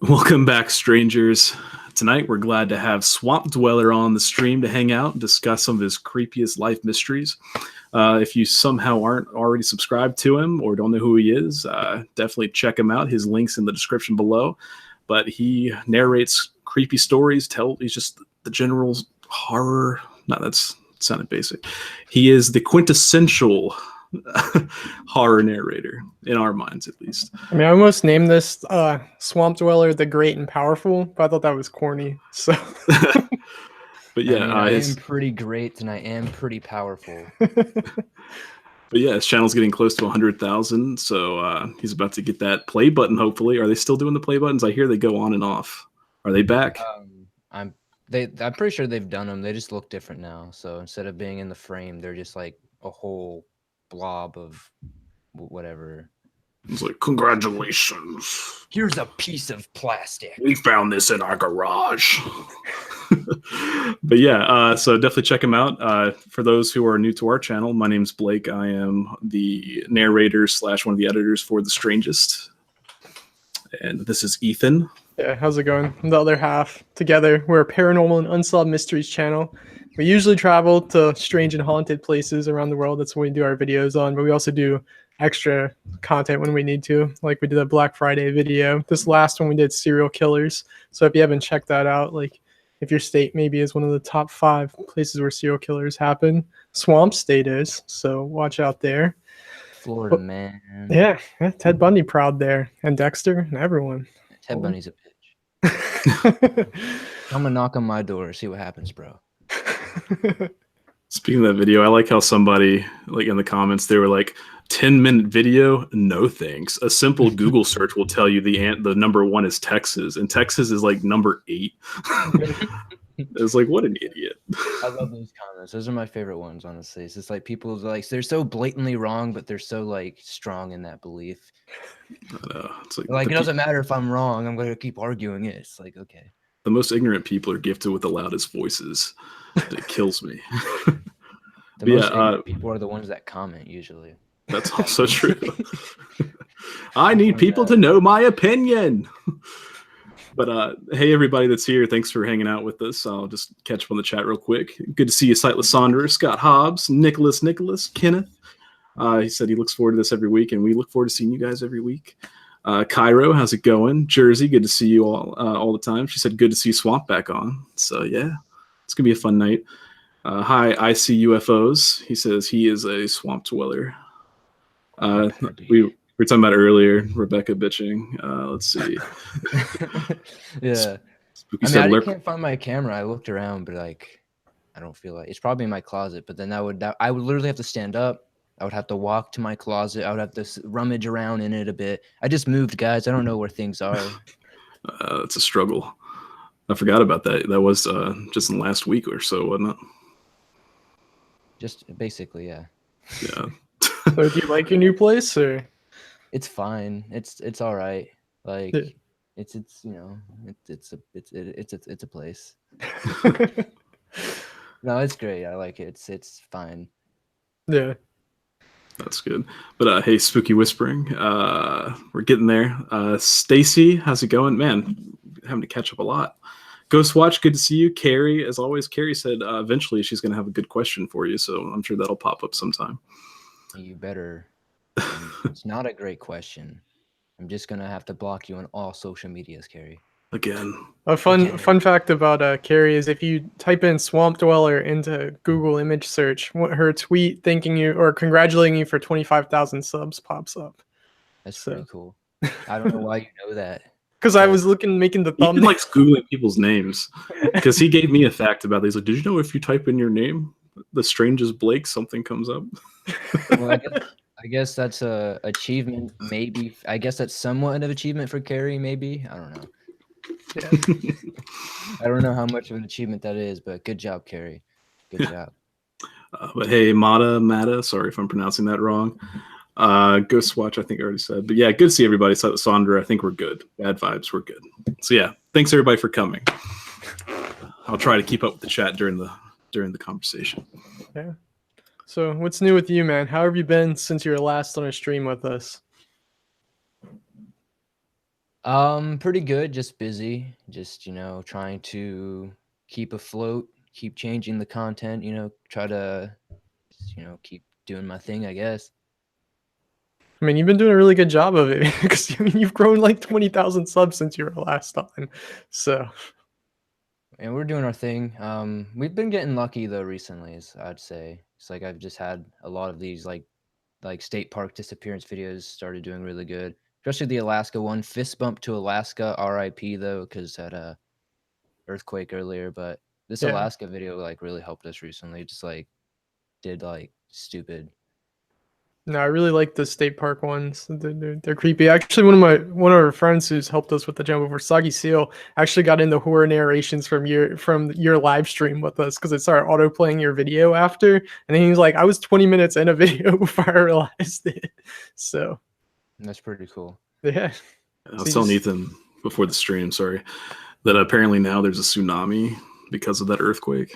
Welcome back, strangers. Tonight, we're glad to have Swamp Dweller on the stream to hang out and discuss some of his creepiest life mysteries. If you somehow aren't already subscribed to him or don't know who he is, definitely check him out. His link's in the description below. But he narrates creepy stories. He's just the general horror. No, that's sounded basic. He is the quintessential horror narrator in our minds, at least. I mean, I almost named this Swamp Dweller the Great and Powerful, but I thought that was corny. So, but yeah, I am pretty great and I am pretty powerful. But yeah, his channel's getting close to 100,000, so he's about to get that play button. Hopefully, are they still doing the play buttons? I hear they go on and off. Are they back? I'm pretty sure they've done them. They just look different now. So instead of being in the frame, they're just like a whole blob of whatever. It's like, congratulations. Here's a piece of plastic. We found this in our garage. But yeah, so definitely check him out. For those who are new to our channel, my name's Blake. I am the narrator / one of the editors for The Strangest. And this is Ethan. Yeah, how's it going? The other half. Together, we're a paranormal and unsolved mysteries channel. We usually travel to strange and haunted places around the world. That's what we do our videos on, but we also do extra content when we need to. Like we did a Black Friday video. This last one we did serial killers. So if you haven't checked that out, like if your state maybe is one of the top 5 places where serial killers happen, Swamp State is. So watch out there. Florida, man. Yeah, Ted Bundy proud there. And Dexter and everyone. Ted Bundy's a bitch. I'm gonna knock on my door, see what happens, bro. Speaking of that video, I like how somebody, like in the comments, they were like, 10-minute video? No thanks. A simple Google search will tell you the number 1 is Texas, and Texas is like number 8. It's like, what an idiot. I love those comments. Those are my favorite ones, honestly. It's just like people like they're so blatantly wrong, but they're so like strong in that belief. I know. It's like it doesn't matter if I'm wrong. I'm going to keep arguing it. It's like, okay. The most ignorant people are gifted with the loudest voices. It kills me. The most ignorant people are the ones that comment usually. That's also true. I need people to know my opinion. But hey, everybody that's here, thanks for hanging out with us. I'll just catch up on the chat real quick. Good to see you, Sightless Saunders, Scott Hobbs, Nicholas, Kenneth. He said he looks forward to this every week, and we look forward to seeing you guys every week. Cairo, how's it going? Jersey, good to see you all the time. She said good to see Swamp back on. So yeah, it's gonna be a fun night. Hi, I see UFOs. He says he is a swamp dweller. We were talking about earlier, Rebecca bitching. Let's see. Yeah. I can't find my camera. I looked around, but like, I don't feel like it's probably in my closet. But then I would literally have to stand up. I would have to walk to my closet. I would have to rummage around in it a bit. I just moved, guys. I don't know where things are. It's a struggle. I forgot about that. That was just in the last week or so, wasn't it? Just basically, yeah. Yeah. So do you like your new place, or? It's fine. It's all right. Like it's you know it's a place. No, it's great. I like it. It's fine. Yeah. That's good. But hey, Spooky Whispering, we're getting there. Stacy, how's it going? Man, having to catch up a lot. Ghost Watch, good to see you. Carrie, as always, Carrie said eventually she's going to have a good question for you, so I'm sure that'll pop up sometime. You better. It's not a great question. I'm just going to have to block you on all social medias, Carrie. Again. A fun fact about Carrie is if you type in Swamp Dweller into Google image search, her tweet thanking you or congratulating you for 25,000 subs pops up. That's pretty cool. I don't know why you know that. Because I was making the thumbnail. He likes Googling people's names. Because he gave me a fact about these. Like, did you know if you type in your name, the strangest Blake, something comes up? Well, I guess that's a achievement, maybe. I guess that's somewhat of an achievement for Carrie, maybe. I don't know. Yeah. I don't know how much of an achievement that is, but good job, Carrie. Good job. But hey, Mata, sorry if I'm pronouncing that wrong. Ghost Watch, I think I already said. But yeah, good to see everybody. Sandra, I think we're good. Bad vibes, we're good. So yeah, thanks everybody for coming. I'll try to keep up with the chat during the conversation. Yeah. So what's new with you, man? How have you been since you were last on a stream with us? Pretty good. Just busy. Just trying to keep afloat, keep changing the content. Try to keep doing my thing, I guess. I mean, you've been doing a really good job of it because you've grown like 20,000 subs since you were last on. So, and we're doing our thing. We've been getting lucky though recently. I'd say it's like I've just had a lot of these like state park disappearance videos started doing really good, especially the Alaska one. Fist bump to Alaska, RIP though, because had a earthquake earlier. But this yeah. Alaska video like really helped us recently. Just like did like stupid. No, I really like the state park ones. They're creepy. Actually, one of our friends who's helped us with the jump over Soggy Seal actually got into horror narrations from your live stream with us because it started auto playing your video after, and then he was like, "I was 20 minutes in a video before I realized it." So that's pretty cool. Yeah. I was telling Ethan before the stream, sorry, that apparently now there's a tsunami because of that earthquake.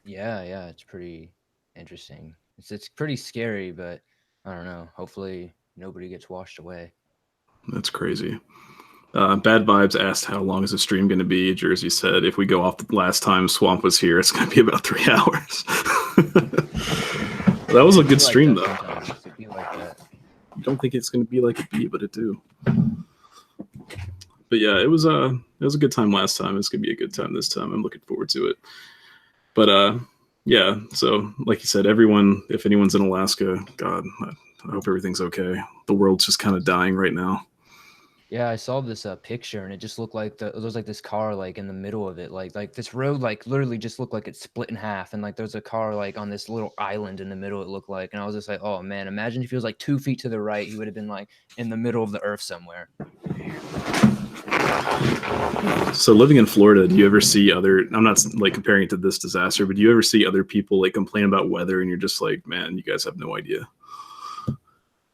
Yeah, it's pretty interesting. It's pretty scary, but I don't know. Hopefully nobody gets washed away. That's crazy. Bad Vibes asked how long is the stream going to be. Jersey said if we go off the last time Swamp was here, it's going to be about 3 hours. That was a good stream, though. I don't think it's going to be like it be, but it do. But yeah, it was a good time last time. It's going to be a good time this time. I'm looking forward to it. But yeah, so like you said, everyone, if anyone's in Alaska, God, I hope everything's okay. The world's just kind of dying right now. Yeah, I saw this picture, and it just looked like there was like this car like in the middle of it, like this road like literally just looked like it split in half, and like there's a car like on this little island in the middle. It looked like, and I was just like, oh man, imagine if he was like 2 feet to the right, he would have been like in the middle of the earth somewhere. So living in Florida, do you ever see other? I'm not like comparing it to this disaster, but do you ever see other people like complain about weather, and you're just like, man, you guys have no idea.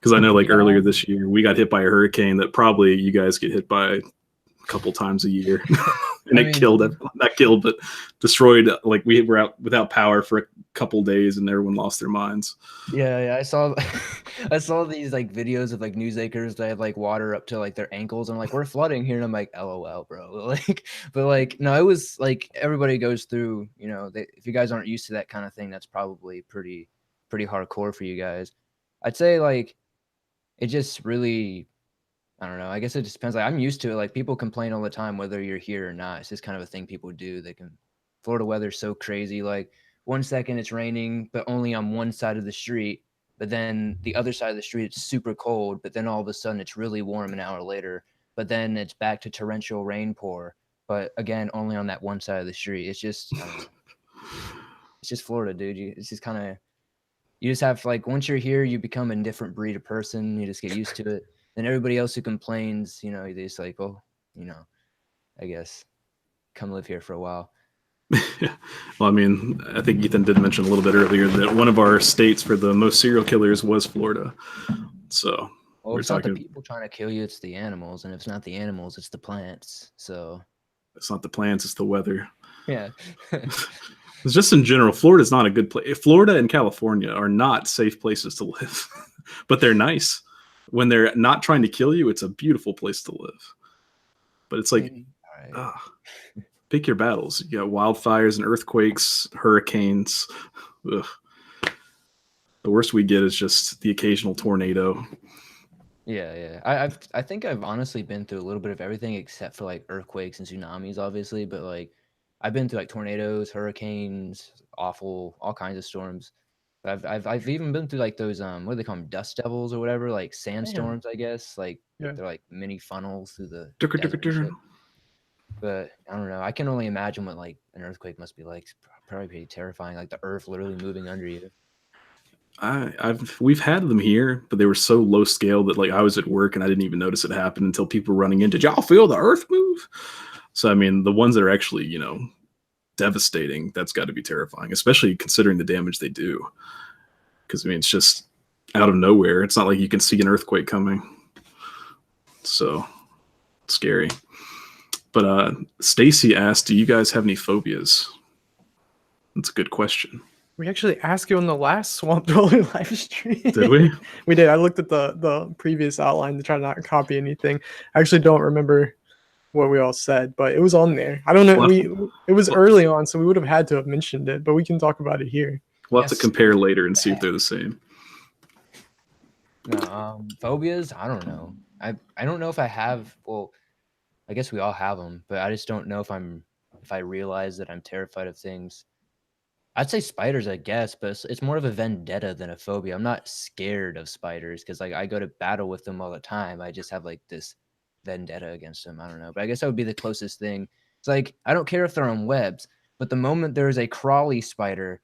Because I know like earlier this year, we got hit by a hurricane that probably you guys get hit by a couple times a year. And it killed everyone. Not killed, but destroyed. Like we were out without power for a couple days and everyone lost their minds. Yeah, I saw these like videos of like news anchors that have like water up to like their ankles. I'm like, we're flooding here. And I'm like, LOL, bro. Like, but like, no, it was like everybody goes through, if you guys aren't used to that kind of thing, that's probably pretty hardcore for you guys. I'd say like, it just really, I don't know. I guess it just depends. Like I'm used to it. Like people complain all the time, whether you're here or not. It's just kind of a thing people do. Florida weather's so crazy. Like 1 second it's raining, but only on one side of the street. But then the other side of the street, it's super cold. But then all of a sudden it's really warm an hour later. But then it's back to torrential rain pour. But again, only on that one side of the street. It's just, it's just Florida, dude. It's just kind of, you just have like, once you're here, you become a different breed of person. You just get used to it. And everybody else who complains, they just like, oh, I guess come live here for a while. Yeah. Well, I mean, I think Ethan did mention a little bit earlier that one of our states for the most serial killers was Florida. So well, it's not the people trying to kill you, it's the animals. And if it's not the animals, it's the plants. So it's not the plants, it's the weather. Yeah. It's just in general, Florida's not a good place. Florida and California are not safe places to live, but they're nice. When they're not trying to kill you, it's a beautiful place to live. But it's like, pick your battles. You got wildfires and earthquakes, hurricanes. Ugh. The worst we get is just the occasional tornado. Yeah. I think I've honestly been through a little bit of everything except for like earthquakes and tsunamis, obviously. But like I've been through like tornadoes, hurricanes, all kinds of storms. I've even been through like those what do they call them, dust devils or whatever, like sandstorms, I guess. Like they're like mini funnels through the desert. But I don't know. I can only imagine what like an earthquake must be like. It's probably pretty terrifying, like the earth literally moving under you. We've had them here, but they were so low scale that like I was at work and I didn't even notice it happen until people were running in. Did y'all feel the earth move? So I mean, the ones that are actually devastating, that's got to be terrifying, especially considering the damage they do. Because I mean, it's just out of nowhere. It's not like you can see an earthquake coming. So scary. But Stacy asked, do you guys have any phobias? That's a good question. We actually asked you on the last Swamp Dweller live stream. Did we? We did. I looked at the previous outline to try to not copy anything. I actually don't remember what we all said, but it was on there. I don't know. It was early on, so we would have had to have mentioned it, but we can talk about it here. We'll have to compare later and see if they're the same. No, phobias, I don't know. I don't know if I have. Well, I guess we all have them, but I just don't know if I realize that I'm terrified of things. I'd say spiders, I guess, but it's more of a vendetta than a phobia. I'm not scared of spiders because like I go to battle with them all the time. I just have like this vendetta against them. I don't know, but I guess that would be the closest thing. It's like I don't care if they're on webs, but the moment there is a crawly spider,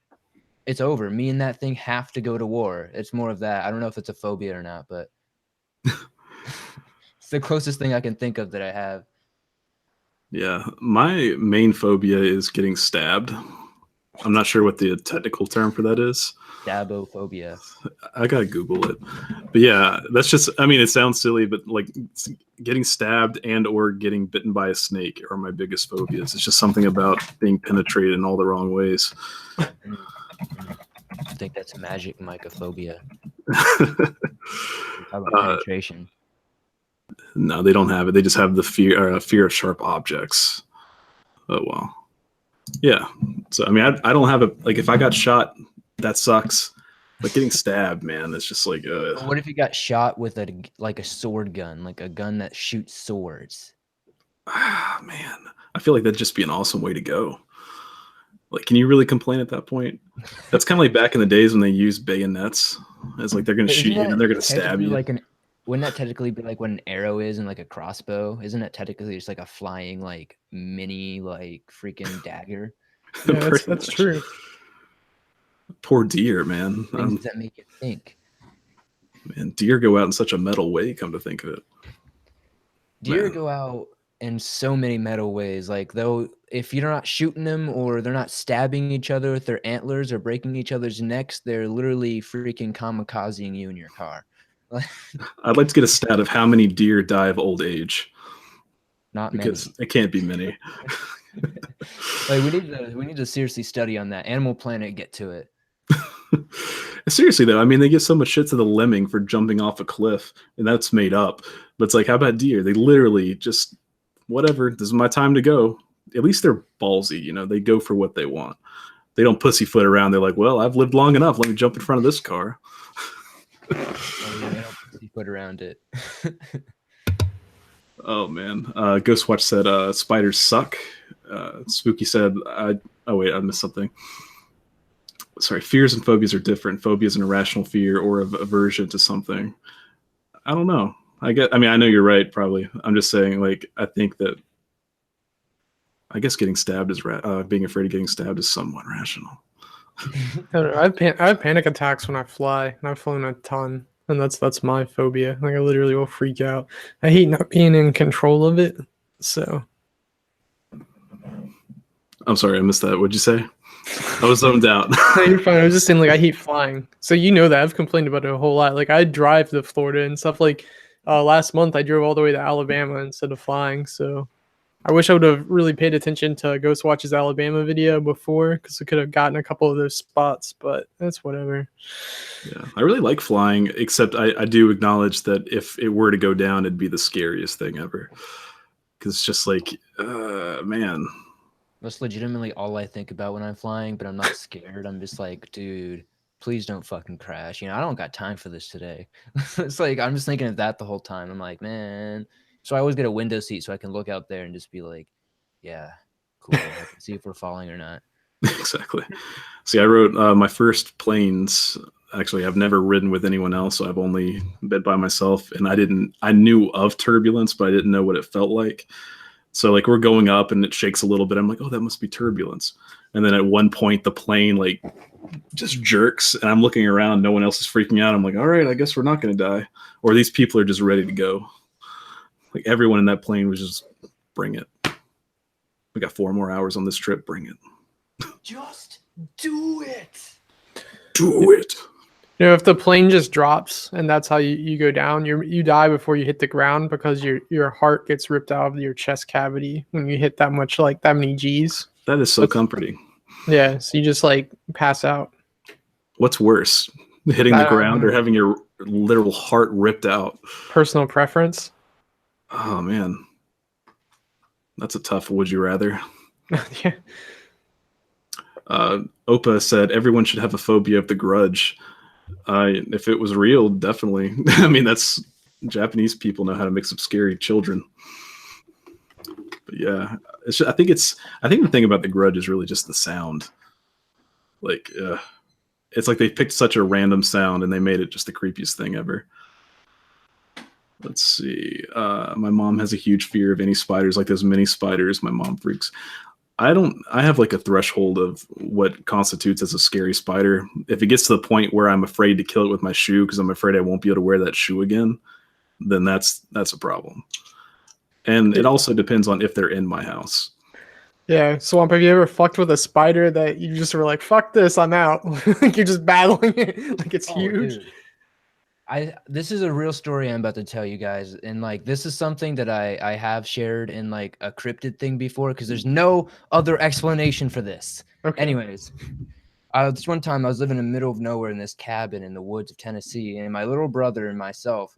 it's over. Me and that thing have to go to war. It's more of that. I don't know if it's a phobia or not, but it's the closest thing I can think of that I have. Yeah, my main phobia is getting stabbed. I'm not sure what the technical term for that is. Stabophobia. I gotta Google it. But yeah, that's just, I mean, it sounds silly, but like getting stabbed and or getting bitten by a snake are my biggest phobias. It's just something about being penetrated in all the wrong ways. I think that's magic mycophobia. How about penetration? No, they don't have it. They just have the fear of sharp objects. Oh, well. Yeah. So, I mean, I don't have like, if I got shot, that sucks. But getting stabbed, man, it's just like... What if you got shot with a sword gun, like a gun that shoots swords? Ah, man. I feel like that'd just be an awesome way to go. Like, can you really complain at that point? That's kind of like back in the days when they used bayonets. It's like they're going to shoot you and they're going to stab you. Wouldn't that technically be like what an arrow is in like a crossbow? Isn't it technically just like a flying like mini like freaking dagger? Yeah, that's true. Poor deer, man. Things that make you think. Man, deer go out in such a metal way, come to think of it. Deer go out in so many metal ways. Like, though, if you're not shooting them or they're not stabbing each other with their antlers or breaking each other's necks, they're literally freaking kamikazing you in your car. I'd like to get a stat of how many deer die of old age. Not because many. It can't be many. Like we need to seriously study on that. Animal Planet, get to it. Seriously though, I mean, they get so much shit to the lemming for jumping off a cliff, and that's made up. But it's like, how about deer? They literally just whatever. This is my time to go. At least they're ballsy, you know. They go for what they want. They don't pussyfoot around. They're like, well, I've lived long enough. Let me jump in front of this car. Oh, yeah, they don't pussyfoot around it. Oh man, Ghostwatch said spiders suck. Spooky said, oh wait, I missed something. Sorry, fears and phobias are different. Phobia is an irrational fear or aversion to something. I don't know. I mean, I know you're right, probably. I'm just saying, like, I guess getting stabbed is being afraid of getting stabbed is somewhat rational. I don't know. I have panic attacks when I fly, and I've flown a ton, and that's my phobia. Like, I literally will freak out. I hate not being in control of it. So, I'm sorry, I missed that. What'd you say? I was zoned out. No, you're fine. I was just saying, like, I hate flying. So you know that I've complained about it a whole lot. Like, I drive to Florida and stuff. Like, last month I drove all the way to Alabama instead of flying. So I wish I would have really paid attention to Ghostwatch's Alabama video before, because we could have gotten a couple of those spots. But that's whatever. Yeah, I really like flying, except I do acknowledge that if it were to go down, it'd be the scariest thing ever. Because it's just like, man. That's legitimately all I think about when I'm flying, but I'm not scared. I'm just like, dude, please don't fucking crash. You know, I don't got time for this today. It's like, I'm just thinking of that the whole time. I'm like, man. So I always get a window seat so I can look out there and just be like, yeah, cool. I can see if we're falling or not. Exactly. See, I wrote my first planes. Actually, I've never ridden with anyone else, so I've only been by myself. And I knew of turbulence, but I didn't know what it felt like. So like we're going up and it shakes a little bit. I'm like, oh, that must be turbulence. And then at one point the plane like just jerks and I'm looking around. No one else is freaking out. I'm like, all right, I guess we're not going to die. Or these people are just ready to go. Like everyone in that plane was just, bring it. We got 4 more hours on this trip. Bring it. Just do it. Do it. You know, if the plane just drops and that's how you go down, you die before you hit the ground because your heart gets ripped out of your chest cavity when you hit that much, like that many G's. That is so comforting. Yeah, so you just like pass out. What's worse, hitting the ground or having your literal heart ripped out? Personal preference. Oh man, that's a tough would you rather. Yeah. Opa said everyone should have a phobia of the Grudge. If it was real, definitely. I mean, that's Japanese people know how to mix up scary children. But yeah, I think the thing about the Grudge is really just the sound. Like, it's like they picked such a random sound and they made it just the creepiest thing ever. Let's see. My mom has a huge fear of any spiders, like those mini spiders. My mom freaks. I have like a threshold of what constitutes as a scary spider. If it gets to the point where I'm afraid to kill it with my shoe because I'm afraid I won't be able to wear that shoe again, then that's a problem. And it also depends on if they're in my house. Yeah, Swamp, have you ever fucked with a spider that you just were like, fuck this, I'm out? Like you're just battling it, like it's huge. Dude. This is a real story I'm about to tell you guys, and like this is something that I have shared in like a cryptid thing before because there's no other explanation for this. Okay. Anyways, this one time I was living in the middle of nowhere in this cabin in the woods of Tennessee, and my little brother and myself,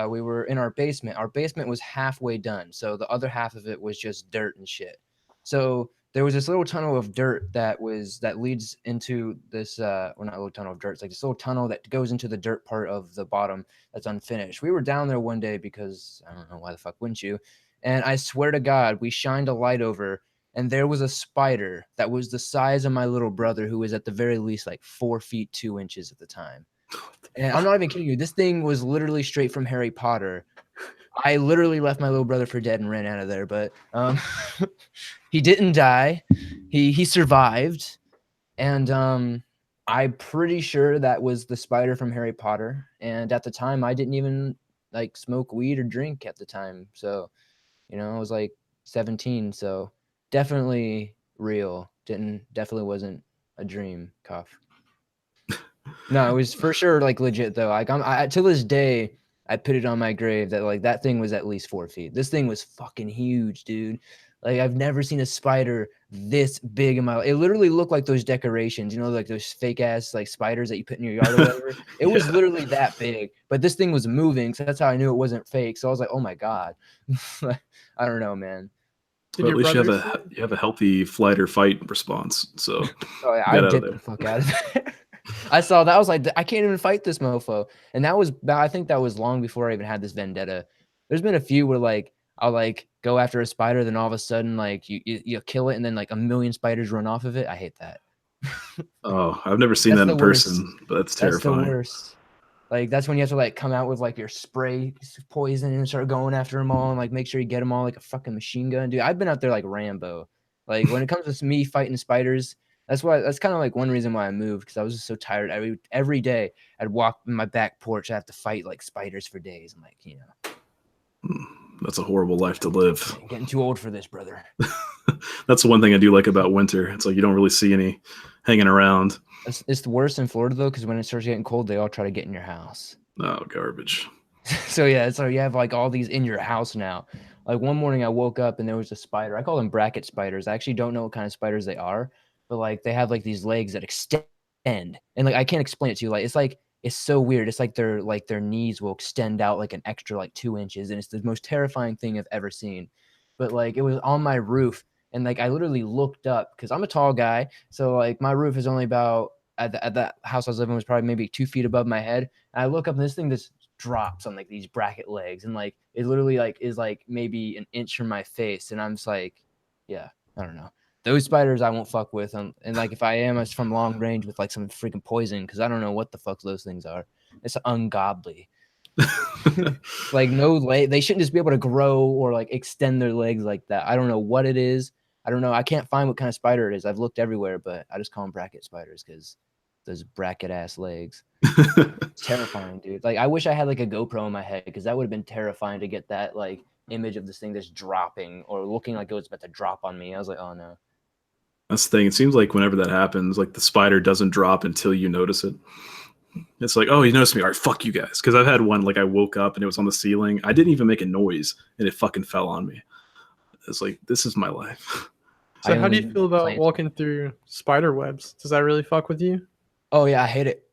we were in our basement. Our basement was halfway done, so the other half of it was just dirt and shit. So there was this little tunnel of dirt that leads into this well, not a little tunnel of dirt, it's like this little tunnel that goes into the dirt part of the bottom that's unfinished. We were down there one day because I don't know why the fuck wouldn't you, and I swear to God, we shined a light over and there was a spider that was the size of my little brother, who was at the very least like 4 feet 2 inches at the time. And I'm not even kidding you, this thing was literally straight from Harry Potter. I literally left my little brother for dead and ran out of there, but he didn't die. He survived, and I'm pretty sure that was the spider from Harry Potter. And at the time, I didn't even like smoke weed or drink at the time, so you know, I was like 17, so definitely real. Definitely wasn't a dream. Cough. No, it was for sure like legit though. Like I to this day, I put it on my grave that like that thing was at least 4 feet. This thing was fucking huge, dude. Like I've never seen a spider this big in my life. It literally looked like those decorations, you know, like those fake ass like spiders that you put in your yard or whatever. It was literally that big, but this thing was moving, so that's how I knew it wasn't fake. So I was like, oh my God. I don't know, man. But at least you have a healthy flight or fight response. So oh yeah, I dipped the fuck out of there. I saw that. I was like, I can't even fight this mofo. And I think that was long before I even had this vendetta. There's been a few where like I'll like go after a spider, then all of a sudden like you kill it, and then like a million spiders run off of it. I hate that. Oh, I've never seen that in person, but that's terrifying. That's the worst. Like that's when you have to like come out with like your spray poison and start going after them all and like make sure you get them all like a fucking machine gun. Dude, I've been out there like Rambo. Like when it comes to me fighting spiders, that's kind of like one reason why I moved, because I was just so tired. Every day I'd walk in my back porch. I have to fight like spiders for days. I'm like, you know, that's a horrible life to live. I'm getting too old for this, brother. That's the one thing I do like about winter. It's like you don't really see any hanging around. It's the worst in Florida though, because when it starts getting cold, they all try to get in your house. Oh, garbage. So yeah, so you have like all these in your house now. Like one morning I woke up and there was a spider. I call them bracket spiders. I actually don't know what kind of spiders they are, but like they have like these legs that extend, and like I can't explain it to you. Like it's so weird. It's like their knees will extend out like an extra like 2 inches, and it's the most terrifying thing I've ever seen. But like it was on my roof, and like I literally looked up because I'm a tall guy, so like my roof is only about at that house I was living was probably maybe 2 feet above my head. And I look up and this thing just drops on like these bracket legs, and like it literally like is like maybe an inch from my face, and I'm just like, yeah, I don't know. Those spiders I won't fuck with, and like if I am, it's from long range with like some freaking poison, because I don't know what the fuck those things are. It's ungodly. Like no leg, they shouldn't just be able to grow or like extend their legs like that. I don't know what it is. I don't know. I can't find what kind of spider it is. I've looked everywhere, but I just call them bracket spiders because those bracket ass legs. It's terrifying, dude. Like I wish I had like a GoPro in my head, because that would have been terrifying to get that like image of this thing that's dropping or looking like it was about to drop on me. I was like, oh no. That's the thing. It seems like whenever that happens, like the spider doesn't drop until you notice it. It's like, oh, you noticed me. All right, fuck you guys. Because I've had one, like I woke up and it was on the ceiling. I didn't even make a noise and it fucking fell on me. It's like, this is my life. So how do you feel about walking through spider webs? Does that really fuck with you? Oh yeah, I hate it.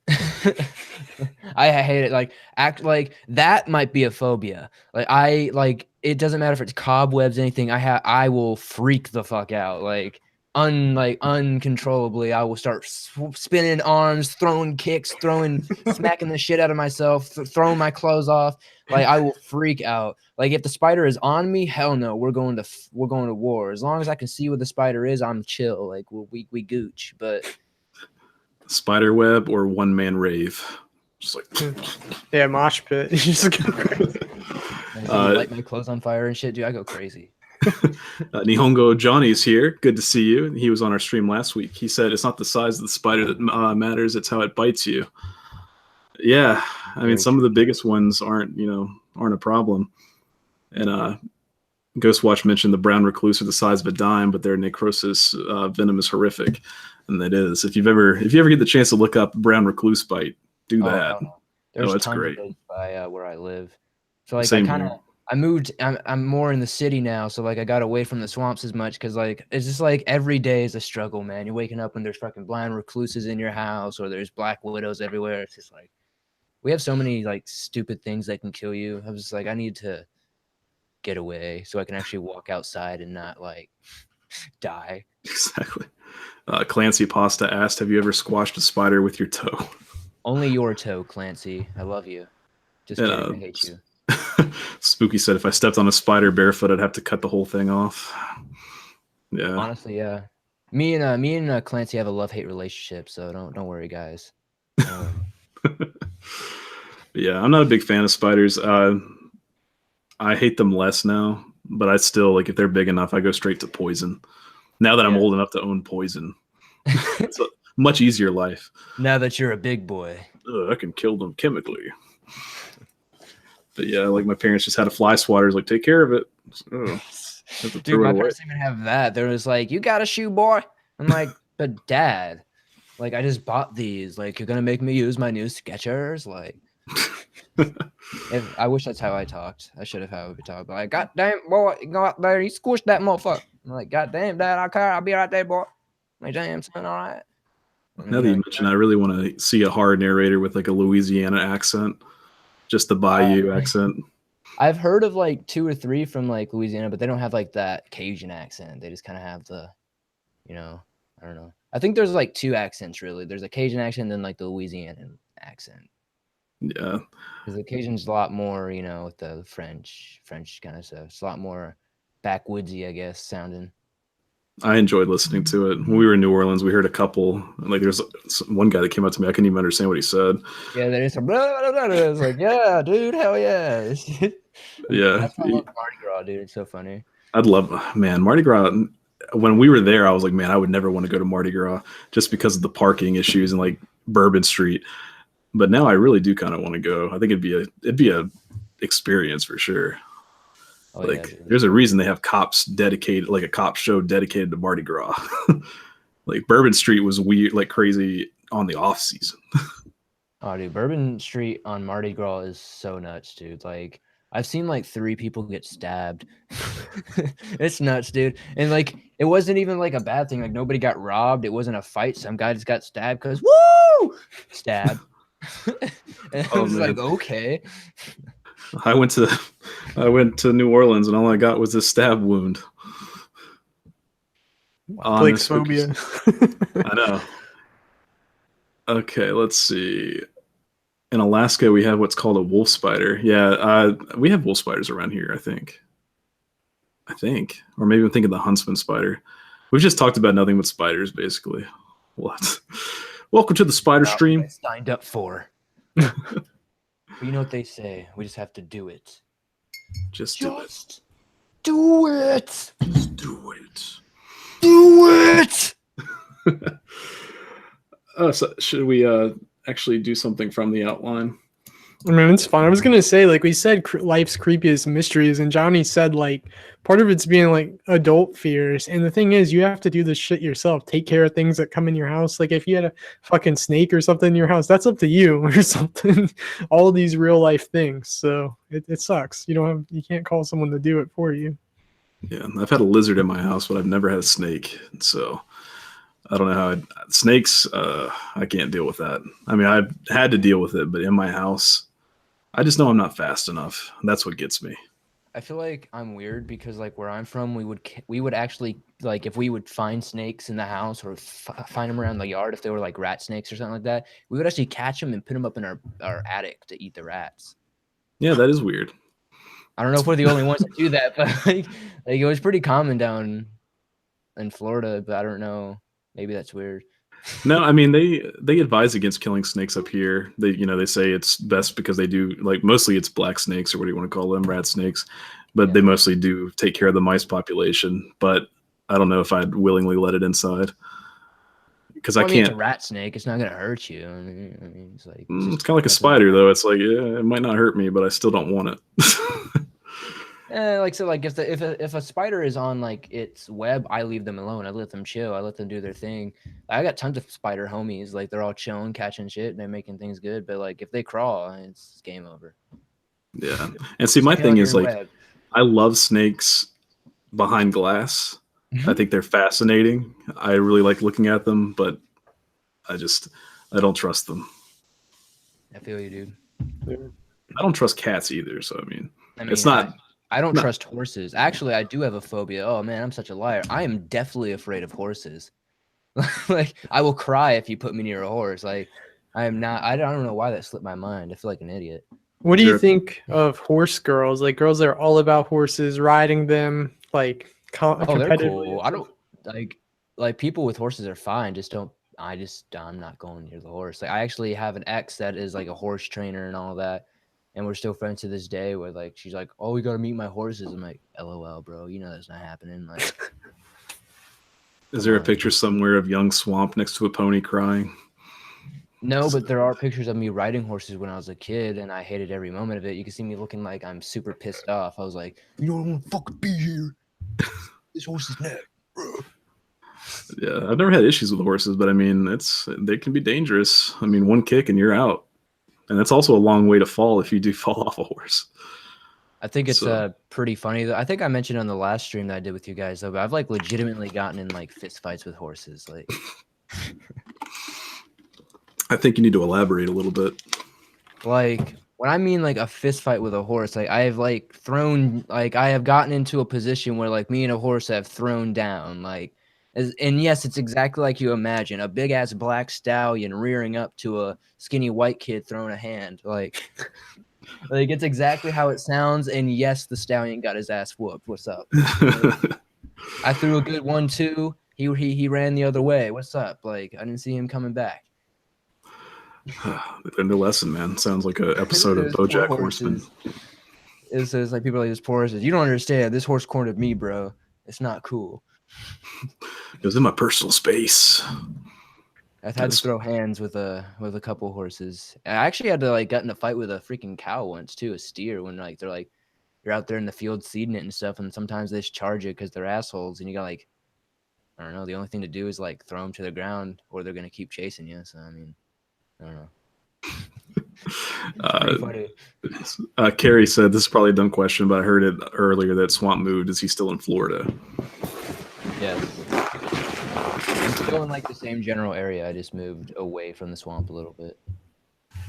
I hate it. Like act like that might be a phobia. Like it doesn't matter if it's cobwebs, anything. I will freak the fuck out. Like uncontrollably. I will start spinning arms, throwing kicks, smacking the shit out of myself, throwing my clothes off. Like I will freak out. Like if the spider is on me, hell no, we're going to war. As long as I can see where the spider is, I'm chill. Like we gooch. But spider web or one man rave, just like yeah, mosh pit. You just go crazy. Light my clothes on fire and shit, dude. I go crazy. Nihongo Johnny's here. Good to see you. He was on our stream last week. He said it's not the size of the spider that matters; it's how it bites you. Yeah, I mean, some of the biggest ones aren't a problem. And Ghostwatch mentioned the brown recluse are the size of a dime, but their necrosis venom is horrific, and it is. If you ever get the chance to look up brown recluse bite, do that. There's it's tons great. of those by where I live. So like Same I moved. I'm more in the city now, so like I got away from the swamps as much because like it's just like every day is a struggle, man. You're waking up and there's fucking blind recluses in your house, or there's black widows everywhere. It's just like we have so many like stupid things that can kill you. I was just like, I need to get away so I can actually walk outside and not like die. Exactly. Clancy Pasta asked, "Have you ever squashed a spider with your toe?" Only your toe, Clancy. I love you. Just kidding. I hate you. Spooky said, if I stepped on a spider barefoot, I'd have to cut the whole thing off. Yeah. Honestly, yeah. Me and Clancy have a love-hate relationship, so don't worry, guys. Yeah, I'm not a big fan of spiders. I hate them less now, but I still, like, if they're big enough, I go straight to poison. Now that I'm old enough to own poison. It's a much easier life. Now that you're a big boy. I can kill them chemically. But yeah, like my parents just had a fly swatter. Like, take care of it. Dude, my parents didn't even have that. They was like, you got a shoe, boy? I'm like, but Dad, like, I just bought these. Like, you're going to make me use my new Skechers? Like, I wish that's how I talked. I should have how we talked. But like, God damn, boy, you go out there, you squish that motherfucker. I'm like, God damn, Dad, I'll be right there, boy. I'm like, damn, son, all right. Now that you mention, I really want to see a horror narrator with like a Louisiana accent. Just the Bayou accent. I've heard of like 2 or 3 from like Louisiana, but they don't have like that Cajun accent. They just kind of have the, I don't know. I think there's like 2 accents really. There's a Cajun accent and then like the Louisiana accent. Yeah. Because the Cajun's a lot more, with the French kind of stuff. It's a lot more backwoodsy, I guess, sounding. I enjoyed listening to it. When we were in New Orleans, we heard a couple. Like, there's one guy that came up to me. I couldn't even understand what he said. Yeah, there is some. It's like, yeah, dude, hell yeah. Yeah. That's why I love Mardi Gras, dude. It's so funny. I'd love, man, Mardi Gras. When we were there, I was like, man, I would never want to go to Mardi Gras just because of the parking issues and like Bourbon Street. But now I really do kind of want to go. I think it'd be a experience for sure. Oh, like, yeah, there's a reason they have cops dedicated, like a cop show dedicated to Mardi Gras. Like Bourbon Street was weird, like crazy on the off season. Oh, dude, Bourbon Street on Mardi Gras is so nuts, dude. Like, I've seen like 3 people get stabbed. It's nuts, dude. And like, it wasn't even like a bad thing. Like, nobody got robbed. It wasn't a fight. Some guy just got stabbed because woo, stabbed. And I was like, okay. I went to New Orleans and all I got was a stab wound. Like phobia. I know. Okay, let's see. In Alaska, we have what's called a wolf spider. Yeah, we have wolf spiders around here, I think. Or maybe I'm thinking the huntsman spider. We've just talked about nothing but spiders, basically. What? Welcome to the spider stream. Signed up for. But you know what they say? We just have to do it. Just do it. Do it. Just do it. Do it. So should we actually do something from the outline? I mean, it's fun. I was gonna say, like we said, life's creepiest mysteries, and Johnny said, like, part of it's being like adult fears. And the thing is, you have to do this shit yourself. Take care of things that come in your house. Like, if you had a fucking snake or something in your house, that's up to you or something. All these real life things. So it sucks. You can't call someone to do it for you. Yeah, I've had a lizard in my house, but I've never had a snake. So I don't know how snakes. I can't deal with that. I mean, I've had to deal with it, but in my house, I just know I'm not fast enough. That's what gets me. I feel like I'm weird because like where I'm from, we would actually like if we would find snakes in the house or find them around the yard if they were like rat snakes or something like that, we would actually catch them and put them up in our attic to eat the rats. Yeah, that is weird. I don't know if we're the only ones that do that, but like it was pretty common down in Florida, but I don't know. Maybe that's weird. No, I mean they advise against killing snakes up here. They say it's best because they do like mostly it's black snakes or what do you want to call them, rat snakes, but they mostly do take care of the mice population. But I don't know if I'd willingly let it inside because I can't. It's a rat snake. It's not gonna hurt you. I mean it's like it's kind of like a spider though. It's like yeah, it might not hurt me, but I still don't want it. If a spider is on like its web, I leave them alone. I let them chill. I let them do their thing. I got tons of spider homies. Like they're all chilling, catching shit, and they're making things good. But like if they crawl, it's game over. Yeah, and see, my thing is like, I love snakes behind glass. I think they're fascinating. I really like looking at them, but I don't trust them. I feel you, dude. I don't trust cats either. So I mean it's not. I don't trust horses. Actually, I do have a phobia. Oh man, I'm such a liar. I am definitely afraid of horses. Like I will cry if you put me near a horse. Like I am not. I don't know why that slipped my mind. I feel like an idiot. What do you think of horse girls? Like girls that are all about horses, riding them, like they're cool. I don't like people with horses are fine. I'm not going near the horse. Like I actually have an ex that is like a horse trainer and all that. And we're still friends to this day where like she's like, oh, we gotta meet my horses. I'm like, LOL, bro, you know that's not happening. Like is there a picture somewhere of young Swamp next to a pony crying? No, but there are pictures of me riding horses when I was a kid and I hated every moment of it. You can see me looking like I'm super pissed off. I was like, you don't want to fucking be here. This horse's neck, bro. Yeah, I've never had issues with horses, but I mean they can be dangerous. I mean, one kick and you're out. And that's also a long way to fall if you do fall off a horse. I think it's pretty funny. Though. I think I mentioned on the last stream that I did with you guys, though, but I've like legitimately gotten in like fist fights with horses. Like, I think you need to elaborate a little bit. Like when I mean like a fist fight with a horse, like I have like I have gotten into a position where like me and a horse have thrown down, like. And yes, it's exactly like you imagine, a big ass black stallion rearing up to a skinny white kid throwing a hand. Like it's exactly how it sounds. And yes, the stallion got his ass whooped. What's up? I threw a good 1-2. He ran the other way. What's up? Like I didn't see him coming back. They learned a lesson, man. Sounds like an episode of BoJack Horseman. It's like people like this poor horses. You don't understand. This horse cornered me, bro. It's not cool. It was in my personal space. I've had to throw hands with a couple horses. I actually had to like get in a fight with a freaking cow once too, a steer. When like they're like you're out there in the field seeding it and stuff, and sometimes they just charge it because they're assholes, and you got like I don't know. The only thing to do is like throw them to the ground, or they're gonna keep chasing you. So I mean, I don't know. Carrie said this is probably a dumb question, but I heard it earlier that Swamp moved. Is he still in Florida? Yes. I'm still in like the same general area. I just moved away from the swamp a little bit.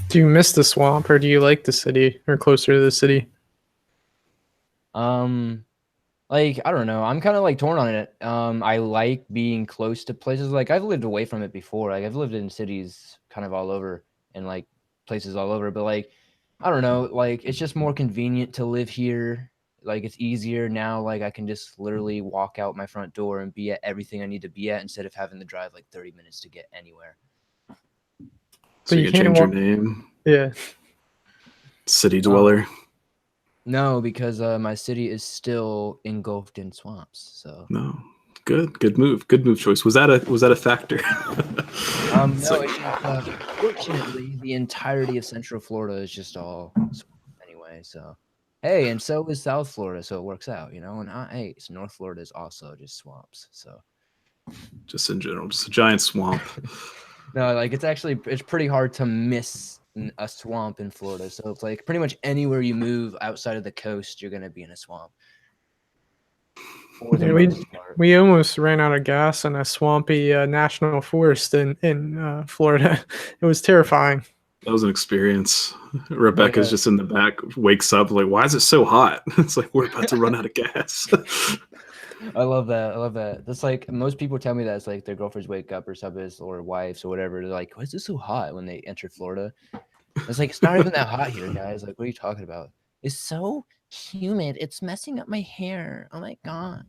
Do you miss the swamp or do you like the city or closer to the city? Like I don't know. I'm kind of like torn on it. I like being close to places. Like I've lived away from it before. Like I've lived in cities kind of all over and like places all over, but like I don't know, like it's just more convenient to live here. Like it's easier now. Like I can just literally walk out my front door and be at everything I need to be at instead of having to drive like 30 minutes to get anywhere. So you can change your name? Yeah. City dweller? No, because my city is still engulfed in swamps. So no. Good move. Good move choice. Was that a factor? No, it's just, fortunately the entirety of Central Florida is just all anyway, so hey, and so is South Florida, so it works out, you know. And hey, so North Florida is also just swamps. So, just in general, just a giant swamp. No, like it's pretty hard to miss a swamp in Florida. So it's like pretty much anywhere you move outside of the coast, you're gonna be in a swamp. For the most part. we almost ran out of gas in a swampy national forest in Florida. It was terrifying. That was an experience. Rebecca's just in the back, wakes up like, why is it so hot? It's like, we're about to run out of gas. I love that. I love that. That's like, most people tell me that it's like their girlfriends wake up or something, or wives or whatever. They're like, why is it so hot when they enter Florida? It's like, it's not even that hot here, guys. Like, what are you talking about? It's so humid. It's messing up my hair. Oh my God.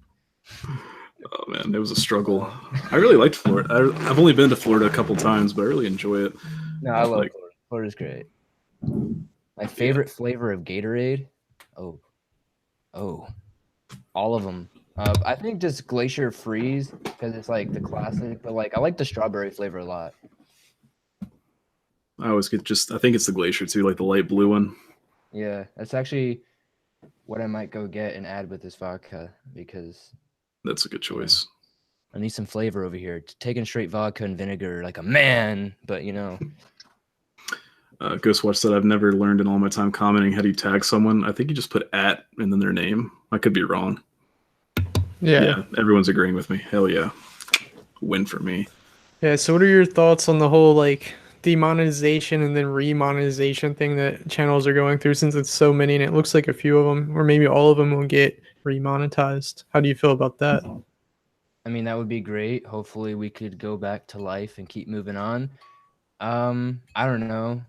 Oh man, it was a struggle. I really liked Florida. I've only been to Florida a couple times, but I really enjoy it. No, I love Florida. Florida's great. My favorite flavor of Gatorade? Oh, all of them. I think just Glacier Freeze, because it's like the classic, but like I like the strawberry flavor a lot. I always get I think it's the Glacier too, like the light blue one. Yeah, that's actually what I might go get and add with this vodka, because that's a good choice. I need some flavor over here. Taking straight vodka and vinegar like a man, but you know. Ghostwatch said, I've never learned in all my time commenting how do you tag someone. I think you just put at and then their name. I could be wrong. Yeah, everyone's agreeing with me. Hell yeah. Win for me. Yeah, so what are your thoughts on the whole like demonetization and then remonetization thing that channels are going through, since it's so many and it looks like a few of them or maybe all of them will get remonetized? How do you feel about that? I mean, that would be great. Hopefully we could go back to life and keep moving on. I don't know.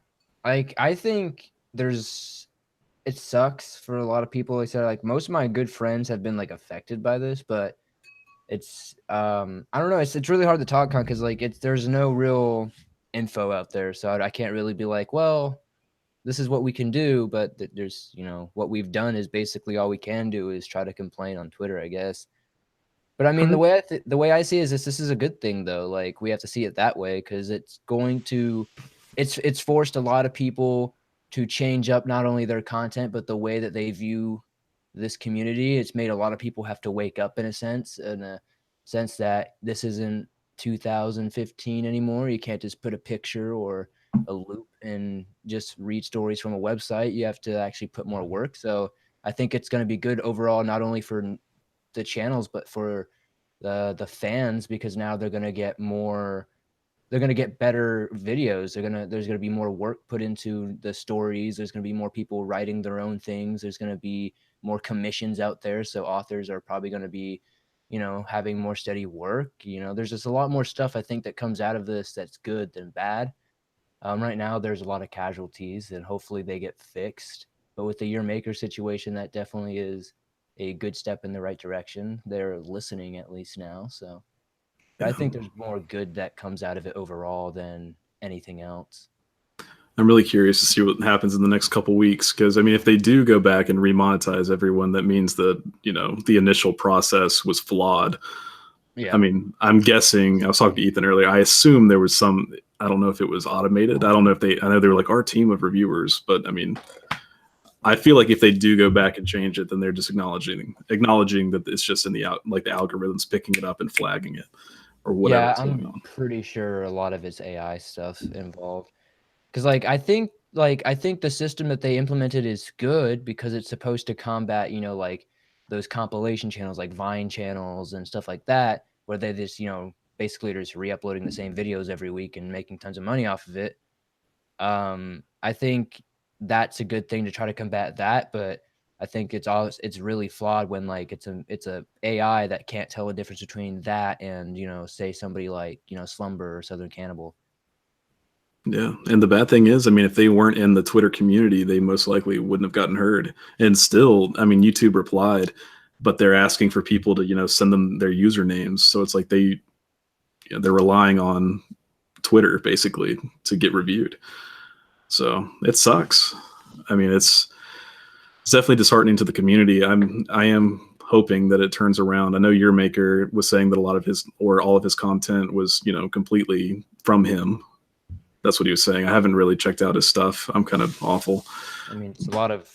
Like, I think it sucks for a lot of people. I said, like, most of my good friends have been like affected by this, but it's I don't know. It's really hard to talk on because like there's no real info out there, so I can't really be like, well, this is what we can do. But there's, you know, what we've done is basically all we can do is try to complain on Twitter, I guess. But I mean, the way I see it is this is a good thing though. Like, we have to see it that way because it's going to. It's forced a lot of people to change up not only their content, but the way that they view this community. It's made a lot of people have to wake up in a sense that this isn't 2015 anymore. You can't just put a picture or a loop and just read stories from a website. You have to actually put more work. So I think it's going to be good overall, not only for the channels, but for the fans, because now they're going to get more. They're going to get better videos. There's going to be more work put into the stories. There's going to be more people writing their own things. There's going to be more commissions out there. So authors are probably going to be, you know, having more steady work. You know, there's just a lot more stuff I think that comes out of this that's good than bad. Right now, there's a lot of casualties and hopefully they get fixed. But with the Year Maker situation, that definitely is a good step in the right direction. They're listening at least now. So I think there's more good that comes out of it overall than anything else. I'm really curious to see what happens in the next couple weeks, because I mean, if they do go back and remonetize everyone, that means that, you know, the initial process was flawed. Yeah. I mean, I'm guessing, I was talking to Ethan earlier, I assume there was some, I don't know if it was automated. I don't know if I know they were like our team of reviewers, but I mean, I feel like if they do go back and change it, then they're just acknowledging that it's just in the algorithms picking it up and flagging it. Or whatever. Yeah, I'm pretty sure a lot of it's AI stuff involved. Because like I think the system that they implemented is good because it's supposed to combat, you know, like those compilation channels like Vine channels and stuff like that, where they just, you know, basically just re-uploading the same videos every week and making tons of money off of it. I think that's a good thing to try to combat that, but I think it's really flawed when like it's a AI that can't tell the difference between that and, you know, say somebody like, you know, Slumber or Southern Cannibal. Yeah, and the bad thing is, I mean, if they weren't in the Twitter community, they most likely wouldn't have gotten heard. And still, I mean, YouTube replied, but they're asking for people to, you know, send them their usernames. So it's like they're relying on Twitter basically to get reviewed. So it sucks. I mean, it's definitely disheartening to the community. I am hoping that it turns around. I know Year Maker was saying that a lot of his or all of his content was, you know, completely from him. That's what he was saying. I haven't really checked out his stuff. I'm kind of awful. I mean,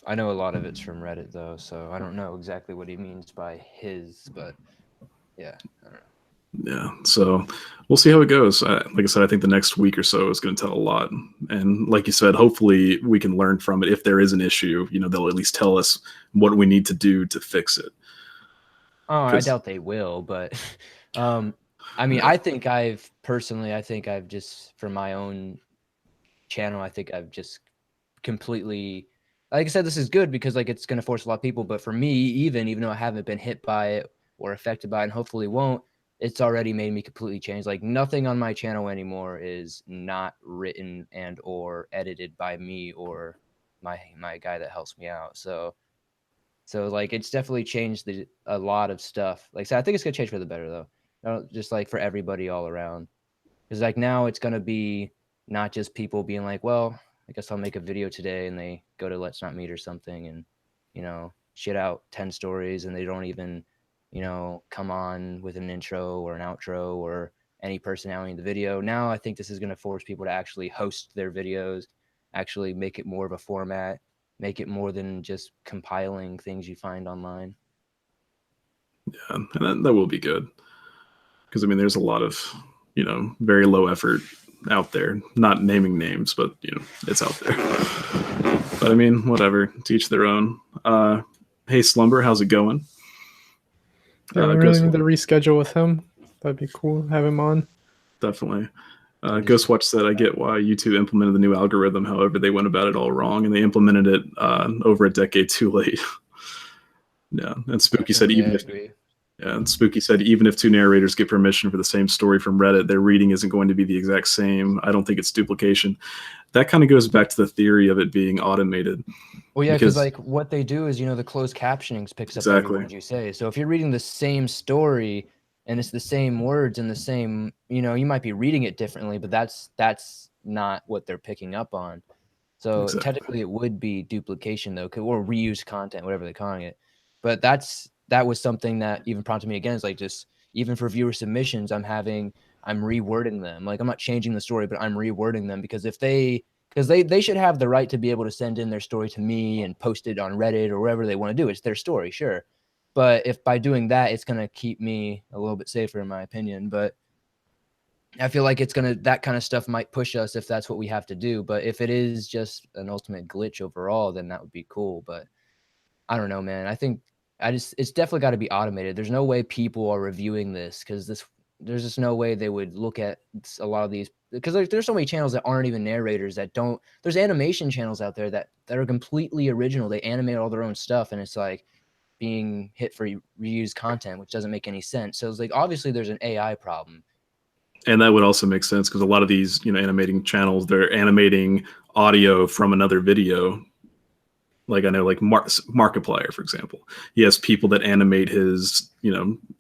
I know a lot of it's from Reddit though, so I don't know exactly what he means by his, but yeah, I don't know. Yeah, so we'll see how it goes. Like I said, I think the next week or so is going to tell a lot. And like you said, hopefully we can learn from it. If there is an issue, you know, they'll at least tell us what we need to do to fix it. Oh, I doubt they will, but I mean, I think I've just, for my own channel, I think I've just completely, like I said, this is good because like it's going to force a lot of people, but for me, even though I haven't been hit by it or affected by it and hopefully won't, it's already made me completely change. Like nothing on my channel anymore is not written and or edited by me or my guy that helps me out. So like it's definitely changed a lot of stuff. Like so I think it's gonna change for the better though. Just like for everybody all around. Because like now it's gonna be not just people being like, well, I guess I'll make a video today, and they go to Let's Not Meet or something, and shit out 10 stories, and they don't even come on with an intro or an outro or any personality in the video. Now I think this is gonna force people to actually host their videos, actually make it more of a format, make it more than just compiling things you find online. Yeah, and that will be good. Because I mean, there's a lot of very low effort out there. Not naming names, but it's out there. But I mean, whatever. To each their own. Hey, Slumber, how's it going? Yeah, we really need to reschedule with him. That'd be cool. Have him on. Definitely. Ghostwatch said, I get why YouTube implemented the new algorithm. However, they went about it all wrong, and they implemented it over a decade too late. Yeah, and Spooky said, even if two narrators get permission for the same story from Reddit, their reading isn't going to be the exact same. I don't think it's duplication. That kind of goes back to the theory of it being automated. Well, yeah, because like what they do is, the closed captioning picks up every word you say. So if you're reading the same story and it's the same words and the same, you might be reading it differently, but that's not what they're picking up on. So technically it would be duplication though, or reused content, whatever they're calling it. But that was something that even prompted me again, is like, just even for viewer submissions, I'm rewording them. Like I'm not changing the story, but I'm rewording them because they should have the right to be able to send in their story to me and post it on Reddit or wherever they want to do. It's their story, sure. But if by doing that, it's going to keep me a little bit safer, in my opinion. But I feel like that kind of stuff might push us if that's what we have to do. But if it is just an ultimate glitch overall, then that would be cool. But I don't know, man. I think it's definitely got to be automated. There's no way people are reviewing this because there's just no way they would look at a lot of these, because there's so many channels that aren't even narrators that don't. There's animation channels out there that are completely original. They animate all their own stuff, and it's like being hit for reused content, which doesn't make any sense. So it's like obviously there's an AI problem. And that would also make sense because a lot of these, animating channels, they're animating audio from another video. Like I know, like Markiplier, for example, he has people that animate his,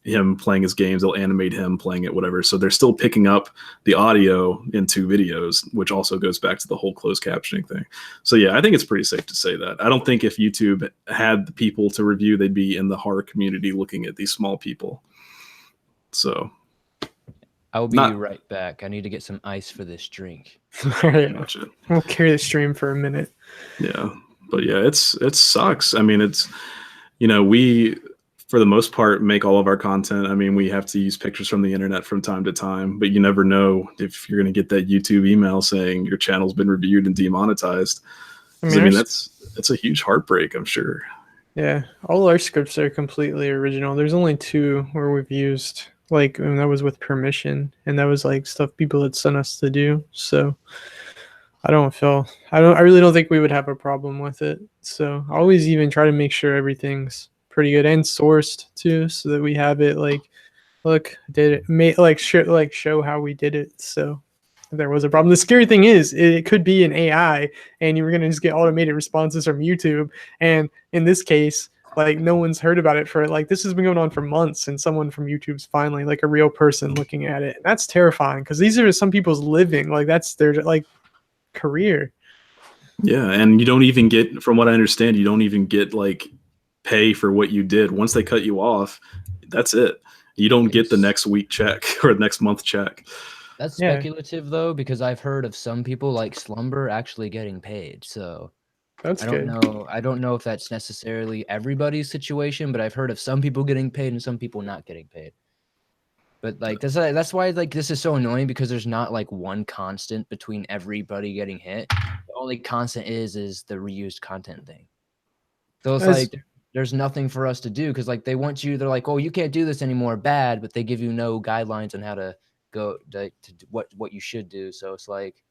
him playing his games. They'll animate him playing it, whatever. So they're still picking up the audio into videos, which also goes back to the whole closed captioning thing. So yeah, I think it's pretty safe to say that. I don't think if YouTube had the people to review, they'd be in the horror community looking at these small people. So I will be right back. I need to get some ice for this drink. All right, we'll carry the stream for a minute. Yeah. But yeah, it sucks. I mean, it's, we, for the most part, make all of our content. I mean, we have to use pictures from the internet from time to time, but you never know if you're going to get that YouTube email saying your channel's been reviewed and demonetized. I mean that's a huge heartbreak, I'm sure. Yeah, all our scripts are completely original. There's only 2 where we've used, like, and that was with permission, and that was like stuff people had sent us to do. So I really don't think we would have a problem with it. So I always even try to make sure everything's pretty good and sourced too, so that we have it like, look, did it, show how we did it. So if there was a problem, the scary thing is it could be an AI and you're going to just get automated responses from YouTube. And in this case, like no one's heard about it for this has been going on for months, and someone from YouTube's finally like a real person looking at it. And that's terrifying because these are some people's living, like that's their career. Yeah, and you don't even get, from what I understand, you don't even get like pay for what you did. Once they cut you off, that's it. You don't get the next week check or next month check. That's speculative though, because I've heard of some people like Slumber actually getting paid. So that's I don't know if that's necessarily everybody's situation, but I've heard of some people getting paid and some people not getting paid. But like that's why like this is so annoying, because there's not like one constant between everybody getting hit. The only constant is the reused content thing. So it's like there's nothing for us to do because like they want you. They're like, oh, you can't do this anymore, bad, but they give you no guidelines on how to go to what you should do. So it's like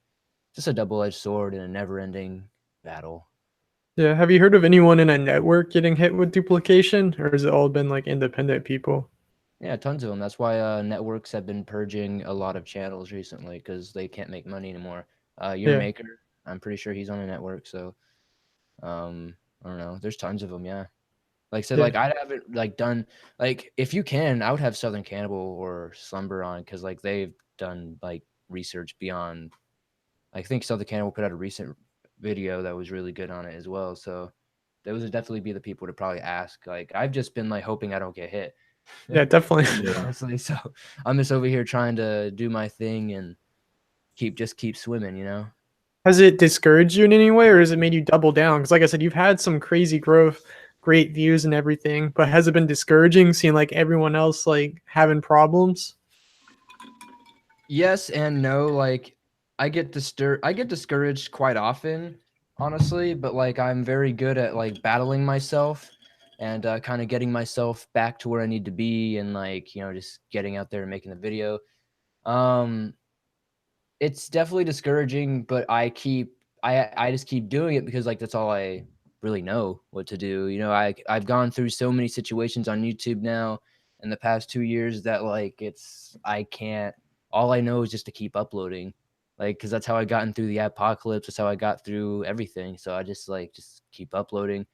just a double-edged sword and a never-ending battle. Yeah. Have you heard of anyone in a network getting hit with duplication, or has it all been like independent people? Yeah, tons of them. That's why networks have been purging a lot of channels recently because they can't make money anymore. Your Yeah. maker, I'm pretty sure he's on a network. So I don't know. There's tons of them. Yeah. Like I said, like I haven't like done like if you can, I would have Southern Cannibal or Slumber on because like they've done like research beyond. I think Southern Cannibal put out a recent video that was really good on it as well. So those would definitely be the people to probably ask. Like I've just been like hoping I don't get hit. Yeah, definitely. Honestly, so I'm just over here trying to do my thing and keep swimming, you know. Has it discouraged you in any way, or has it made you double down? Because, like I said, you've had some crazy growth, great views, and everything. But has it been discouraging seeing like everyone else like having problems? Yes and no. Like I get discouraged quite often, honestly. But like I'm very good at like battling myself and kind of getting myself back to where I need to be, and like just getting out there and making the video. Um, it's definitely discouraging, but I just keep doing it because like that's all I really know what to do. I've gone through so many situations on YouTube now in the past 2 years that like I can't. All I know is just to keep uploading, like because that's how I gotten through the apocalypse. That's how I got through everything. So I just keep uploading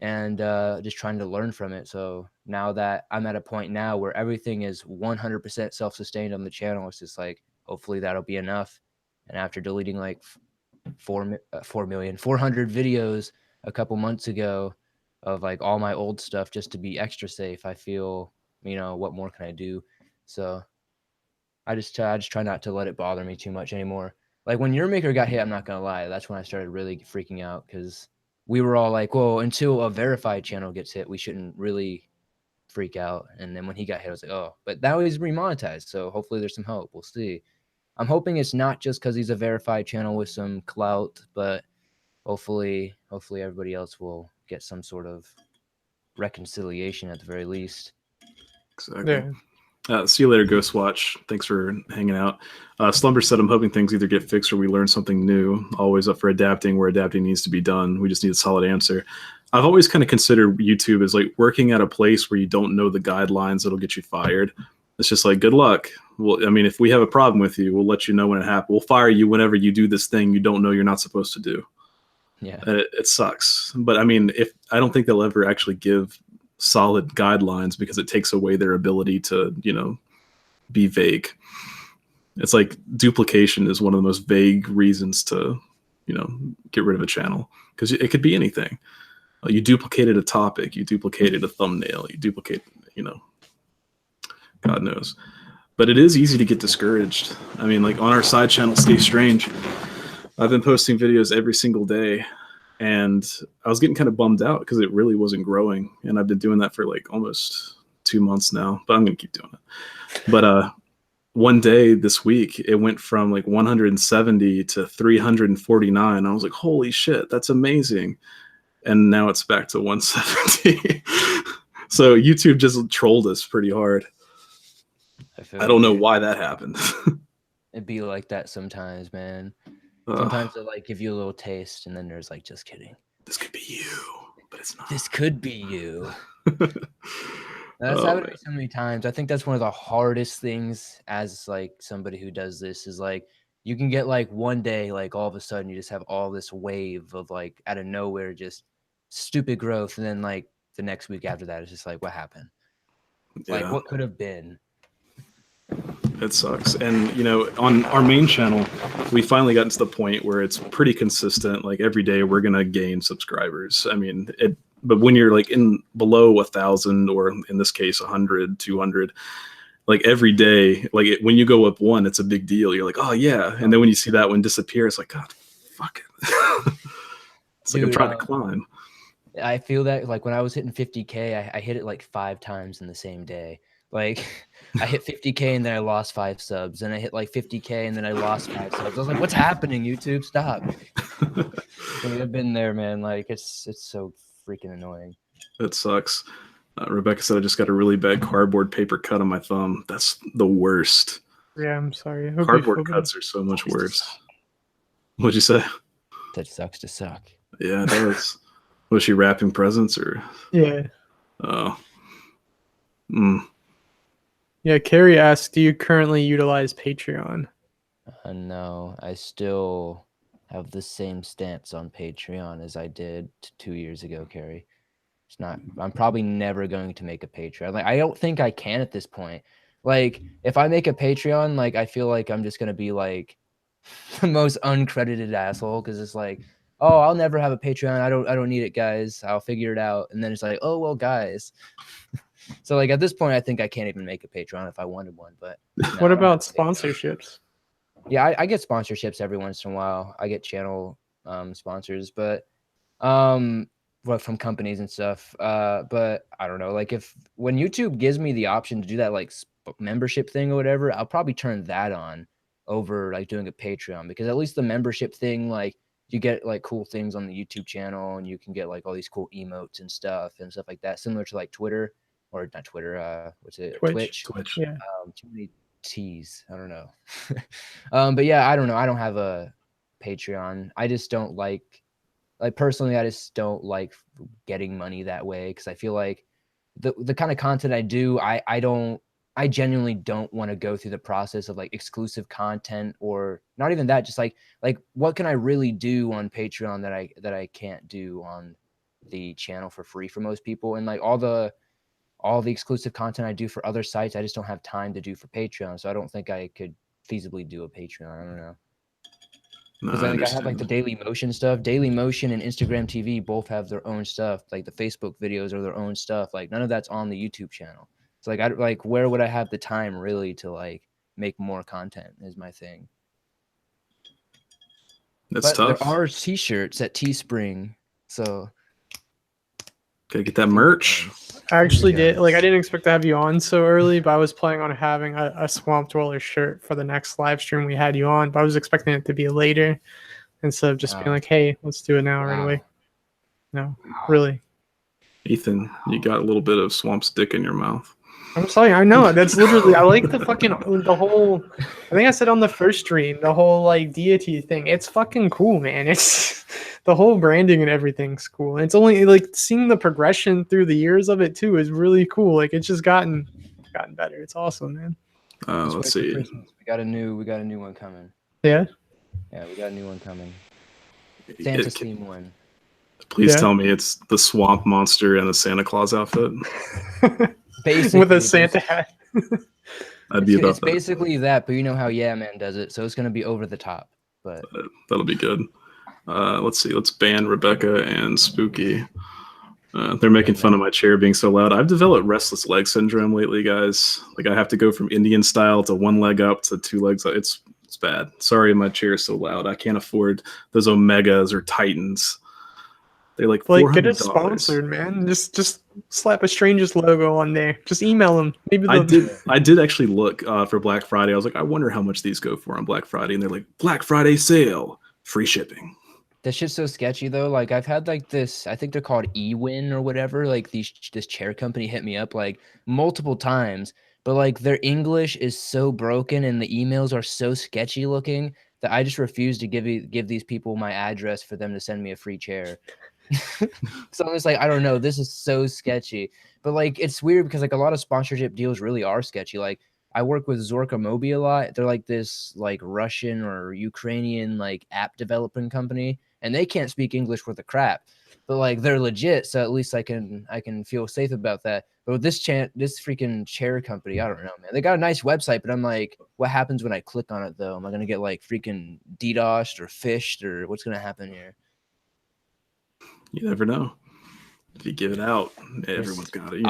and just trying to learn from it. So now that I'm at a point now where everything is 100% self-sustained on the channel, it's just like hopefully that'll be enough. And after deleting like 400 videos a couple months ago of like all my old stuff just to be extra safe, I feel what more can I do? So I just try not to let it bother me too much anymore. Like when your maker got hit, I'm not gonna lie, that's when I started really freaking out because we were all like, well, until a verified channel gets hit, we shouldn't really freak out. And then when he got hit, I was like, oh, but now he's remonetized, so hopefully there's some hope. We'll see. I'm hoping it's not just because he's a verified channel with some clout, but hopefully everybody else will get some sort of reconciliation at the very least. Exactly. Yeah. See you later, Ghostwatch. Thanks for hanging out. Slumber said, I'm hoping things either get fixed or we learn something new. Always up for adapting where adapting needs to be done. We just need a solid answer. I've always kind of considered YouTube as like working at a place where you don't know the guidelines that'll get you fired. It's just like, good luck. Well, I mean, if we have a problem with you, we'll let you know when it happens. We'll fire you whenever you do this thing you don't know you're not supposed to do. Yeah. It sucks. But I mean, I don't think they'll ever actually give solid guidelines because it takes away their ability to, be vague. It's like duplication is one of the most vague reasons to, get rid of a channel because it could be anything. You duplicated a topic, you duplicated a thumbnail, you duplicate, God knows. But it is easy to get discouraged. I mean, like on our side channel, Stay Strange, I've been posting videos every single day. And I was getting kind of bummed out because it really wasn't growing. And I've been doing that for like almost 2 months now, but I'm going to keep doing it. But one day this week, it went from like 170 to 349. I was like, holy shit, that's amazing. And now it's back to 170. So YouTube just trolled us pretty hard. I don't know why that happened. It'd be like that sometimes, man. Sometimes they like give you a little taste, and then there's like, just kidding. This could be you, but it's not. This could be you. That's happened to me so many times. I think that's one of the hardest things as like somebody who does this is like you can get like one day, like all of a sudden you just have all this wave of like out of nowhere, just stupid growth. And then like the next week after that, it's just like, what happened? Yeah. Like what could have been? It sucks. And, on our main channel, we finally gotten to the point where it's pretty consistent. Like every day we're going to gain subscribers. I mean, but when you're like in below 1,000 or in this case, 100, 200, like every day, like when you go up one, it's a big deal. You're like, oh yeah. And then when you see that one disappear, it's like, God, fuck it. It's like I'm trying to climb. I feel that like when I was hitting 50K, I hit it like 5 times in the same day. Like I hit 50K and then I lost 5 subs, and I hit like 50K and then I lost 5 subs. I was like, what's happening, YouTube? Stop. I've been there, man. Like it's so freaking annoying. That sucks. Rebecca said I just got a really bad cardboard paper cut on my thumb. That's the worst. Yeah, I'm sorry. I hope Cardboard cuts are so much worse. What'd you say? That sucks to suck. Yeah, it does. Was she wrapping presents or? Yeah. Oh. Yeah, Carrie asked, do you currently utilize Patreon? No, I still have the same stance on Patreon as I did 2 years ago, Carrie. It's not. I'm probably never going to make a Patreon. Like, I don't think I can at this point. Like, if I make a Patreon, like, I feel like I'm just gonna be like the most uncredited asshole because it's like, oh, I'll never have a Patreon. I don't need it, guys. I'll figure it out. And then it's like, oh well, guys. So like at this point, I think I can't even make a Patreon if I wanted one. But no, what about sponsorships? Yeah, I get sponsorships every once in a while. I get channel sponsors, but well, from companies and stuff. But I don't know. Like when YouTube gives me the option to do that like membership thing or whatever, I'll probably turn that on over like doing a Patreon, because at least the membership thing, like you get like cool things on the YouTube channel and you can get like all these cool emotes and stuff like that, similar to like Twitter or not Twitter. What's it? Twitch. Yeah. Too many T's. I don't know. But yeah, I don't know. I don't have a Patreon. I just don't like personally, I just don't like getting money that way, because I feel like the kind of content I do, I genuinely don't want to go through the process of like exclusive content, or not even that, just like what can I really do on Patreon that I can't do on the channel for free for most people, and like all the exclusive content I do for other sites, I just don't have time to do for Patreon. So I don't think I could feasibly do a Patreon. I don't know. Because No, I have like the Daily Motion stuff. Daily Motion and Instagram TV both have their own stuff. Like the Facebook videos are their own stuff. Like none of that's on the YouTube channel. So like where would I have the time really to like make more content is my thing. That's tough. There are t-shirts at Teespring, so gotta get that merch. I actually did. Like, I didn't expect to have you on so early, but I was planning on having a Swamp Dweller shirt for the next live stream we had you on. But I was expecting it to be later instead of just being like, "Hey, let's do it now right away." No, really. Ethan, you got a little bit of Swamp's dick in your mouth. I'm sorry. I know. That's literally. I like the whole. I think I said on the first stream, the whole like deity thing. It's fucking cool, man. It's the whole branding and everything's cool. And it's only like seeing the progression through the years of it too is really cool. Like it's just gotten better. It's awesome, man. Let's see. We got a new one coming. Yeah. Yeah, we got a new one coming. Santa theme one. Please tell me it's the swamp monster and the Santa Claus outfit. Basically, with a Santa hat. It's basically that, but you know how Yeah Man does it, so it's gonna be over the top. But that'll be good. Let's see. Let's ban Rebecca and Spooky. They're making fun of my chair being so loud. I've developed restless leg syndrome lately, guys. Like I have to go from Indian style to one leg up to two legs up. It's bad. Sorry, my chair is so loud. I can't afford those Omegas or Titans. They're like $400. Get it sponsored, man. Just slap a Strangest logo on there. Just email them. Maybe I did actually look for Black Friday. I was like, I wonder how much these go for on Black Friday, and they're like, Black Friday sale, free shipping. That shit's so sketchy though. Like I've had like this, I think they're called eWin or whatever. Like this chair company hit me up like multiple times, but like their English is so broken and the emails are so sketchy looking that I just refuse to give these people my address for them to send me a free chair. So I'm just like, I don't know, this is so sketchy. But like it's weird because like a lot of sponsorship deals really are sketchy. Like I work with Zorka Mobi a lot. They're like this like Russian or Ukrainian like app developing company, and they can't speak English worth a crap. But like they're legit, so at least I can feel safe about that. But with this freaking chair company, I don't know, man. They got a nice website, but I'm like, what happens when I click on it though? Am I gonna get like freaking DDoSed or phished, or what's gonna happen here? You never know. If you give it out, everyone's got it.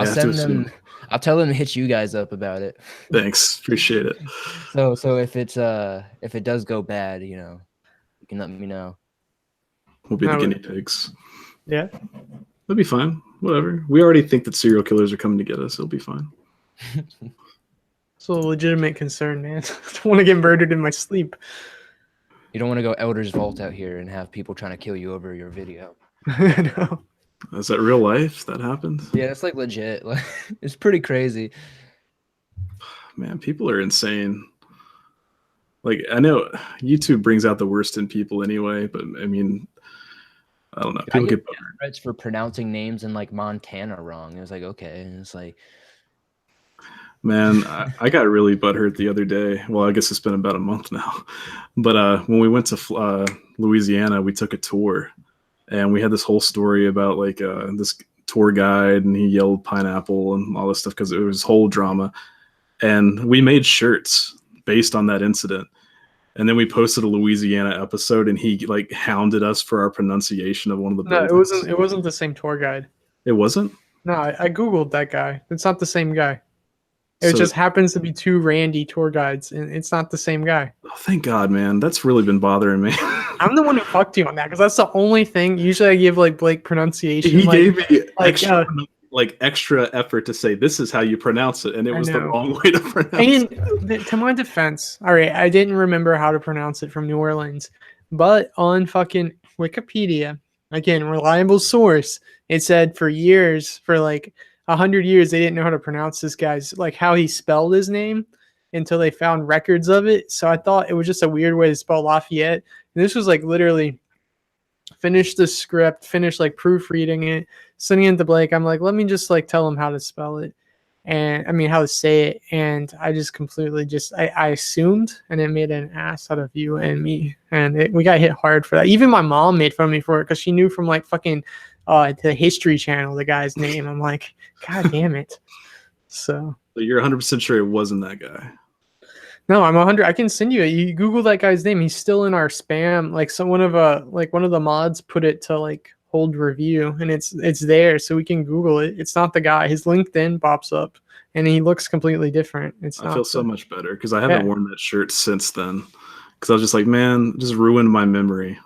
I'll tell them to hit you guys up about it. Thanks, appreciate it. So if it does go bad, you know, you can let me know. We'll be the guinea pigs. Yeah, that'll be fine. Whatever. We already think that serial killers are coming to get us. It'll be fine. It's a legitimate concern, man. I don't want to get murdered in my sleep. You don't want to go Elder's Vault out here and have people trying to kill you over your video. No. Is that real life that happened? Yeah, it's like legit. Like, it's pretty crazy. Man, people are insane. Like, I know YouTube brings out the worst in people anyway, but I mean, I don't know. People get threats for pronouncing names in like Montana wrong. It was like, okay, and it's like, man, I got really butthurt the other day. Well, I guess it's been about a month now. But when we went to Louisiana, we took a tour, and we had this whole story about like this tour guide, and he yelled pineapple and all this stuff because it was whole drama. And we made shirts based on that incident. And then we posted a Louisiana episode, and he like hounded us for our pronunciation of one of the buildings. No, it wasn't the same tour guide. It wasn't? No, I googled that guy. It's not the same guy. It just happens to be two Randy tour guides, and it's not the same guy. Oh, thank God, man. That's really been bothering me. I'm the one who fucked you on that because that's the only thing. Usually, I give like Blake pronunciation. He gave me like extra effort to say this is how you pronounce it, and it was the wrong way to pronounce it. To my defense, all right, I didn't remember how to pronounce it from New Orleans, but on fucking Wikipedia, again, reliable source, it said for years, for like 100 years, they didn't know how to pronounce this guy's, like how he spelled his name until they found records of it. So I thought it was just a weird way to spell Lafayette. And this was like literally finish the script, finish like proofreading it, sending it to Blake. I'm like, let me just like tell him how to spell it. And I mean, how to say it. And I just completely I assumed, and it made an ass out of you and me. And we got hit hard for that. Even my mom made fun of me for it because she knew from like fucking the History Channel, the guy's name. I'm like, God damn it. So you're 100% sure it wasn't that guy? No, I'm 100. I can send you it. You Google that guy's name. He's still in our spam. Like one of the mods put it to like hold review, and it's there, so we can Google it. It's not the guy. His LinkedIn pops up, and he looks completely different. I feel so much better because I haven't worn that shirt since then. Because I was just like, man, just ruined my memory.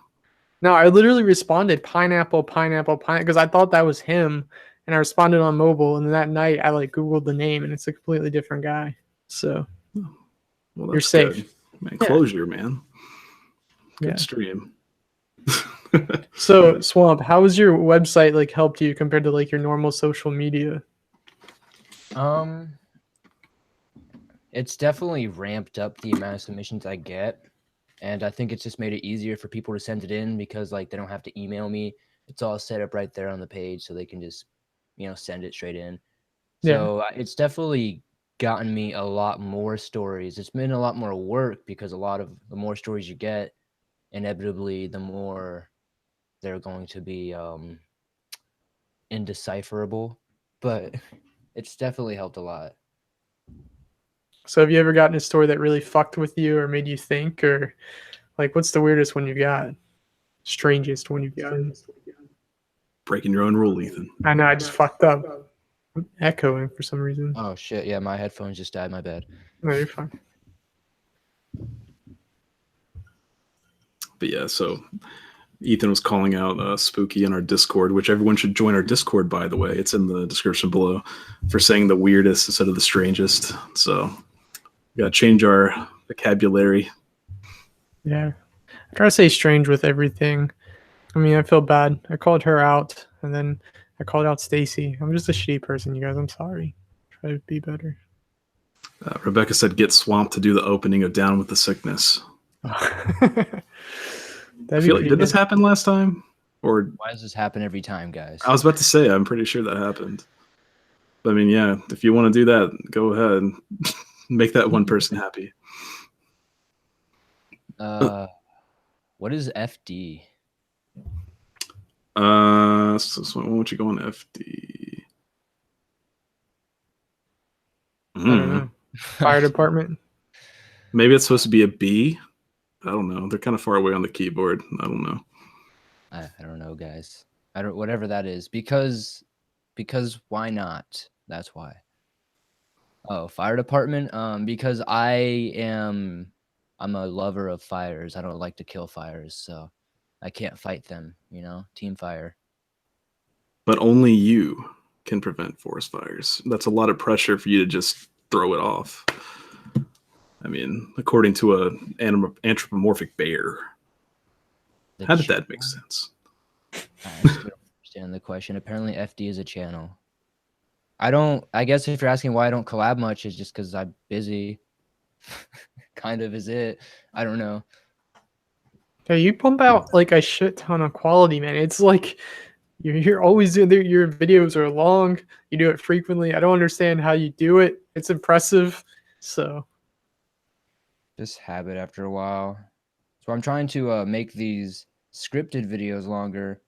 No, I literally responded pineapple because I thought that was him, and I responded on mobile. And then that night, I like Googled the name, and it's a completely different guy. So, well, you're safe, good. Man. Closure, man. Good stream. So, Swamp, how has your website like helped you compared to like your normal social media? It's definitely ramped up the amount of submissions I get. And I think it's just made it easier for people to send it in because like they don't have to email me. It's all set up right there on the page, so they can just, send it straight in. So it's definitely gotten me a lot more stories. It's been a lot more work because the more stories you get, inevitably the more they're going to be indecipherable. But it's definitely helped a lot. So have you ever gotten a story that really fucked with you or made you think, or like what's the weirdest one you got? Strangest one you've gotten? Breaking your own rule, Ethan. I know, I just fucked up. I'm echoing for some reason. Oh shit, yeah, my headphones just died, my bad. No, you're fine. But yeah, so Ethan was calling out Spooky in our Discord, which everyone should join our Discord, by the way. It's in the description below, for saying the weirdest instead of the strangest. So we gotta change our vocabulary. Yeah. I gotta say strange with everything. I mean, I feel bad. I called her out, and then I called out Stacy. I'm just a shitty person, you guys. I'm sorry. Try to be better. Rebecca said, get Swamp to do the opening of Down with the Sickness. I feel like, did this happen last time? Or why does this happen every time, guys? I was about to say, I'm pretty sure that happened. But I mean, yeah, if you want to do that, go ahead and make that one person happy. What is FD? So why don't you go on FD? I don't know. Fire department? Maybe it's supposed to be a B. I don't know. They're kind of far away on the keyboard. I don't know. I don't know, guys. Whatever that is. Because why not? That's why. Oh, fire department. Because I'm a lover of fires. I don't like to kill fires, so I can't fight them, Team fire. But only you can prevent forest fires. That's a lot of pressure for you to just throw it off. I mean, according to an anthropomorphic bear. How did that make sense? I still don't understand the question. Apparently FD is a channel. I guess if you're asking why I don't collab much, it's just because I'm busy. Kind of is it. I don't know. Yeah, you pump out like a shit ton of quality, man. It's like you're always doing your videos are long. You do it frequently. I don't understand how you do it. It's impressive. So just habit after a while. So I'm trying to make these scripted videos longer.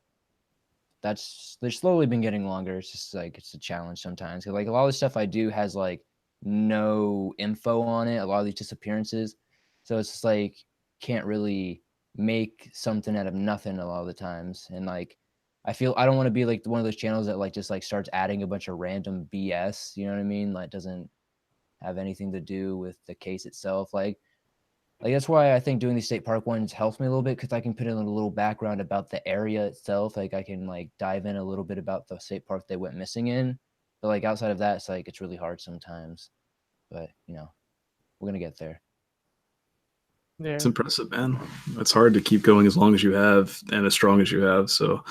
They've slowly been getting longer. It's just like it's a challenge sometimes. 'Cause, like a lot of the stuff I do has like no info on it. A lot of these disappearances, so it's just like can't really make something out of nothing a lot of the times. And like I feel I don't want to be like one of those channels that like just like starts adding a bunch of random BS. You know what I mean? Like doesn't have anything to do with the case itself. Like that's why I think doing these state park ones helps me a little bit because I can put in a little background about the area itself. Like I can like dive in a little bit about the state park they went missing in. But like outside of that, it's like it's really hard sometimes. But you know, we're gonna get there. yeah, It's impressive, man. It's hard to keep going as long as you have and as strong as you have. So,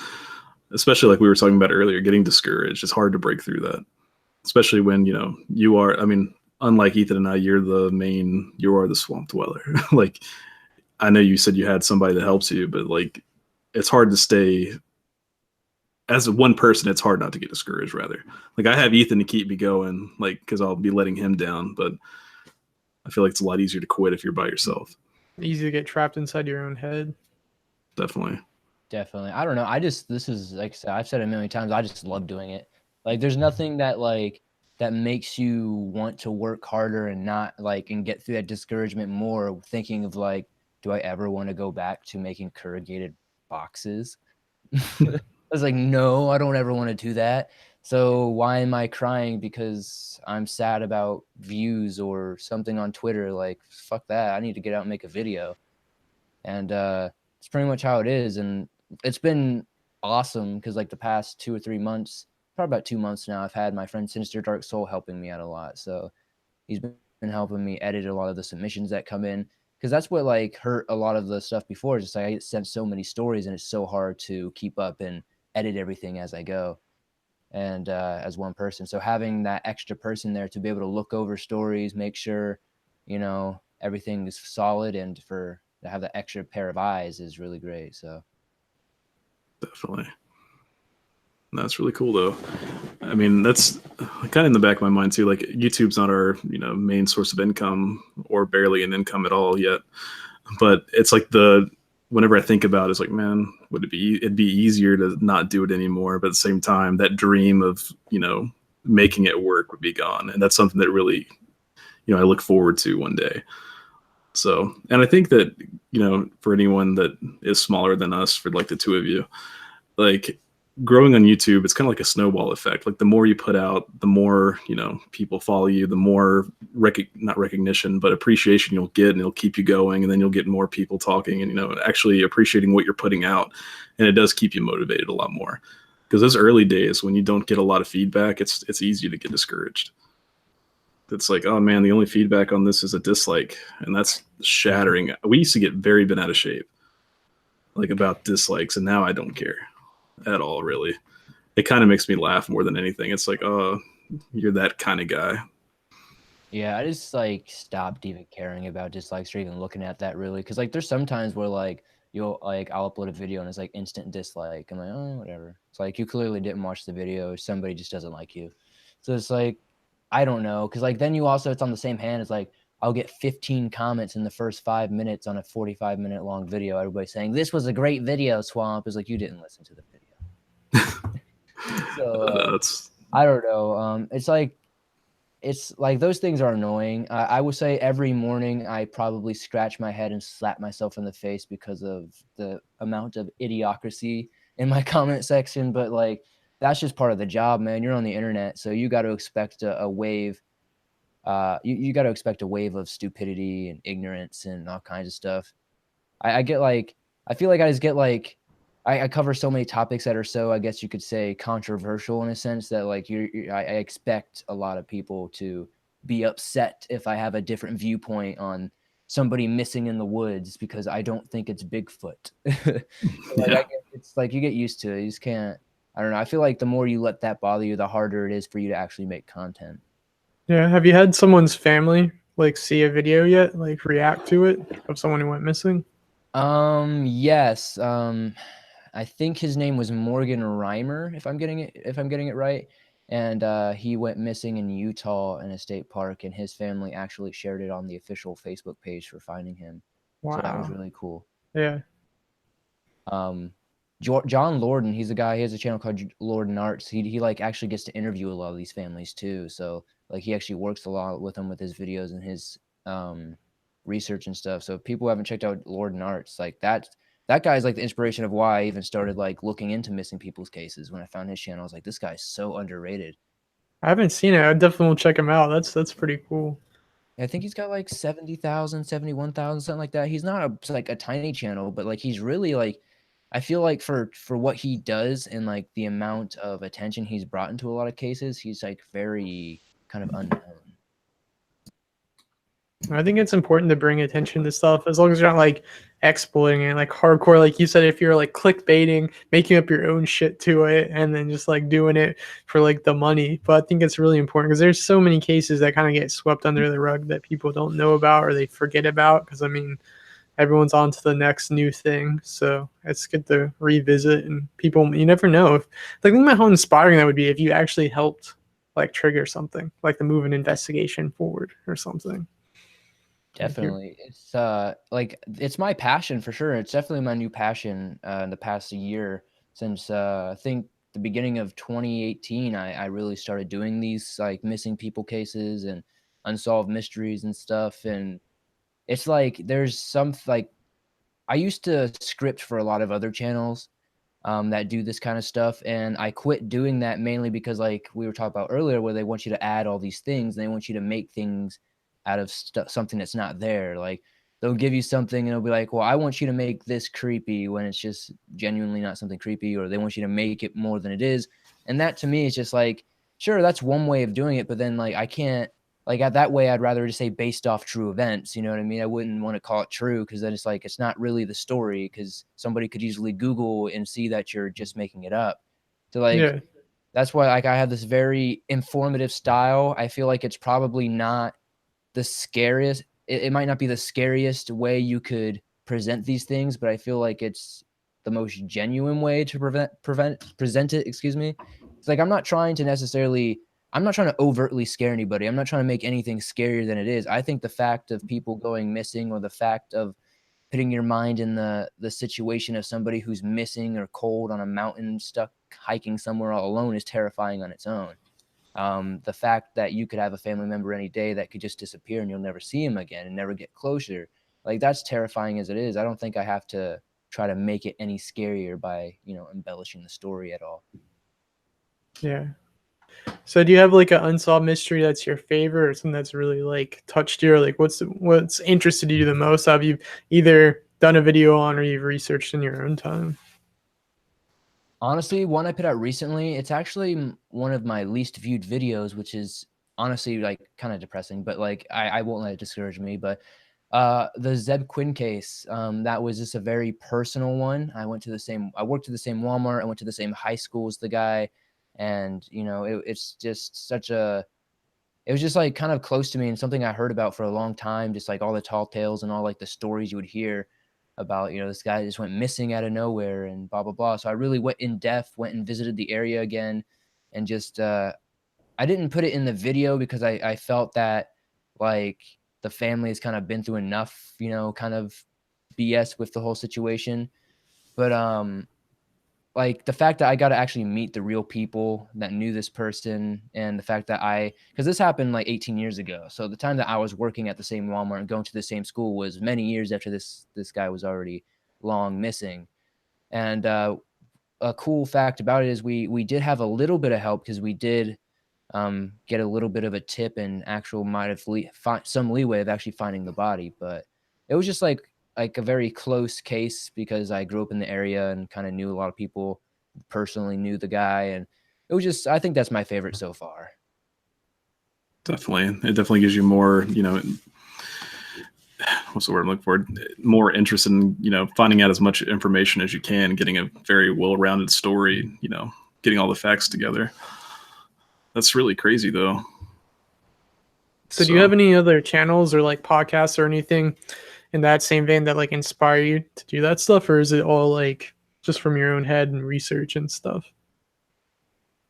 especially like we were talking about earlier, getting discouraged, it's hard to break through that. Especially when, you know, you are, I mean, unlike Ethan and I, you are the swamp dweller. Like, I know you said you had somebody that helps you, but like, it's hard to stay as one person. It's hard not to get discouraged, rather. Like, I have Ethan to keep me going, like, because I'll be letting him down, but I feel like it's a lot easier to quit if you're by yourself. easy to get trapped inside your own head. Definitely. I don't know. This is like I said, I've said it a million times. I just love doing it. Like there's nothing that like that makes you want to work harder and not like and get through that discouragement more thinking of like, do I ever want to go back to making corrugated boxes? I was like, no, I don't ever want to do that. So why am I crying because I'm sad about views or something on Twitter? Like, fuck that. I need to get out and make a video. And it's pretty much how it is. And it's been awesome because like the past 2 or 3 months, probably about 2 months now, I've had my friend Sinister Dark Soul helping me out a lot. So he's been helping me edit a lot of the submissions that come in because that's what like hurt a lot of the stuff before. Just like I get sent so many stories and it's so hard to keep up and edit everything as I go and as one person. So having that extra person there to be able to look over stories, make sure, you know, everything is solid and to have that extra pair of eyes is really great. So definitely. That's really cool, though. I mean, that's kind of in the back of my mind too. Like, YouTube's not our, you know, main source of income, or barely an income at all yet. But it's like whenever I think about it, it's like, man, it'd be easier to not do it anymore. But at the same time, that dream of, you know, making it work would be gone, and that's something that really, you know, I look forward to one day. So, and I think that, you know, for anyone that is smaller than us, for like the two of you, like, growing on YouTube, it's kind of like a snowball effect. Like, the more you put out, the more, you know, people follow you, the more not recognition, but appreciation you'll get, and it'll keep you going. And then you'll get more people talking and, you know, actually appreciating what you're putting out. And it does keep you motivated a lot more, because those early days when you don't get a lot of feedback, it's easy to get discouraged. It's like, oh man, the only feedback on this is a dislike, and that's shattering. We used to get very bent out of shape, like, about dislikes, and now I don't care at all, really. It kind of makes me laugh more than anything. It's like, oh, you're that kind of guy. yeah, I just like stopped even caring about dislikes or even looking at that really, because like there's some times where like I'll upload a video and it's like instant dislike. I'm like, oh, whatever. It's like you clearly didn't watch the video, or somebody just doesn't like you. So it's like I don't know, because like then you also, it's on the same hand as like I'll get 15 comments in the first 5 minutes on a 45-minute long video. Everybody saying this was a great video, Swamp. Is like, you didn't listen to the video. So I don't know. It's like those things are annoying. I would say every morning I probably scratch my head and slap myself in the face because of the amount of idiocracy in my comment section. But like, that's just part of the job, man. You're on the internet, so you got to expect a wave. You got to expect a wave of stupidity and ignorance and all kinds of stuff. I get like, I feel like I just get like, I cover so many topics that are so, I guess you could say, controversial in a sense that like I expect a lot of people to be upset if I have a different viewpoint on somebody missing in the woods because I don't think it's Bigfoot. Like, Yeah. it's like you get used to it. You just can't. I don't know. I feel like the more you let that bother you, the harder it is for you to actually make content. Yeah. Have you had someone's family like see a video yet, like react to it of someone who went missing? Yes. I think his name was Morgan Reimer, if I'm getting it right. And he went missing in Utah in a state park, and his family actually shared it on the official Facebook page for finding him. Wow. So that was really cool. Yeah. John Lorden, he's a guy, he has a channel called Lorden Arts. He like actually gets to interview a lot of these families too. So like he actually works a lot with them with his videos and his research and stuff. So if people haven't checked out Lorden Arts, like that guy is like the inspiration of why I even started like looking into missing people's cases. When I found his channel, I was like, this guy's so underrated. I haven't seen it. I definitely will check him out. That's pretty cool. I think he's got like 70,000, 71,000, something like that. He's not like a tiny channel, but like he's really like, I feel like for what he does and like the amount of attention he's brought into a lot of cases, he's like very kind of unknown. I think it's important to bring attention to stuff as long as you're not like exploiting it, like hardcore. Like you said, if you're like clickbaiting, making up your own shit to it, and then just like doing it for like the money. But I think it's really important because there's so many cases that kind of get swept under the rug that people don't know about or they forget about. Because I mean, everyone's on to the next new thing, so it's good to revisit. And people, you never know if like think about how inspiring that would be if you actually helped like trigger something, like to move an investigation forward or something. Definitely. It's like it's my passion for sure. It's definitely my new passion in the past year since I think the beginning of 2018 I really started doing these like missing people cases and unsolved mysteries and stuff. And it's like there's some like I used to script for a lot of other channels that do this kind of stuff, and I quit doing that mainly because like we were talking about earlier, where they want you to add all these things and they want you to make things out of something that's not there. Like they'll give you something and they'll be like, well, I want you to make this creepy when it's just genuinely not something creepy, or they want you to make it more than it is. And that to me is just like, sure, that's one way of doing it, but then like I can't like at that way I'd rather just say based off true events, you know what I mean? I wouldn't want to call it true because then it's like it's not really the story, because somebody could easily Google and see that you're just making it up. So like that's why like I have this very informative style. I feel like it's probably not the scariest. It might not be the scariest way you could present these things, but I feel like it's the most genuine way to present it. Excuse me. It's like I'm not trying to overtly scare anybody. I'm not trying to make anything scarier than it is. I think the fact of people going missing, or the fact of putting your mind in the situation of somebody who's missing or cold on a mountain, stuck hiking somewhere all alone, is terrifying on its own. The fact that you could have a family member any day that could just disappear and you'll never see him again and never get closure, like that's terrifying as it is. I don't think I have to try to make it any scarier by, you know, embellishing the story at all. Yeah. So do you have like an unsolved mystery that's your favorite, or something that's really like touched you, or like what's interested you the most? Have you either done a video on or you've researched in your own time? Honestly, one I put out recently, it's actually one of my least viewed videos, which is honestly like kind of depressing, but like I won't let it discourage me. But the Zeb Quinn case, that was just a very personal one. I worked at the same Walmart. I went to the same high school as the guy. And, you know, it's just it was just like kind of close to me and something I heard about for a long time, just like all the tall tales and all like the stories you would hear about, you know, this guy just went missing out of nowhere and blah, blah, blah. So I really went in depth, went and visited the area again, and just, I didn't put it in the video because I felt that like the family has kind of been through enough, you know, kind of BS with the whole situation. But, like the fact that I got to actually meet the real people that knew this person, and the fact that because this happened like 18 years ago. So the time that I was working at the same Walmart and going to the same school was many years after this guy was already long missing. And a cool fact about it is we did have a little bit of help, because we did get a little bit of a tip and actual might have some leeway of actually finding the body. But it was just like a very close case because I grew up in the area and kind of knew a lot of people, personally knew the guy. And it was just, I think that's my favorite so far. Definitely. It definitely gives you more, you know, what's the word I'm looking for? More interested in, you know, finding out as much information as you can, getting a very well-rounded story, you know, getting all the facts together. That's really crazy, though. So do you have any other channels or like podcasts or anything in that same vein that like inspire you to do that stuff, or is it all like just from your own head and research and stuff?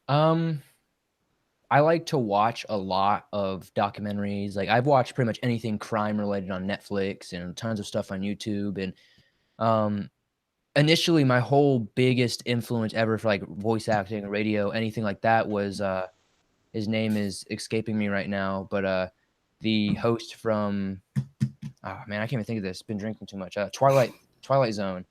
I like to watch a lot of documentaries. Like I've watched pretty much anything crime related on Netflix and tons of stuff on YouTube. And initially my whole biggest influence ever for like voice acting, radio, anything like that was his name is escaping me right now, but the host from oh man, I can't even think of this. Been drinking too much. Twilight Zone.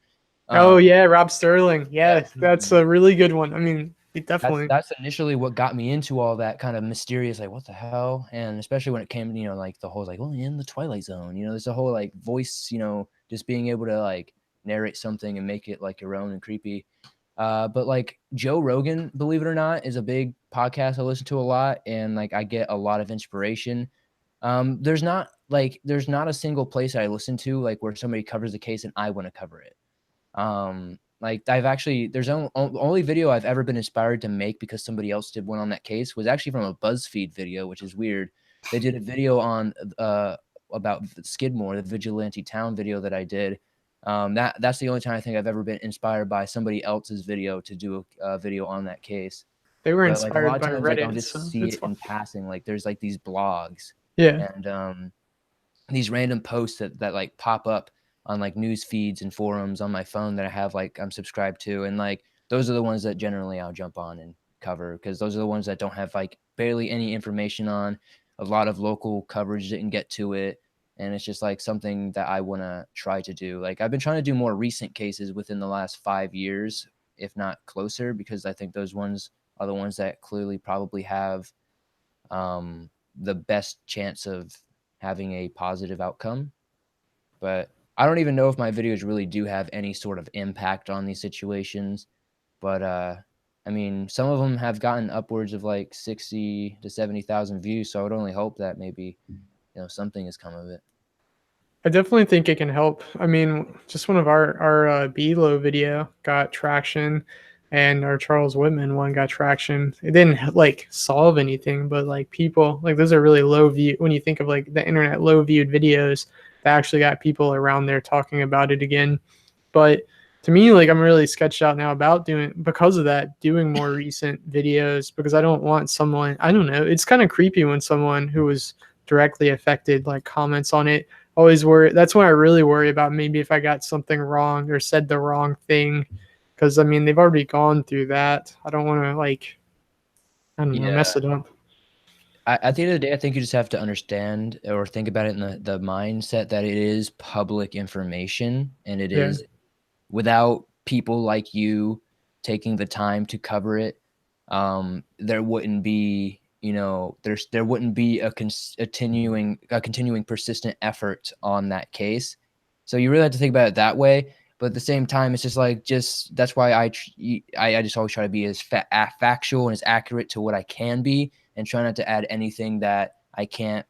Oh yeah, Rob Sterling. Yeah, Yeah, that's a really good one. I mean, it definitely. that's initially what got me into all that kind of mysterious, like what the hell, and especially when it came, like the whole like, well, in the Twilight Zone, there's a whole like voice, just being able to like narrate something and make it like your own and creepy. But like Joe Rogan, believe it or not, is a big podcast I listen to a lot, and like I get a lot of inspiration. There's not a single place I listen to like where somebody covers the case and I want to cover it. Like there's only video I've ever been inspired to make because somebody else did one on that case was actually from a BuzzFeed video, which is weird. They did a video on about Skidmore, the vigilante town video that I did. That's the only time I think I've ever been inspired by somebody else's video to do a video on that case. They were But like a lot inspired of by times, like I'll Reddit, just so see it's it in fun. passing. Like there's like these blogs Yeah, and these random posts that like pop up on like news feeds and forums on my phone that I have like I'm subscribed to, and like those are the ones that generally I'll jump on and cover because those are the ones that don't have like barely any information on. A lot of local coverage didn't get to it, and it's just like something that I want to try to do. Like I've been trying to do more recent cases within the last 5 years, if not closer, because I think those ones are the ones that clearly probably have the best chance of having a positive outcome. But I don't even know if my videos really do have any sort of impact on these situations. But I mean, some of them have gotten upwards of like 60 to 70,000 views. So I would only hope that maybe something has come of it. I definitely think it can help. I mean, just one of our B-Lo video got traction, and our Charles Whitman one got traction. It didn't like solve anything, but like people like those are really low view when you think of like the internet low viewed videos that actually got people around there talking about it again. But to me, like I'm really sketched out now about doing more recent videos because I don't want someone, I don't know, it's kind of creepy when someone who was directly affected like comments on it. Always worry. That's when I really worry about maybe if I got something wrong or said the wrong thing. Because I mean, they've already gone through that. I don't want to like, I don't know, mess it up. At the end of the day, I think you just have to understand or think about it in the mindset that it is public information, and it is without people like you taking the time to cover it, there wouldn't be, there wouldn't be a continuing persistent effort on that case. So you really have to think about it that way. But at the same time, it's just like, that's why I just always try to be as factual and as accurate to what I can be, and try not to add anything that I can't,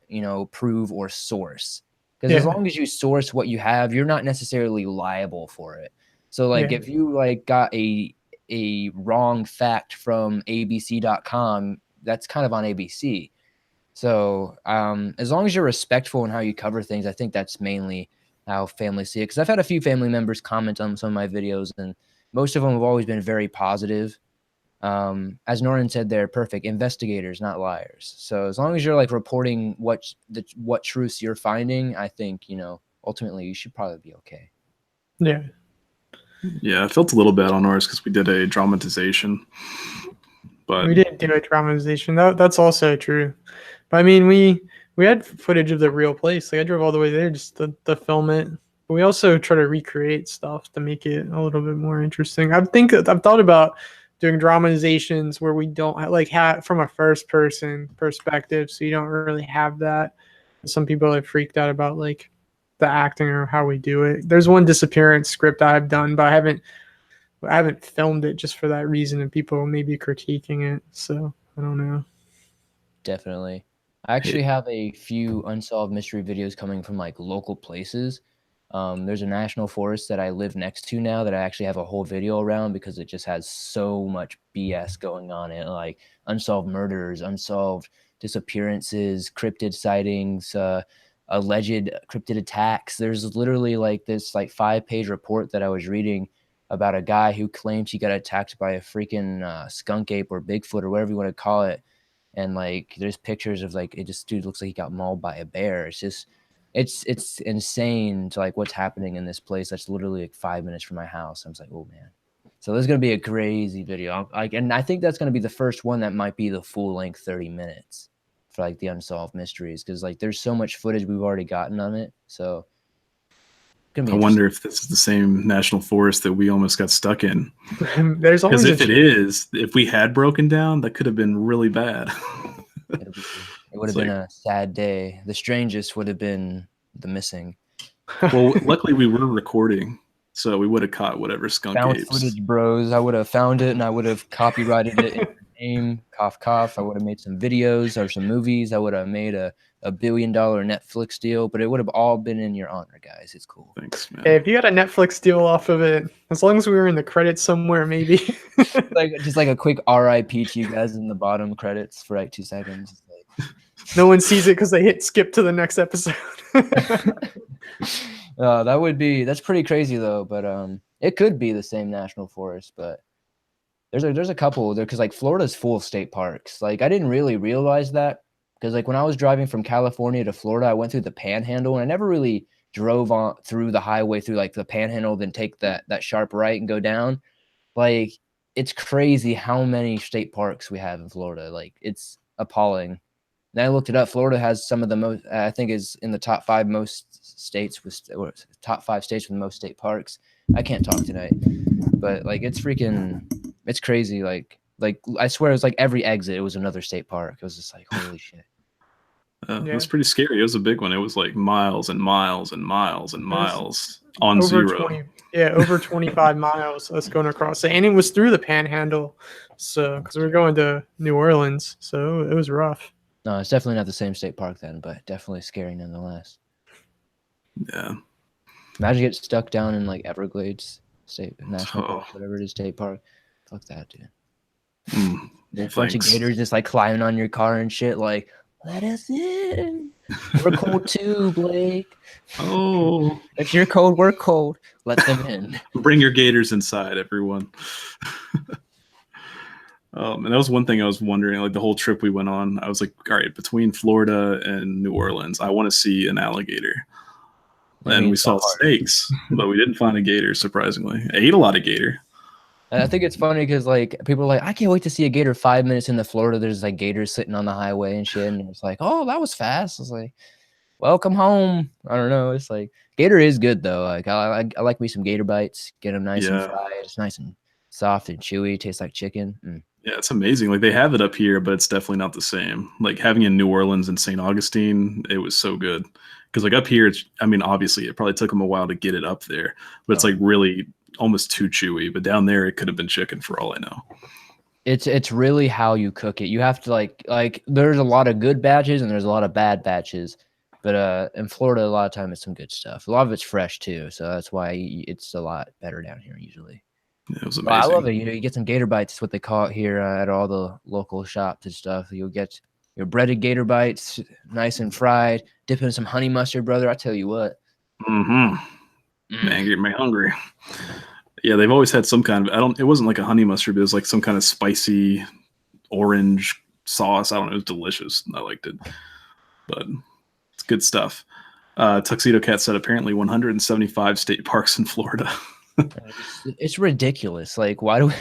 prove or source. Because as long as you source what you have, you're not necessarily liable for it. So like if you like got a wrong fact from abc.com, that's kind of on ABC. So as long as you're respectful in how you cover things, I think that's mainly how families see it. Because I've had a few family members comment on some of my videos, and most of them have always been very positive. As Norton said, they're perfect investigators, not liars. So as long as you're like reporting what truths you're finding, I think ultimately you should probably be okay. Yeah. Yeah, I felt a little bad on ours because we did a dramatization. But we did do a dramatization. That's also true. But I mean, we had footage of the real place. Like I drove all the way there just to film it. But we also try to recreate stuff to make it a little bit more interesting. I've thought about doing dramatizations where we don't have from a first person perspective, so you don't really have that. Some people have freaked out about like the acting or how we do it. There's one disappearance script I've done, but I haven't filmed it just for that reason, and people may be critiquing it. So I don't know. Definitely. I actually have a few unsolved mystery videos coming from like local places. There's a national forest that I live next to now that I actually have a whole video around because it just has so much BS going on in it, like unsolved murders, unsolved disappearances, cryptid sightings, alleged cryptid attacks. There's literally like this like 5-page report that I was reading about a guy who claims he got attacked by a freaking skunk ape or Bigfoot or whatever you want to call it. And like there's pictures of like it just dude looks like he got mauled by a bear. It's just it's insane to like what's happening in this place that's literally like 5 minutes from my house. I'm just like, oh man. So there's gonna be a crazy video. And I think that's gonna be the first one that might be the full length 30 minutes for like the unsolved mysteries, because like there's so much footage we've already gotten on it. So I wonder if this is the same national forest that we almost got stuck in. There's always because if we had broken down, that could have been really bad. It would have been a sad day. The strangest would have been the missing. Well, luckily we were recording, so we would have caught whatever skunk apes. Footage, bros. I would have found it and I would have copyrighted it in your name. Cough, cough. I would have made some videos or some movies. I would have made a $1 billion Netflix deal, but it would have all been in your honor, guys. It's cool. Thanks, man. Hey, if you got a Netflix deal off of it, as long as we were in the credits somewhere, maybe. just like a quick RIP to you guys in the bottom credits for like 2 seconds. No one sees it because they hit skip to the next episode. That's pretty crazy though. But it could be the same national forest, but there's a couple there because like Florida's full of state parks. Like I didn't really realize that because like when I was driving from California to Florida, I went through the Panhandle and I never really drove on through the highway through like the Panhandle, then take that sharp right and go down. Like it's crazy how many state parks we have in Florida. Like it's appalling. Then I looked it up. Florida has some of the most, I think is in the top 5 most states with, or top 5 states with the most state parks. I can't talk tonight, but like, it's crazy. Like I swear it was like every exit, it was another state park. It was just like, holy shit. It was pretty scary. It was a big one. It was like miles and miles and miles and miles on over zero. Over 25 miles us going across it. And it was through the Panhandle. So, because we were going to New Orleans. So it was rough. No, it's definitely not the same state park then, but definitely scary nonetheless. Yeah. Imagine getting stuck down in like Everglades State National Park, whatever it is, state park. Fuck that, dude. Well, a bunch of gators just like climbing on your car and shit, like, let us in. We're cold too, Blake. Oh. If you're cold, we're cold. Let them in. Bring your gators inside, everyone. And that was one thing I was wondering, like the whole trip we went on, I was like, all right, between Florida and New Orleans, I want to see an alligator. And we saw snakes, but we didn't find a gator, surprisingly. I ate a lot of gator. And I think it's funny because like people are like, I can't wait to see a gator 5 minutes into Florida. There's like gators sitting on the highway and shit. And it's like, oh, that was fast. I was like, welcome home. I don't know. It's like gator is good though. Like I like me some gator bites. Get them nice and fried. It's nice and soft and chewy. Tastes like chicken. Yeah, it's amazing. Like they have it up here, but it's definitely not the same. Like having it in New Orleans and St. Augustine, it was so good. Because like up here, obviously it probably took them a while to get it up there, but it's like really almost too chewy. But down there, it could have been chicken for all I know. It's really how you cook it. You have to like there's a lot of good batches and there's a lot of bad batches. But in Florida, a lot of time it's some good stuff. A lot of it's fresh too, so that's why it's a lot better down here usually. Yeah, it was amazing. Well, I love it. You get some gator bites. It's what they call it here at all the local shops and stuff. You'll get your breaded gator bites, nice and fried. Dip in some honey mustard, brother. I tell you what. Man, get me hungry. Yeah, they've always had some kind of. It wasn't like a honey mustard, but it was like some kind of spicy orange sauce. I don't know. It was delicious. I liked it, but it's good stuff. Tuxedo Cat said apparently 175 state parks in Florida. It's ridiculous. Like, why do we,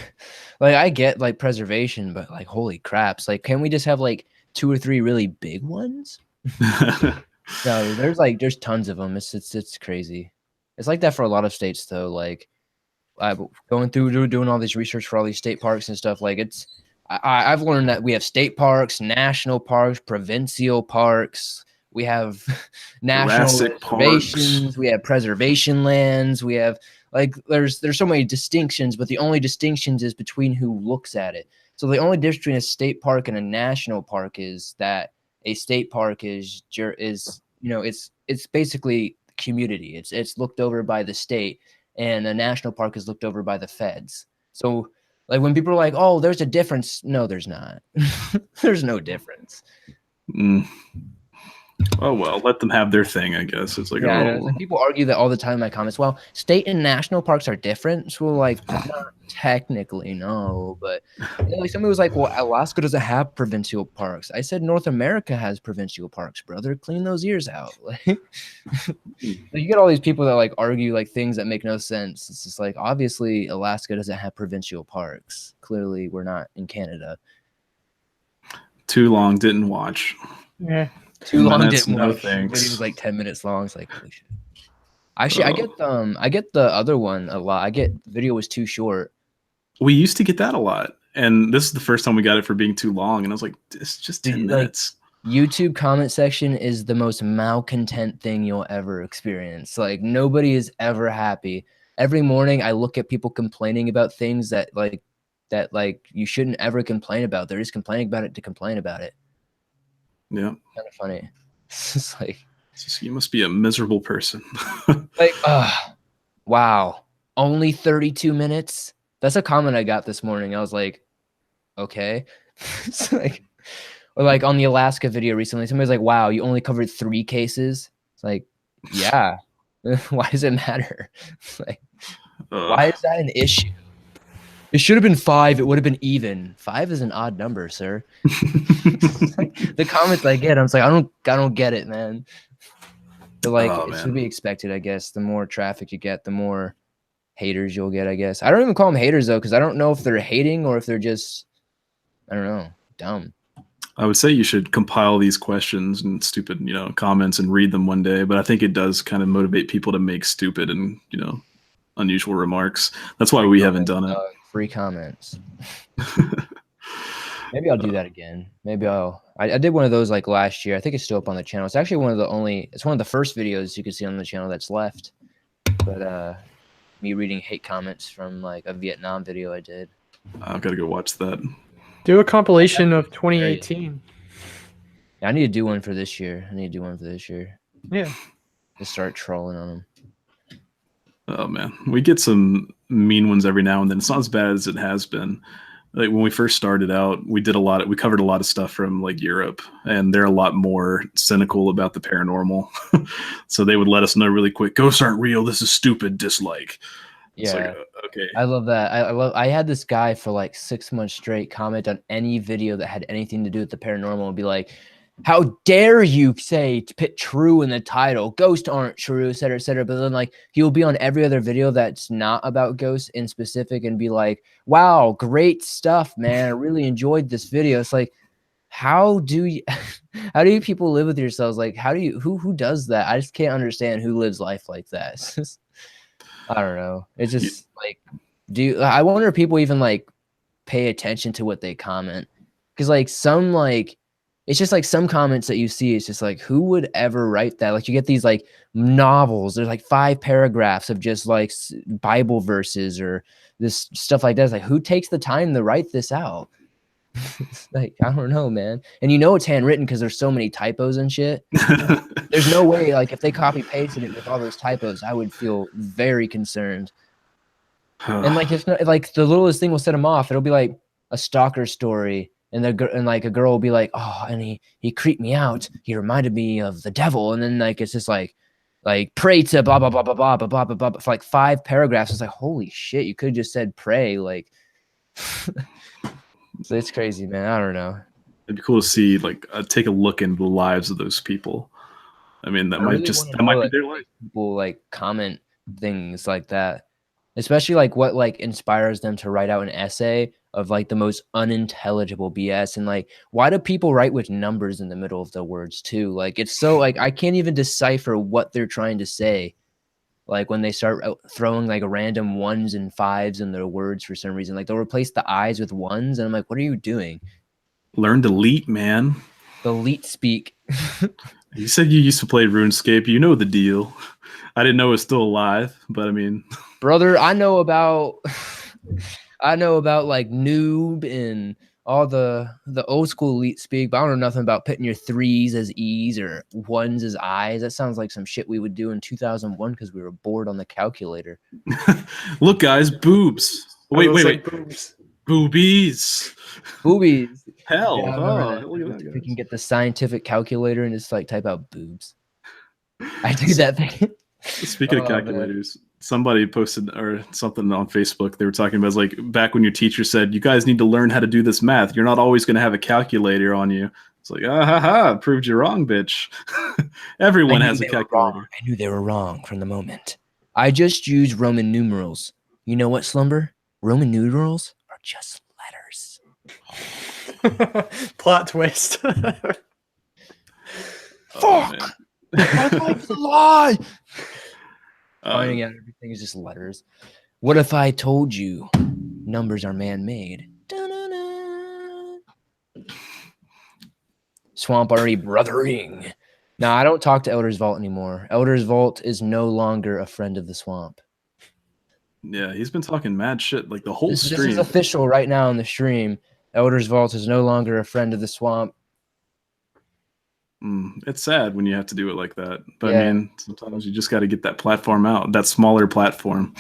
like, I get like preservation, but like, holy craps. Like, can we just have like 2 or 3 really big ones? No, there's tons of them. It's crazy. It's like that for a lot of states though. Like, going through doing all this research for all these state parks and stuff. Like I've learned that we have state parks, national parks, provincial parks. We have national reservations. We have preservation lands. We have like there's so many distinctions, but the only distinctions is between who looks at it. So the only difference between a state park and a national park is that a state park is it's basically community. It's looked over by the state, and a national park is looked over by the feds. So like when people are like, oh, there's a difference. No, there's not. There's no difference. Oh, well, let them have their thing, I guess. It's like, yeah, like people argue that all the time in my comments. Well, state and national parks are different. So like, not technically, no. But like somebody was like, well, Alaska doesn't have provincial parks. I said North America has provincial parks, brother. Clean those ears out. Like, you get all these people that like argue like things that make no sense. It's just like, obviously, Alaska doesn't have provincial parks. Clearly, we're not in Canada. Too long, didn't watch. Yeah. Too long, didn't watch. Video was like 10 minutes long. It's like, holy shit. Actually, I get the other one a lot. I get video was too short. We used to get that a lot, and this is the first time we got it for being too long. And I was like, it's just 10 minutes. YouTube comment section is the most malcontent thing you'll ever experience. Like nobody is ever happy. Every morning I look at people complaining about things that you shouldn't ever complain about. They're just complaining about it to complain about it. Yeah. Kind of funny. It's like, you must be a miserable person. like, wow. Only 32 minutes? That's a comment I got this morning. I was like, okay. It's like, or like on the Alaska video recently, somebody's like, wow, you only covered 3 cases. It's like, yeah. Why does it matter? Like, why is that an issue? It should have been 5. It would have been even. 5 is an odd number, sir. Like, the comments I get, I'm like, I don't get it, man. But like, it should be expected, I guess. The more traffic you get, the more haters you'll get, I guess. I don't even call them haters though, because I don't know if they're hating or if they're just, I don't know, dumb. I would say you should compile these questions and stupid, comments and read them one day. But I think it does kind of motivate people to make stupid and, unusual remarks. That's why we haven't done it. Free comments. Maybe I'll do that again. Maybe I did one of those like last year. I think it's still up on the channel. It's actually one of the first videos you can see on the channel that's left. But me reading hate comments from like a Vietnam video I did. I've got to go watch that. Do a compilation of 2018. Yeah, I need to do one for this year. Yeah. Just start trolling on them. Oh man, we get some mean ones every now and then. It's not as bad as it has been. Like when we first started out, we covered a lot of stuff from like Europe, and they're a lot more cynical about the paranormal. So they would let us know really quick, ghosts aren't real, this is stupid, dislike. Yeah. Like, okay. I love that. I had this guy for like 6 months straight comment on any video that had anything to do with the paranormal and be like, how dare you say to put true in the title? Ghosts aren't true, et cetera, et cetera. But then like he will be on every other video that's not about ghosts in specific and be like, wow, great stuff, man. I really enjoyed this video. It's like, how do you people live with yourselves? Like, who does that? I just can't understand who lives life like that. I don't know. It's just like, I wonder if people even like pay attention to what they comment. Cause like it's just like some comments that you see, it's just like, who would ever write that? Like you get these like novels, there's like 5 paragraphs of just like Bible verses or this stuff like that. It's like, who takes the time to write this out? Like, I don't know, man. And it's handwritten because there's so many typos and shit. There's no way, like if they copy pasted it with all those typos, I would feel very concerned. And like, if not, like the littlest thing will set them off. It'll be like a stalker story. And like a girl will be like, oh, and he creeped me out. He reminded me of the devil. And then like it's just like pray to blah blah blah blah blah blah blah blah blah for like 5 paragraphs. It's like, holy shit, you could have just said pray. Like, so it's crazy, man. I don't know. It'd be cool to see like take a look into the lives of those people. I mean, that might be their life. People like comment things like that, especially like what like inspires them to write out an essay of like the most unintelligible BS. And like, why do people write with numbers in the middle of the words too? Like, it's so like, I can't even decipher what they're trying to say. Like when they start throwing like random 1s and 5s in their words for some reason, like they'll replace the I's with 1s. And I'm like, what are you doing? Learn delete, man. Delete speak. You said you used to play RuneScape. You know the deal. I didn't know it was still alive, but I mean, brother, I know about like noob and all the old school elite speak, but I don't know nothing about putting your 3s as E's or 1s as I's. That sounds like some shit we would do in 2001 because we were bored on the calculator. Look, guys, boobs. Wait. Boobs. Boobies. Boobies. Hell, Yeah, look at that, we can get the scientific calculator and just like type out boobs. I do that thing. Speaking of calculators, somebody posted or something on Facebook. They were talking about like back when your teacher said, "You guys need to learn how to do this math. You're not always going to have a calculator on you." It's like, proved you wrong, bitch. Everyone has a calculator. I knew they were wrong from the moment. I just use Roman numerals. You know what, Slumber? Roman numerals are just letters. Plot twist. Fuck! My life's a lie! Finding out everything is just letters. What if I told you numbers are man-made? Swamp already brothering. Now, I don't talk to Elder's Vault anymore. Elder's Vault is no longer a friend of the swamp. Yeah, he's been talking mad shit like the whole stream. This is official right now on the stream. Elder's Vault is no longer a friend of the swamp. It's sad when you have to do it like that. But yeah. I mean, sometimes you just got to get that platform out, that smaller platform.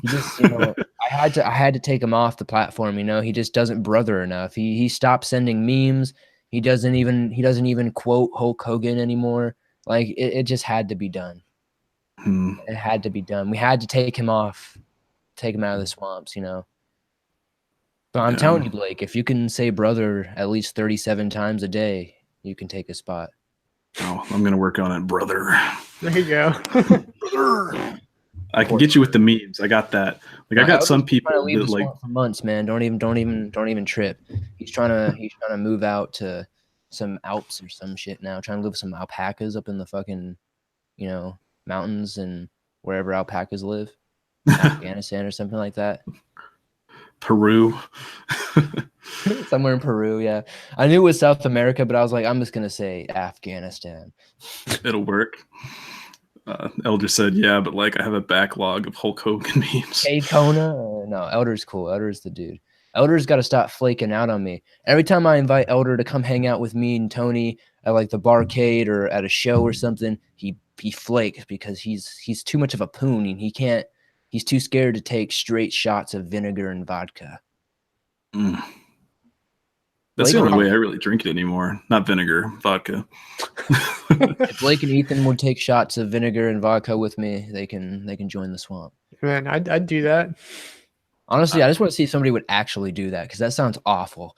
I had to take him off the platform. He just doesn't brother enough. He stopped sending memes. He doesn't even quote Hulk Hogan anymore. Like it just had to be done. It had to be done. We had to take him off, take him out of the swamps. But I'm telling you, Blake, if you can say brother at least 37 times a day, you can take a spot. Oh, I'm gonna work on it, brother. There you go. Brother. I can get you with the memes. I got that. Like I got some people that like for months, man. Don't even trip. He's trying to move out to some Alps or some shit now. Trying to live with some alpacas up in the fucking, mountains and wherever alpacas live, Afghanistan or something like that. Peru. Somewhere in Peru, yeah. I knew it was South America, but I was like, I'm just gonna say Afghanistan. It'll work. Elder said, yeah, but like I have a backlog of Hulk Hogan memes. Hey, Kona? No, Elder's cool. Elder's the dude. Elder's got to stop flaking out on me. Every time I invite Elder to come hang out with me and Tony at like the barcade or at a show or something, he flakes because he's too much of a poon and he's too scared to take straight shots of vinegar and vodka. That's the only way I really drink it anymore. Not vinegar, vodka. If Blake and Ethan would take shots of vinegar and vodka with me, they can join the swamp. Man, I'd do that. Honestly, I just want to see if somebody would actually do that because that sounds awful.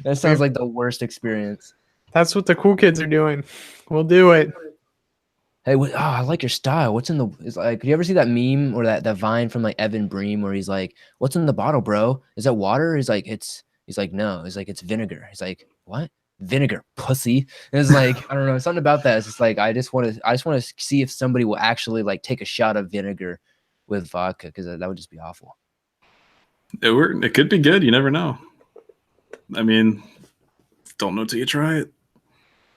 That sounds like the worst experience. That's what the cool kids are doing. We'll do it. Hey, I like your style. What's in the? Is like, do you ever see that meme or that Vine from like Evan Bream where he's like, "What's in the bottle, bro? Is that water?" He's like, no. He's like, it's vinegar. He's like, what? Vinegar, pussy. And it's like, I don't know, something about that. It's just like I just want to see if somebody will actually like take a shot of vinegar with vodka because that would just be awful. It could be good. You never know. I mean, don't know till you try it.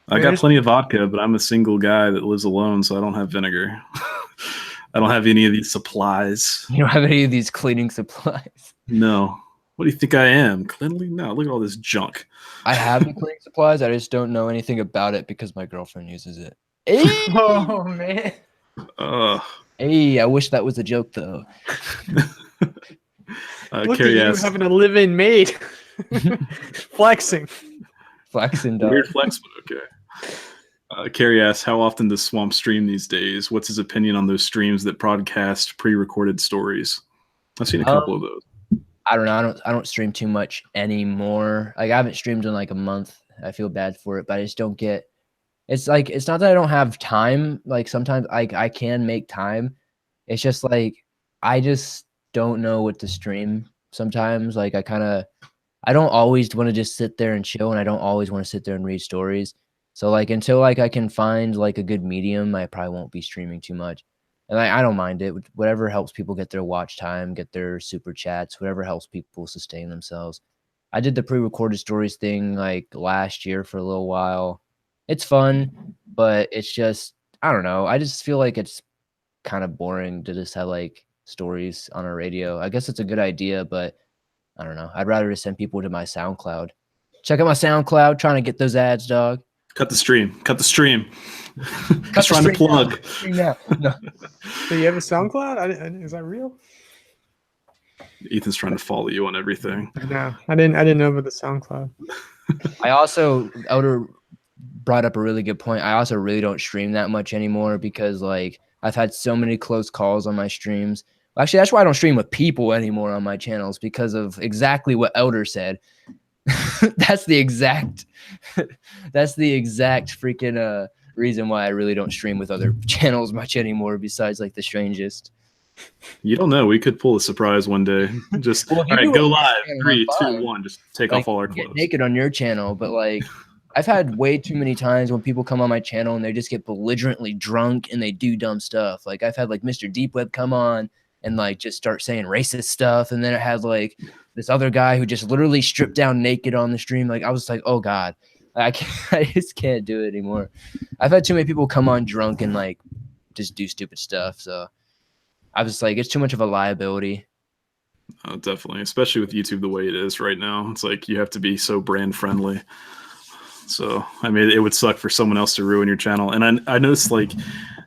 I got plenty of vodka, but I'm a single guy that lives alone, so I don't have vinegar. I don't have any of these supplies. You don't have any of these cleaning supplies? No. What do you think I am? Cleanly? No, look at all this junk. I have the cleaning supplies. I just don't know anything about it because my girlfriend uses it. Oh, man. Hey, I wish that was a joke, though. Look at you having a live-in maid. Flexing. Flexing, dog. Weird flex, but okay. Carrie asks, how often does Swamp stream these days? What's his opinion on those streams that broadcast pre-recorded stories? I've seen a couple of those. I don't know. I don't stream too much anymore. Like I haven't streamed in like a month. I feel bad for it, but I just don't get. It's like it's not that I don't have time. Like sometimes I can make time. It's just like I just don't know what to stream. Sometimes like I don't always want to just sit there and chill, and I don't always want to sit there and read stories. So like until like I can find like a good medium, I probably won't be streaming too much. And I don't mind it. Whatever helps people get their watch time, get their super chats, whatever helps people sustain themselves. I did the pre-recorded stories thing like last year for a little while. It's fun, but it's just, I don't know. I just feel like it's kind of boring to just have like stories on a radio. I guess it's a good idea, but I don't know. I'd rather just send people to my SoundCloud. Check out my SoundCloud, trying to get those ads, dog. Cut the stream. Cut the stream. Cut trying to plug. No. So you have a SoundCloud? Is that real? Ethan's trying to follow you on everything. No, I didn't know about the SoundCloud. Elder brought up a really good point. I also really don't stream that much anymore because like I've had so many close calls on my streams. Actually, that's why I don't stream with people anymore on my channels, because of exactly what Elder said. That's the exact freaking reason why I really don't stream with other channels much anymore, besides like the Strangest. You don't know. We could pull a surprise one day. Just all right, go live. 3, 2, 1. Just take off all our clothes. Get naked on your channel, but like I've had way too many times when people come on my channel and they just get belligerently drunk and they do dumb stuff. Like I've had like Mr. Deep Web come on and like just start saying racist stuff, and then I had like this other guy who just literally stripped down naked on the stream. Like I was like, oh God, I just can't do it anymore. I've had too many people come on drunk and like just do stupid stuff. So I was like, it's too much of a liability. Oh, definitely, especially with YouTube the way it is right now. It's like you have to be so brand friendly. So I mean, it would suck for someone else to ruin your channel. And I noticed like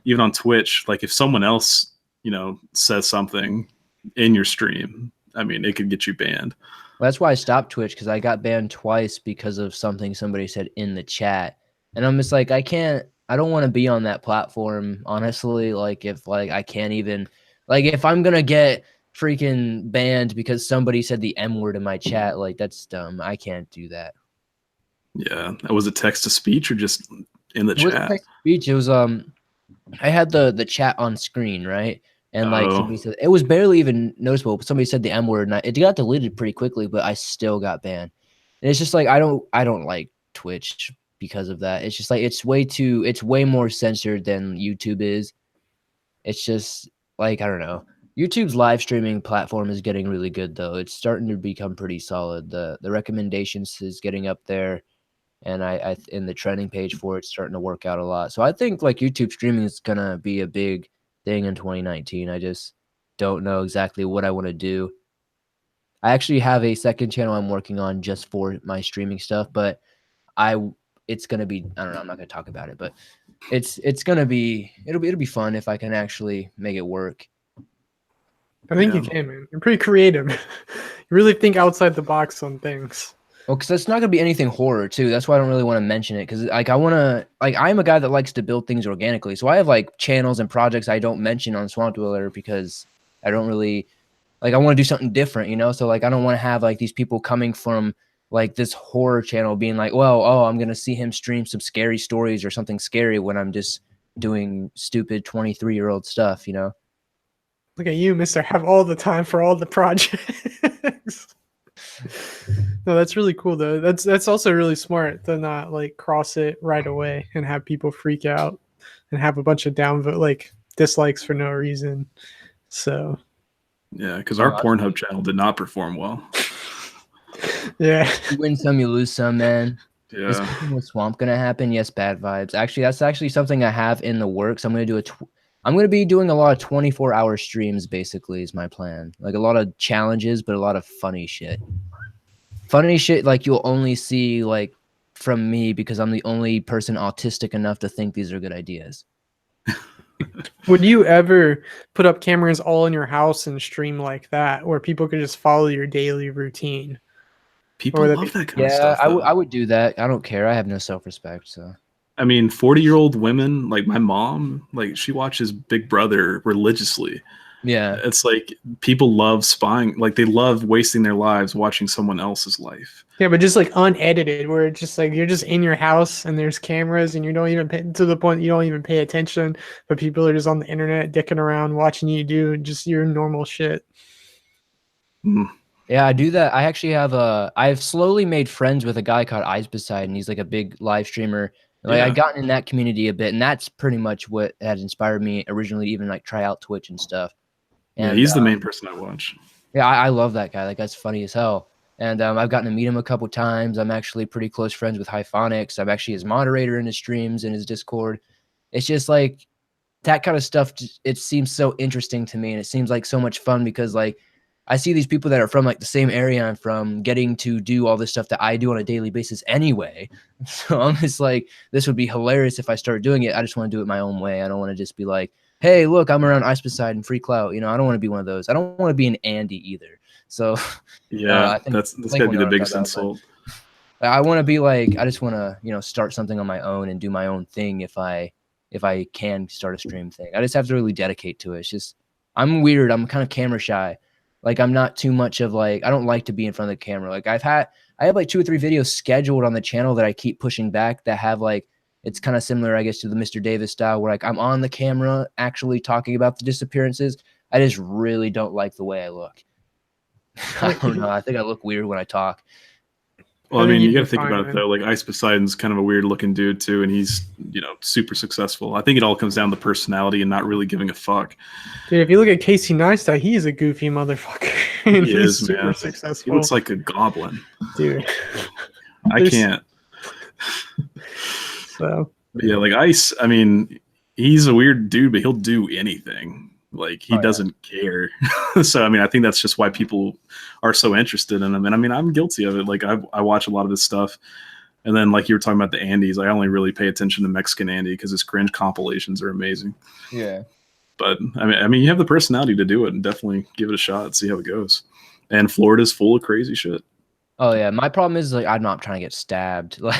even on Twitch, like if someone else, you know, says something in your stream, I mean, it could get you banned. Well, that's why I stopped Twitch, because I got banned twice because of something somebody said in the chat. And I'm just like, I don't want to be on that platform, honestly. Like if like I can't even, like if I'm going to get freaking banned because somebody said the M word in my chat, like that's dumb. I can't do that. Yeah. Was it text to speech or just in the chat? Text to speech. It was, I had the chat on screen, right? And like somebody said, it was barely even noticeable, but somebody said the M word, and it got deleted pretty quickly, but I still got banned. And it's just like I don't like Twitch because of that. It's just like it's way more censored than YouTube is. It's just like I don't know. YouTube's live streaming platform is getting really good though. It's starting to become pretty solid. The recommendations is getting up there, and I in the trending page for it's starting to work out a lot. So I think like YouTube streaming is gonna be a big thing in 2019. I just don't know exactly what I want to do. I actually have a second channel I'm working on just for my streaming stuff, but it's gonna be, I don't know, I'm not gonna talk about it, but it's gonna be, it'll be fun if I can actually make it work. I think you can, man. You're pretty creative. You really think outside the box on things. Well, because it's not gonna be anything horror too. That's why I don't really want to mention it. Because like I'm a guy that likes to build things organically. So I have like channels and projects I don't mention on Swamp Dweller because I don't really like. I want to do something different, you know. So like I don't want to have like these people coming from like this horror channel being like, well, oh, I'm gonna see him stream some scary stories or something scary when I'm just doing stupid 23-year-old stuff, you know. Look at you, Mister. Have all the time for all the projects. No, that's really cool though. That's also really smart to not like cross it right away and have people freak out and have a bunch of downvote like dislikes for no reason. So yeah, because our Pornhub channel did not perform well. Yeah, you win some, you lose some, man. Yeah. Is something with Swamp gonna happen? Yes, bad vibes. Actually, that's actually something I have in the works. I'm gonna be doing a lot of 24-hour streams. Basically, is my plan. Like a lot of challenges, but a lot of funny shit. Funny shit like you'll only see like from me because I'm the only person autistic enough to think these are good ideas. Would you ever put up cameras all in your house and stream like that, where people could just follow your daily routine? People love that kind of stuff. Yeah, I would do that. I don't care. I have no self-respect, so. I mean, 40-year-old women, like my mom, like she watches Big Brother religiously. Yeah. It's like people love spying. Like they love wasting their lives watching someone else's life. Yeah, but just like unedited, where it's just like you're just in your house and there's cameras and you don't even pay, to the point you don't even pay attention, but people are just on the internet dicking around watching you do just your normal shit. Mm. Yeah, I do that. I actually have I've slowly made friends with a guy called Eyes Beside, and he's like a big live streamer. Like I gotten in that community a bit, and that's pretty much what had inspired me originally to even like try out Twitch and stuff. And, yeah, he's the main person I watch. Yeah, I love that guy. That guy's funny as hell. And I've gotten to meet him a couple times. I'm actually pretty close friends with Hyphonics. I'm actually his moderator in his streams and his Discord. It's just like that kind of stuff. It seems so interesting to me, and it seems like so much fun because like I see these people that are from like the same area I'm from getting to do all this stuff that I do on a daily basis anyway. So I'm just like, this would be hilarious if I start doing it. I just want to do it my own way. I don't want to just be like, hey, look, I'm around Ice Beside and Free Clout. You know, I don't want to be one of those. I don't want to be an Andy either. So yeah, I think that's gotta be the biggest insult. I want to be like, I just want to, you know, start something on my own and do my own thing if I can start a stream thing. I just have to really dedicate to it. It's just, I'm weird. I'm kind of camera shy. Like, I'm not too much of like, I don't like to be in front of the camera. Like, I have like 2 or 3 videos scheduled on the channel that I keep pushing back that have like, it's kind of similar, I guess, to the Mr. Davis style where like I'm on the camera actually talking about the disappearances. I just really don't like the way I look. I don't know. I think I look weird when I talk. Well, I mean, you got to think about it though. Like Ice Poseidon's kind of a weird looking dude too, and he's, you know, super successful. I think it all comes down to personality and not really giving a fuck. Dude, if you look at Casey Neistat, he is a goofy motherfucker. And he is, super man. Successful. He looks like a goblin, dude. I can't. So yeah, like Ice. I mean, he's a weird dude, but he'll do anything. Like he doesn't care. So I mean, I think that's just why people are so interested in him. And I mean, I'm guilty of it. Like I watch a lot of his stuff, and then like you were talking about the Andys, I only really pay attention to Mexican Andy because his cringe compilations are amazing. Yeah. But I mean, you have the personality to do it, and definitely give it a shot, see how it goes. And Florida's full of crazy shit. Oh yeah, my problem is like I'm not trying to get stabbed, like,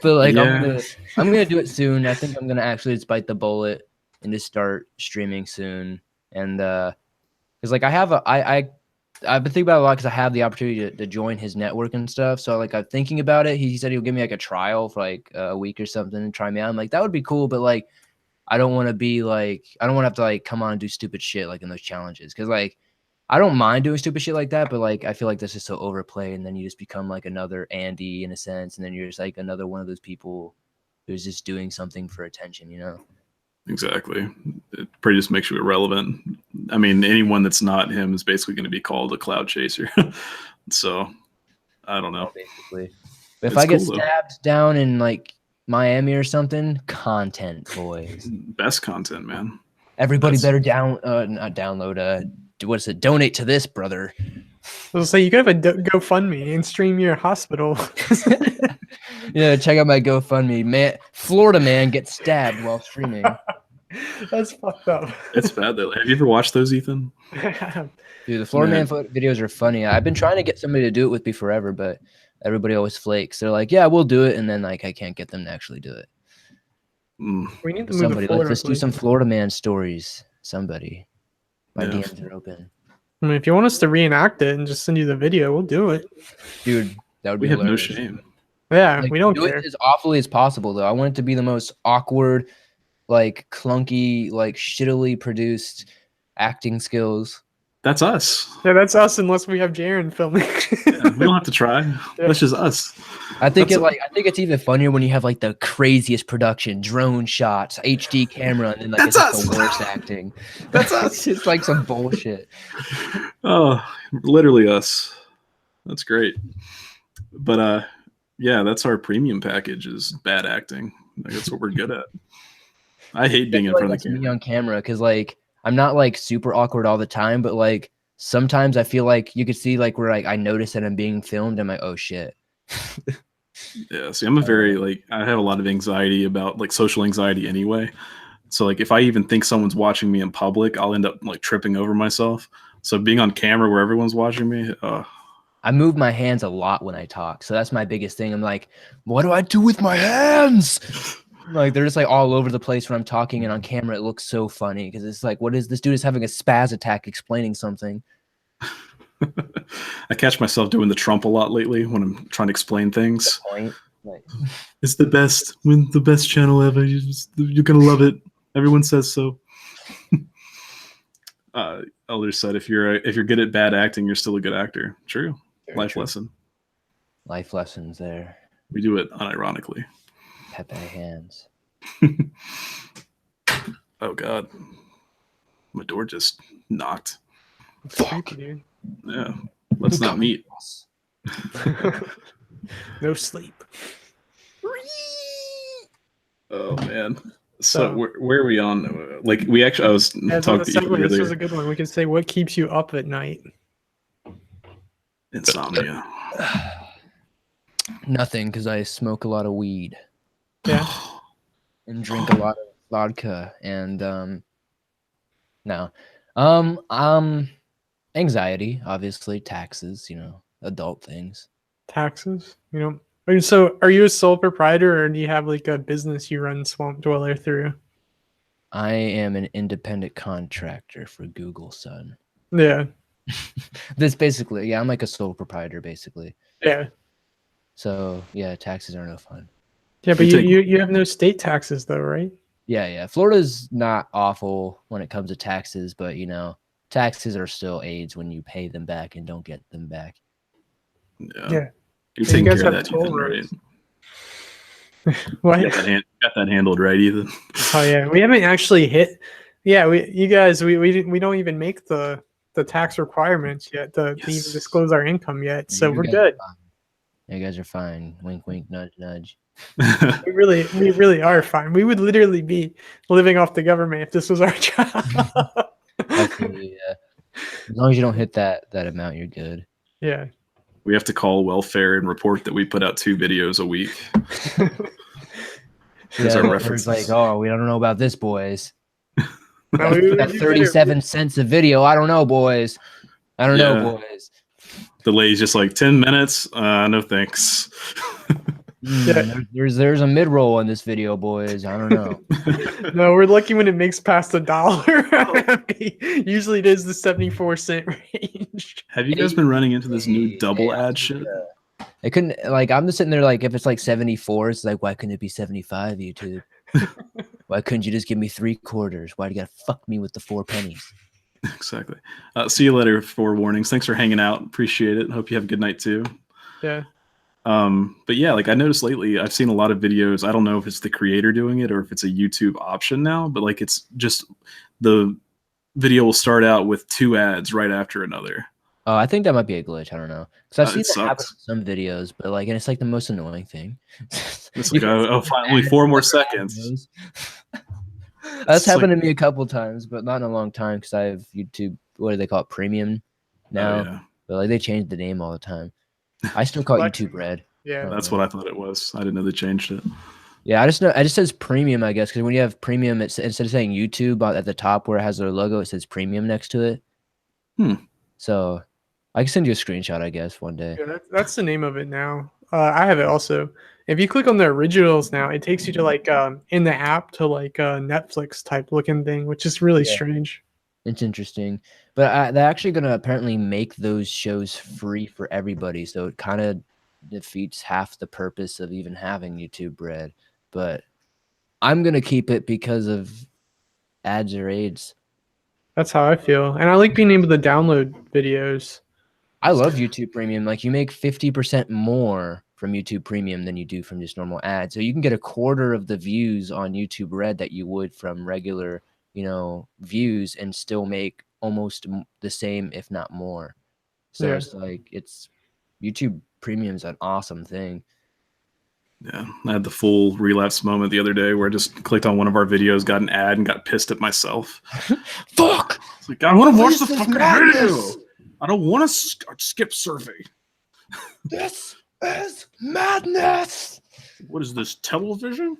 but like I'm gonna do it soon. I think I'm gonna actually just bite the bullet and just start streaming soon. And because like I've been thinking about it a lot because I have the opportunity to join his network and stuff. So like I'm thinking about it. He said he'll give me like a trial for like a week or something and try me out. I'm like, that would be cool, but like I don't want to be like, I don't want to have to like come on and do stupid shit like in those challenges because like I don't mind doing stupid shit like that, but like I feel like this is so overplayed, and then you just become like another Andy in a sense, and then you're just like another one of those people who's just doing something for attention, you know? Exactly. It pretty just makes you irrelevant. I mean, anyone that's not him is basically going to be called a cloud chaser. So I don't know. Basically, but if I get stabbed down in like Miami or something, content, boys. Best content, man. Everybody better not download. What's it? Donate to this, brother. I'll say you could have a GoFundMe and stream your hospital. Yeah, check out my GoFundMe. Man, Florida man gets stabbed while streaming. That's fucked up. It's bad though. Have you ever watched those, Ethan? Dude, the Florida man videos are funny. I've been trying to get somebody to do it with me forever, but everybody always flakes. They're like, "Yeah, we'll do it," and then like I can't get them to actually do it. We need to somebody. Let's do some Florida man stories. Somebody. My DMs are open. I mean, if you want us to reenact it and just send you the video, we'll do it. Dude, that would be hilarious. No shame. Yeah, like, we don't do care. it as awfully as possible, though. I want it to be the most awkward, like clunky, like shittily produced acting skills. That's us. Yeah, that's us unless we have Jaren filming. We don't have to try. Yeah. That's just us. I think it's even funnier when you have like the craziest production, drone shots, HD camera, and then like it's like the worst acting. That's us. It's like some bullshit. Oh, literally us. That's great. But yeah, that's our premium package is bad acting. Like, that's what we're good at. I hate being in front of the camera. Me on camera because like I'm not like super awkward all the time, but like sometimes I feel like you could see like where like I notice that I'm being filmed. I'm like, oh shit. Yeah, see, I'm a very like I have a lot of anxiety about like social anxiety anyway. So like if I even think someone's watching me in public, I'll end up like tripping over myself. So being on camera where everyone's watching me, I move my hands a lot when I talk. So that's my biggest thing. I'm like, what do I do with my hands? Like they're just like all over the place when I'm talking, and on camera it looks so funny because it's like, what is this dude is having a spaz attack explaining something. I catch myself doing the Trump a lot lately when I'm trying to explain things. Right. It's the best. We're the best channel ever. You're gonna love it. Everyone says so. Elder said, if you're good at bad acting, you're still a good actor. True. Life lesson. Life lessons there. We do it unironically. Pepe hands. Oh God, my door just knocked. Fuck, dude. Yeah, let's not meet. No sleep. Oh man. So where are we on? Like we actually, I was talking to you earlier. This was a good one. We can say what keeps you up at night. Insomnia. Nothing, because I smoke a lot of weed. Yeah. And drink a lot of vodka. And anxiety, obviously, taxes, adult things. Taxes, So are you a sole proprietor, or do you have like a business you run Swamp Dweller through? I am an independent contractor for Google, son. Yeah. This basically, yeah, I'm like a sole proprietor, basically. Yeah. So yeah, taxes are no fun. Yeah, but you have no state taxes though, right? Yeah. Florida's not awful when it comes to taxes, but taxes are still aids when you pay them back and don't get them back. Yeah. You're taking care of that, Ethan, right? What? Got that handled right, Ethan. Oh yeah, we haven't actually hit. Yeah, we don't even make the tax requirements yet to even disclose our income yet. So we're good. You guys are fine. Wink, wink, nudge, nudge. we really are fine. We would literally be living off the government if this was our job. Absolutely, yeah. As long as you don't hit that amount, you're good. Yeah. We have to call welfare and report that we put out 2 videos a week. It's like, oh, we don't know about this, boys. No, that 37 cents a video. I don't know, boys. I don't know, boys. Delay's just like 10 minutes. No thanks. There's a mid-roll on this video, boys. I don't know. No, we're lucky when it makes past $1. Usually it is the 74-cent range. Have you guys been running into this new double ad shit? It couldn't, like, I'm just sitting there like, if it's like 74, it's like, why couldn't it be 75, YouTube? Why couldn't you just give me 3/4? Why do you gotta fuck me with the 4 pennies? Exactly. See you later, 4 warnings. Thanks for hanging out. Appreciate it. Hope you have a good night too. Yeah. But yeah, like I noticed lately, I've seen a lot of videos. I don't know if it's the creator doing it or if it's a YouTube option now, but like it's just the video will start out with 2 ads right after another. Oh, I think that might be a glitch. I don't know, because I've seen that happen in some videos, but like, and it's like the most annoying thing. It's like, finally 4 more seconds. That's happened to me a couple times, but not in a long time because I have YouTube. What do they call it? Premium now. Oh, yeah. But like they changed the name all the time. I still call it YouTube Red. Yeah, that's what I thought it was. I didn't know they changed it. Yeah, I just know it just says premium, I guess, because when you have premium, it's instead of saying YouTube at the top where it has their logo, it says premium next to it. So I can send you a screenshot, I guess, one day. Yeah, that's the name of it now. I have it also. If you click on the originals now, it takes you to like in the app to like a Netflix type looking thing, which is really strange. It's interesting, but they're actually going to apparently make those shows free for everybody, so it kind of defeats half the purpose of even having YouTube Red. But I'm going to keep it because of ads or aids. That's how I feel, and I like being able to download videos. I love YouTube Premium. Like, you make 50% more from YouTube Premium than you do from just normal ads. So you can get 1/4 of the views on YouTube Red that you would from regular, views, and still make almost the same, if not more. So it's like, YouTube Premium is an awesome thing. Yeah, I had the full relapse moment the other day where I just clicked on one of our videos, got an ad, and got pissed at myself. Fuck! It's like, I want to watch the fucking video. I don't want to skip survey. This is madness. What is this, television?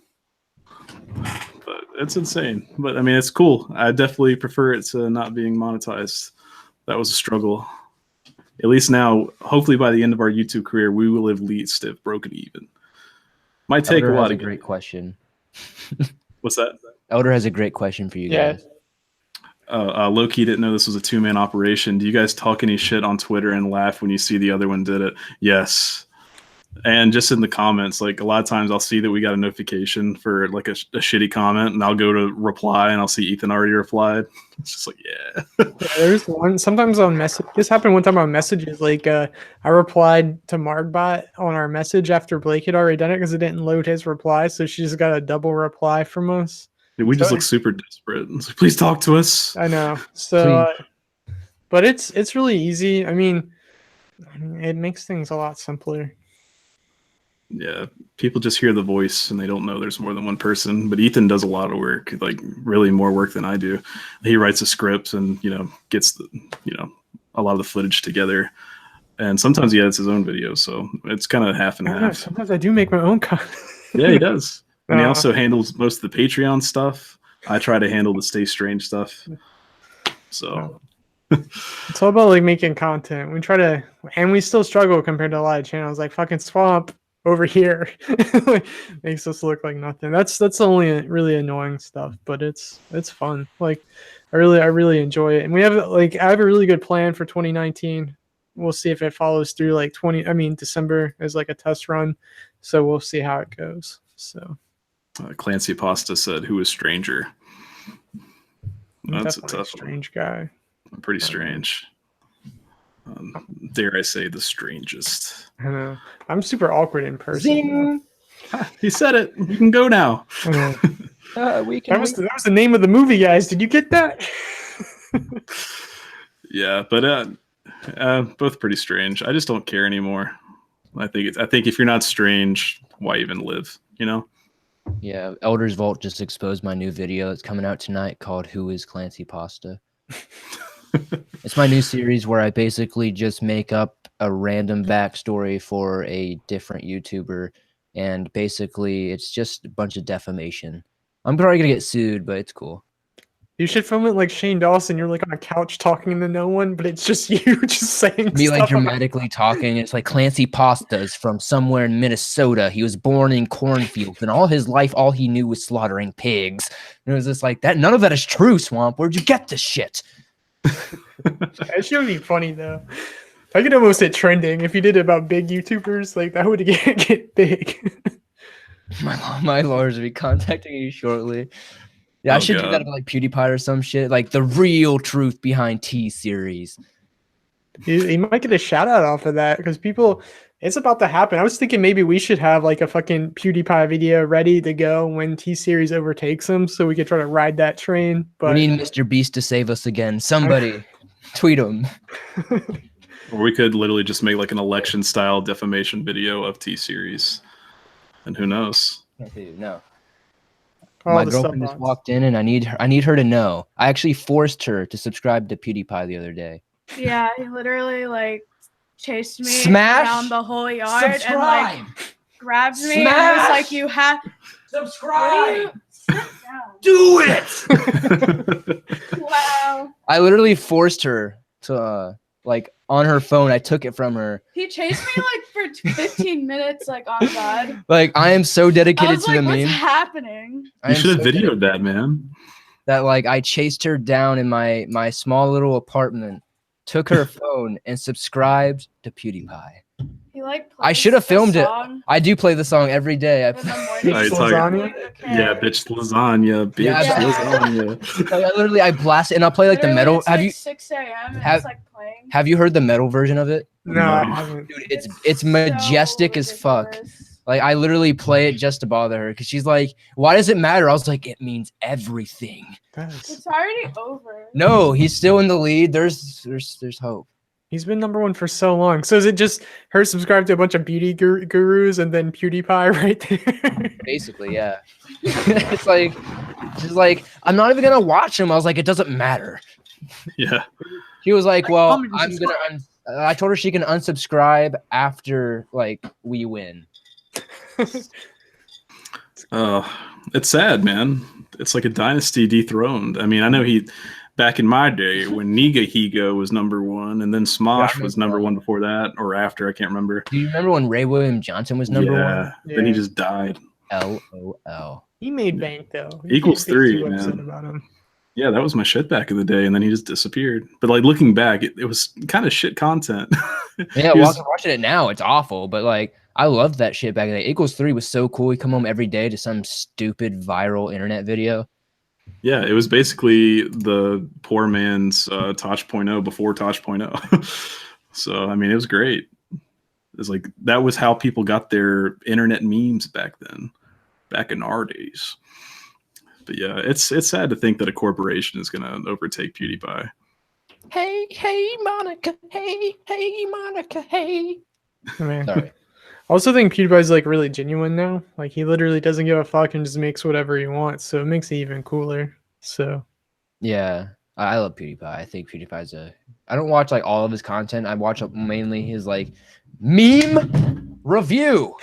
But it's insane. But I mean, it's cool. I definitely prefer it to not being monetized. That was a struggle. At least now, hopefully by the end of our YouTube career, we will at least have broken even. Might take a lot. Has a great question. What's that? Elder has a great question for you guys. Loki didn't know this was a 2-man operation. Do you guys talk any shit on Twitter and laugh when you see the other one did it? Yes. And just in the comments, like a lot of times I'll see that we got a notification for like a shitty comment, and I'll go to reply and I'll see Ethan already replied. It's just like, there's one sometimes on message. This happened one time on messages. Like I replied to Margbot on our message after Blake had already done it because it didn't load his reply. So she just got a double reply from us. We just look super desperate. It's like, please talk to us. I know. So, but it's really easy. I mean, it makes things a lot simpler. Yeah, people just hear the voice and they don't know there's more than one person. But Ethan does a lot of work, like really more work than I do. He writes a script and gets a lot of the footage together. And sometimes he edits his own videos, so it's kind of half and half. Sometimes I do make my own content. Yeah, he does. And he also handles most of the Patreon stuff. I try to handle the Stay Strange stuff. So it's all about like making content. We try to, and we still struggle compared to a lot of channels. Like fucking Swamp over here like, makes us look like nothing. That's the only really annoying stuff, but it's fun. Like I really enjoy it. And we have like I have a really good plan for 2019. We'll see if it follows through. Like December is like a test run, so we'll see how it goes. So Clancy Pasta said, "Who is Stranger?" That's definitely a strange guy. Pretty strange. Dare I say the strangest. I know. I'm super awkward in person. He said it. You can go now. That was the name of the movie, guys. Did you get that? Yeah, but both pretty strange. I just don't care anymore. I think if you're not strange, why even live? You know? Yeah, Elder's Vault just exposed my new video that's coming out tonight called "Who is Clancy Pasta?" It's my new series where I basically just make up a random backstory for a different YouTuber, and basically it's just a bunch of defamation. I'm probably gonna get sued, but it's cool. You should film it like Shane Dawson. You're like on a couch talking to no one, but it's just you just saying me like dramatically talking. It's like Clancy Pasta's from somewhere in Minnesota. He was born in cornfields, and all his life, all he knew was slaughtering pigs. And it was just like that. None of that is true, Swamp. Where'd you get this shit? That should be funny though. I could almost hit trending if you did it about big YouTubers. Like that would get big. My lawyers will be contacting you shortly. Yeah, I should do that about like PewDiePie or some shit. Like the real truth behind T-Series. He might get a shout out off of that because people, it's about to happen. I was thinking maybe we should have like a fucking PewDiePie video ready to go when T-Series overtakes him, so we could try to ride that train. But we need Mr. Beast to save us again. Somebody tweet him. Or we could literally just make like an election style defamation video of T-Series, and who knows? No. My girlfriend just walked in, and I need her to know. I actually forced her to subscribe to PewDiePie the other day. Yeah, he literally like chased me around the whole yard and like grabbed me and was like, "You have subscribe. Do it." Wow. I literally forced her to like on her phone. I took it from her. He chased me like for 15 minutes, like on God. Like I am so dedicated to the meme. What's happening? You should have videoed that, man. That like I chased her down in my small little apartment, took her phone, and subscribed to PewDiePie. He like I should have filmed it. I do play the song every day. Yeah, bitch lasagna, bitch lasagna. I blast it and I'll play like the metal. It's have like you 6 a.m. and it's like playing. Have you heard the metal version of it? No, I haven't. Dude, it's majestic as fuck. Like I literally play it just to bother her because she's like, "Why does it matter?" I was like, "It means everything." It's already over. No, he's still in the lead. There's hope. He's been #1 for so long. So is it just her subscribe to a bunch of beauty gurus and then PewDiePie right there? Basically, yeah. It's like, she's like, "I'm not even gonna watch him." I was like, "It doesn't matter." Yeah. She was like, "Well, I'm gonna." I told her she can unsubscribe after like we win. It's sad, man. It's like a dynasty dethroned. I mean, I know back in my day when Niga Higo was #1 and then Smosh was #1 before that or after, I can't remember. Do you remember when Ray William Johnson was #1? Yeah. Then he just died. LOL. He made bank though. Equals 3, man. About him. Yeah, that was my shit back in the day, and then he just disappeared. But like looking back, it was kind of shit content. Yeah, watching it now, it's awful. But like, I loved that shit back in the day. Equals 3 was so cool. He'd come home every day to some stupid viral internet video. Yeah, it was basically the poor man's Toch.0 before Toch.0. So I mean, it was great. It's like that was how people got their internet memes back then, back in our days. But yeah, it's sad to think that a corporation is going to overtake PewDiePie. Hey, Monica. Hey, Monica. Hey. Man. Sorry. I also think PewDiePie's like really genuine now. Like he literally doesn't give a fuck and just makes whatever he wants. So it makes it even cooler. So yeah, I love PewDiePie. I think PewDiePie's I don't watch like all of his content. I watch mainly his like meme review.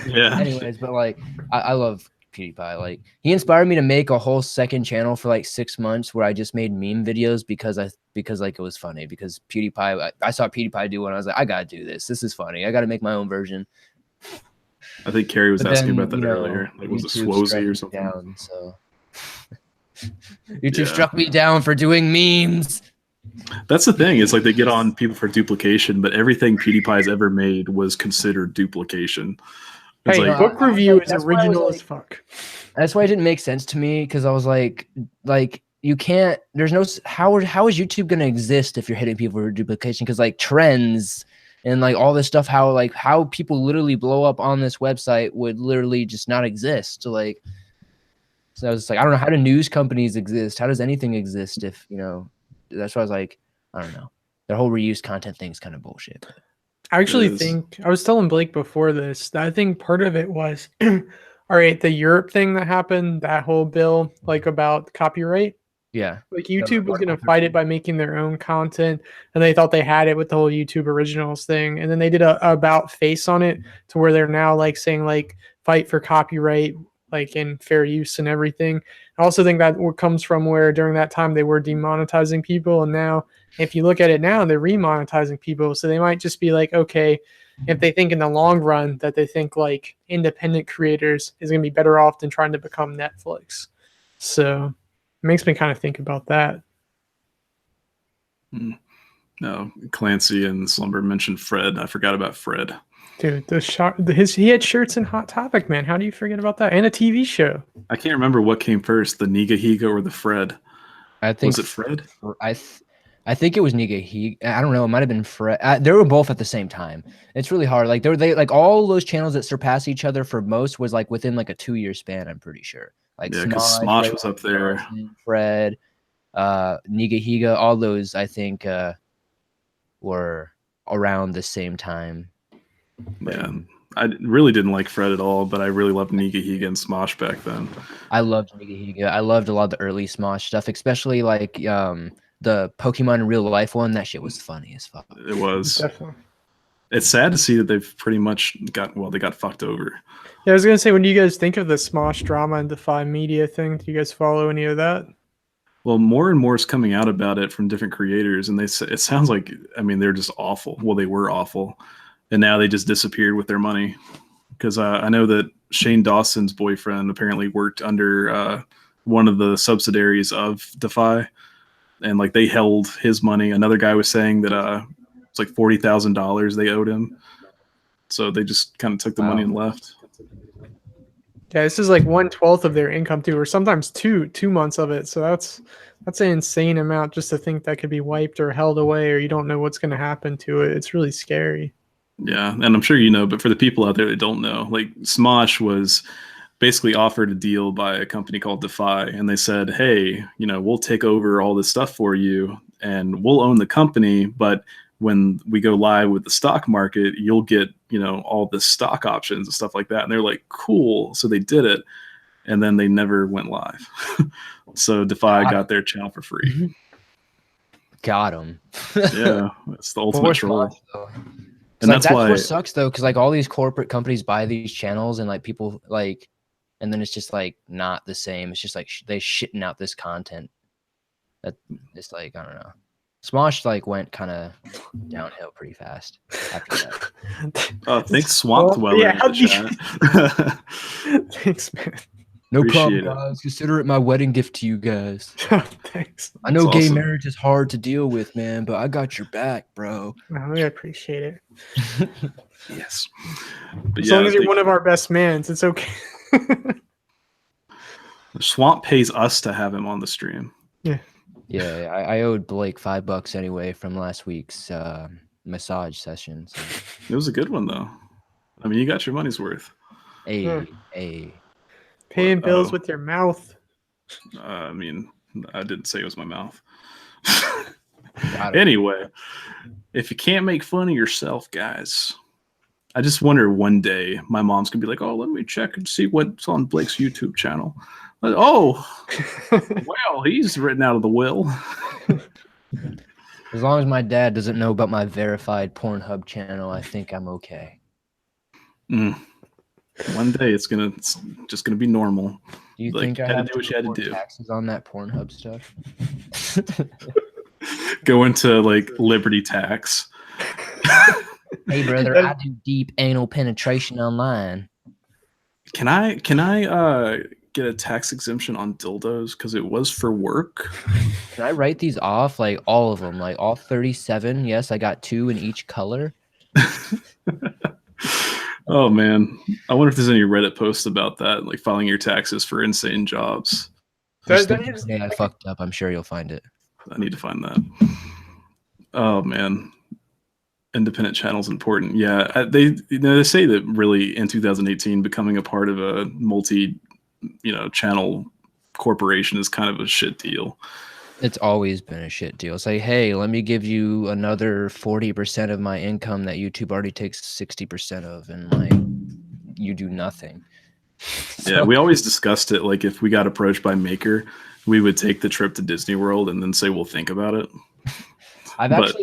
Yeah. Anyways, but like I love PewDiePie. Like he inspired me to make a whole second channel for like 6 months where I just made meme videos because like it was funny. Because PewDiePie, I saw PewDiePie do one. I was like, I gotta do this. This is funny. I gotta make my own version. I think Carrie was asking about that earlier. Like, was it Swozy or something? Down, so YouTube struck me down for doing memes. That's the thing. It's like they get on people for duplication, but everything PewDiePie's ever made was considered duplication. It's hey, like, book review is original as fuck. That's why it didn't make sense to me, because I was like you can't. There's no how is YouTube gonna exist if you're hitting people for duplication? Because like trends and like all this stuff, how people literally blow up on this website would literally just not exist. So like, so I was like, I don't know, how do news companies exist? How does anything exist if That's why I was like, I don't know. Their whole reused content thing is kind of bullshit. I actually think I was telling Blake before this that I think part of it was, all right, the Europe thing that happened, that whole bill like about copyright. Yeah. Like YouTube was going to fight it by making their own content, and they thought they had it with the whole YouTube originals thing. And then they did a about face on it to where they're now like saying like fight for copyright, like in fair use and everything. I also think that comes from where during that time they were demonetizing people, and now if you look at it now, they're remonetizing people. So they might just be like, okay, if they think in the long run that they think like independent creators is going to be better off than trying to become Netflix. So it makes me kind of think about that. No, Clancy and Slumber mentioned Fred. I forgot about Fred. Dude, he had shirts in Hot Topic, man. How do you forget about that? And a TV show. I can't remember what came first, the Niga Higa or the Fred. I think was it Fred? I think it was Niga Higa. I don't know. It might have been Fred. They were both at the same time. It's really hard. Like they like all those channels that surpass each other for most was like within like a 2-year span. I'm pretty sure. Like because Smosh was up there. Fred, Niga Higa, all those I think were around the same time. Yeah, I really didn't like Fred at all, but I really loved Niga Higa and Smosh back then. I loved Niga Higa. I loved a lot of the early Smosh stuff, especially like the Pokemon in real life one. That shit was funny as fuck. It was. Definitely. It's sad to see that they've pretty much they got fucked over. Yeah, I was gonna say, what do you guys think of the Smosh drama and Defy Media thing? Do you guys follow any of that? Well, more and more is coming out about it from different creators, and it sounds like, I mean, they're just awful. Well, they were awful, and now they just disappeared with their money. Because I know that Shane Dawson's boyfriend apparently worked under one of the subsidiaries of Defy, and like they held his money. Another guy was saying that it's like $40,000 they owed him, so they just kind of took the money and left. Yeah, this is like 1/12 of their income too, or sometimes two months of it. So that's an insane amount just to think that could be wiped or held away, or you don't know what's going to happen to it. It's really scary. Yeah, and I'm sure you know, but for the people out there that don't know, like Smosh was basically offered a deal by a company called Defy, and they said, hey, we'll take over all this stuff for you, and we'll own the company, but when we go live with the stock market, you'll get, all the stock options and stuff like that. And they're like, cool. So they did it. And then they never went live. So Defy got their channel for free. Got him. Yeah. It's the ultimate troll. And that's why what sucks though. Cause like all these corporate companies buy these channels and like people like, and then it's just like not the same. It's just like they shitting out this content that it's like, I don't know. Smosh like went kind of downhill pretty fast after that. Oh, thanks, Swamp Dweller. Yeah, in the chat. Thanks, man. No problem, guys. Consider it my wedding gift to you guys. Thanks. I know gay marriage is hard to deal with, man, but I got your back, bro. I appreciate it. Yes. But as long as you're one of our best mans, it's okay. Swamp pays us to have him on the stream. Yeah. Yeah, I owed Blake $5 anyway from last week's massage session. So. It was a good one though. I mean, you got your money's worth. Hey. Paying bills with your mouth. I mean, I didn't say it was my mouth. Anyway, if you can't make fun of yourself, guys, I just wonder one day my mom's gonna be like, "Oh, let me check and see what's on Blake's YouTube channel." Oh, well, he's written out of the will. As long as my dad doesn't know about my verified Pornhub channel, I think I'm okay. One day it's just gonna be normal. Do you think I had to do what you had to do? Taxes on that Pornhub stuff? Go into like Liberty Tax. Hey brother, I do deep anal penetration online. Can I get a tax exemption on dildos because it was for work? Can I write these off, like all of them, like all 37? Yes, I got 2 in each color. Oh man, I wonder if there's any Reddit posts about that, like filing your taxes for insane jobs. I fucked up. I'm sure you'll find it. I need to find that. Oh man, independent channel's important. Yeah, they say that really in 2018 becoming a part of a channel corporation is kind of a shit deal. It's always been a shit deal. It's like, hey, let me give you another 40% of my income that YouTube already takes 60% of, and like you do nothing. Yeah, we always discussed it. Like if we got approached by Maker, we would take the trip to Disney World and then say we'll think about it. I'm not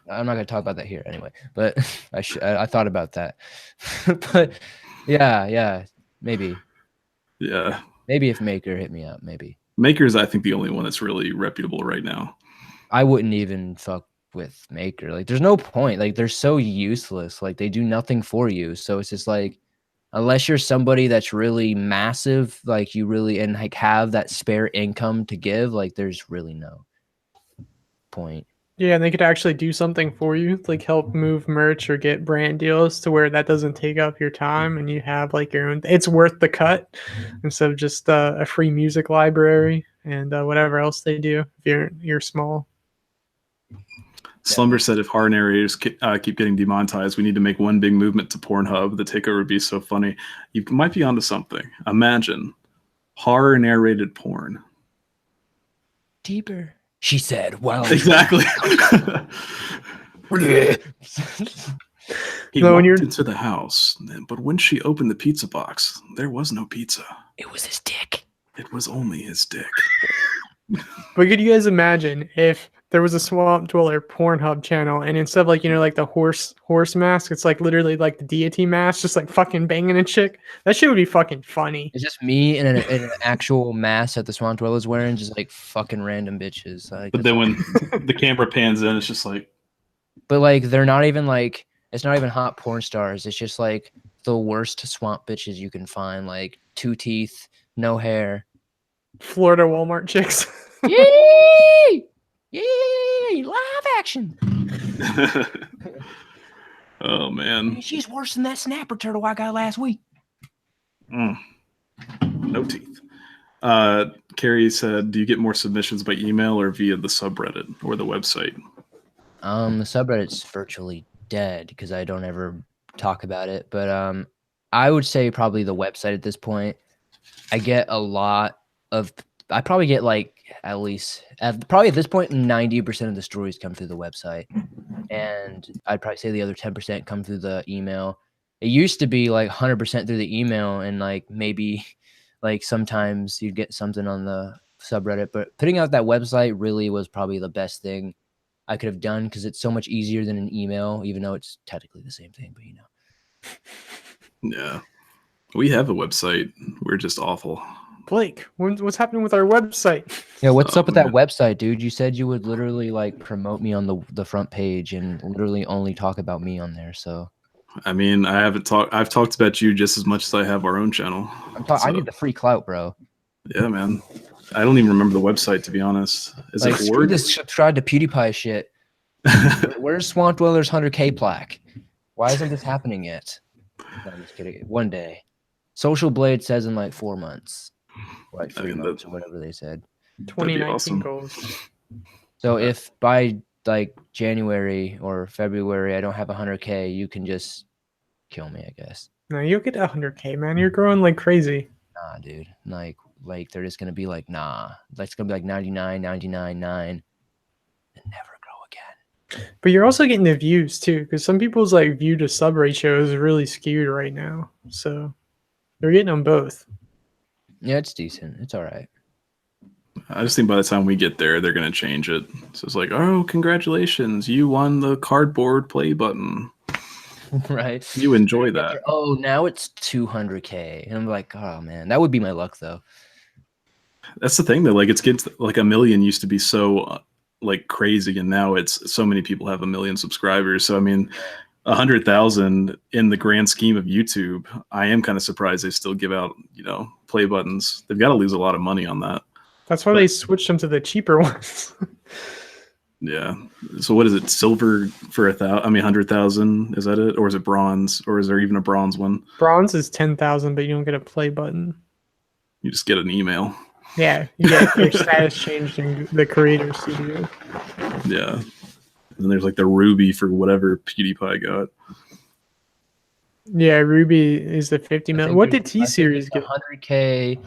going to talk about that here anyway, but I thought about that. But yeah, maybe. Yeah. Maybe if Maker hit me up, maybe. Maker is, I think, the only one that's really reputable right now. I wouldn't even fuck with Maker. Like, there's no point. Like, they're so useless. Like, they do nothing for you. So it's just like, unless you're somebody that's really massive, like you really and like have that spare income to give, like there's really no point. Yeah, and they could actually do something for you, like help move merch or get brand deals to where that doesn't take up your time and you have like your own. It's worth the cut instead of just a free music library and whatever else they do if you're small. Slumber said if horror narrators keep getting demonetized, we need to make one big movement to Pornhub. The takeover would be so funny. You might be onto something. Imagine horror narrated porn. Deeper. She said, well, exactly. He walked into the house, but when she opened the pizza box, there was no pizza. It was his dick. It was only his dick. But could you guys imagine if there was a Swamp Dweller Pornhub channel and instead of like, like the horse mask, it's like literally like the deity mask, just like fucking banging a chick? That shit would be fucking funny. It's just me in an actual mask that the Swamp Dweller's wearing, just like fucking random bitches. Like, but then when the camera pans in, it's just like. But like, they're not even like, it's not even hot porn stars. It's just like the worst swamp bitches you can find, like 2 teeth, no hair. Florida Walmart chicks. Yay! Yay! Live action. Oh man, she's worse than that snapper turtle I got last week. No teeth. Carrie said, "Do you get more submissions by email or via the subreddit or the website?" The subreddit's virtually dead because I don't ever talk about it. But I would say probably the website at this point. I get a lot of. I probably get like at least probably at this point 90% of the stories come through the website, and I'd probably say the other 10% come through the email. It used to be like 100% through the email, and like maybe like sometimes you'd get something on the subreddit. But putting out that website really was probably the best thing I could have done because it's so much easier than an email, even though it's technically the same thing. But Yeah, we have a website. We're just awful. Blake, what's happening with our website? Yeah, what's up with that website, dude? You said you would literally like promote me on the front page and literally only talk about me on there. So, I mean, I've talked about you just as much as I have our own channel. I need the free clout, bro. Yeah, man. I don't even remember the website, to be honest. Is like, it Word? This subscribe to PewDiePie shit. Where's Swamp Dweller's 100K plaque? Why isn't this happening yet? No, I'm just kidding. One day. Social Blade says in like 4 months. Like 3 months or whatever they said. 2019 awesome. goals. So if by like January or February I don't have 100K, you can just kill me, I guess. No, you'll get 100K, man. You're growing like crazy. Nah, dude. Like they're just gonna be like, nah. It's gonna be like 99, 99, 9, and never grow again. But you're also getting the views too, because some people's like view to sub ratio is really skewed right now. So they're getting them both. Yeah, it's decent. It's all right. I just think by the time we get there, they're going to change it. So it's like, oh, congratulations, you won the cardboard play button. Right. You enjoy that. Oh, now it's 200K. And I'm like, oh, man, that would be my luck, though. That's the thing, though. Like, it's getting like 1 million used to be so like crazy, and now it's so many people have 1 million subscribers. So, I mean, 100,000 in the grand scheme of YouTube, I am kind of surprised they still give out, play buttons. They've got to lose a lot of money on that. That's why they switched them to the cheaper ones. Yeah. So what is it? Silver for 100,000? Is that it, or is it bronze, or is there even a bronze one? Bronze is 10,000, but you don't get a play button. You just get an email. Yeah, you get your status changed in the creator studio. Yeah. And there's like the Ruby for whatever PewDiePie got. Yeah, Ruby is the 50 mil. What did T-Series get? 100K,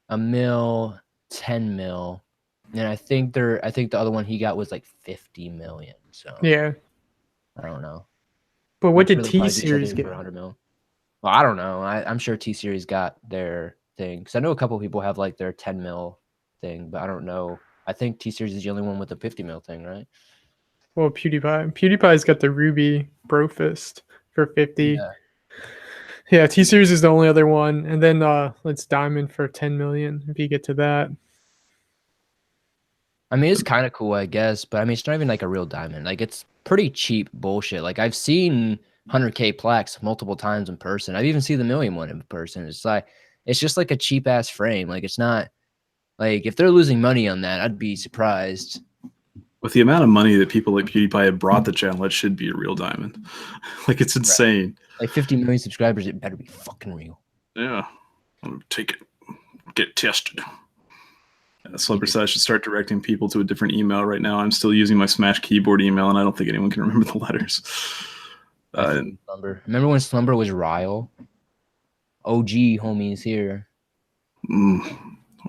a mil, 10 mil. And I think the other one he got was like 50 million. So yeah. I don't know. But what did T-Series get? 100 mil. Well, I don't know. I'm sure T-Series got their thing. Because I know a couple people have like their 10 mil thing, but I don't know. I think T-Series is the only one with the 50 mil thing, right? Well, PewDiePie's got the Ruby Brofist for 50. Yeah, T-Series is the only other one. And then it's Diamond for 10 million if you get to that. I mean, it's kind of cool, I guess, but I mean, it's not even like a real diamond. Like, it's pretty cheap bullshit. Like, I've seen 100K plaques multiple times in person. I've even seen the million one in person. It's like, it's just like a cheap ass frame. Like, it's not like if they're losing money on that, I'd be surprised. With the amount of money that people like PewDiePie have brought the channel, it should be a real diamond. Like, it's insane. Right. Like 50 million subscribers, it better be fucking real. Yeah. I'm gonna take it. Get tested. Slumber says I should start directing people to a different email right now. I'm still using my Smash keyboard email, and I don't think anyone can remember the letters. Slumber. Remember when Slumber was Ryle? OG homies here.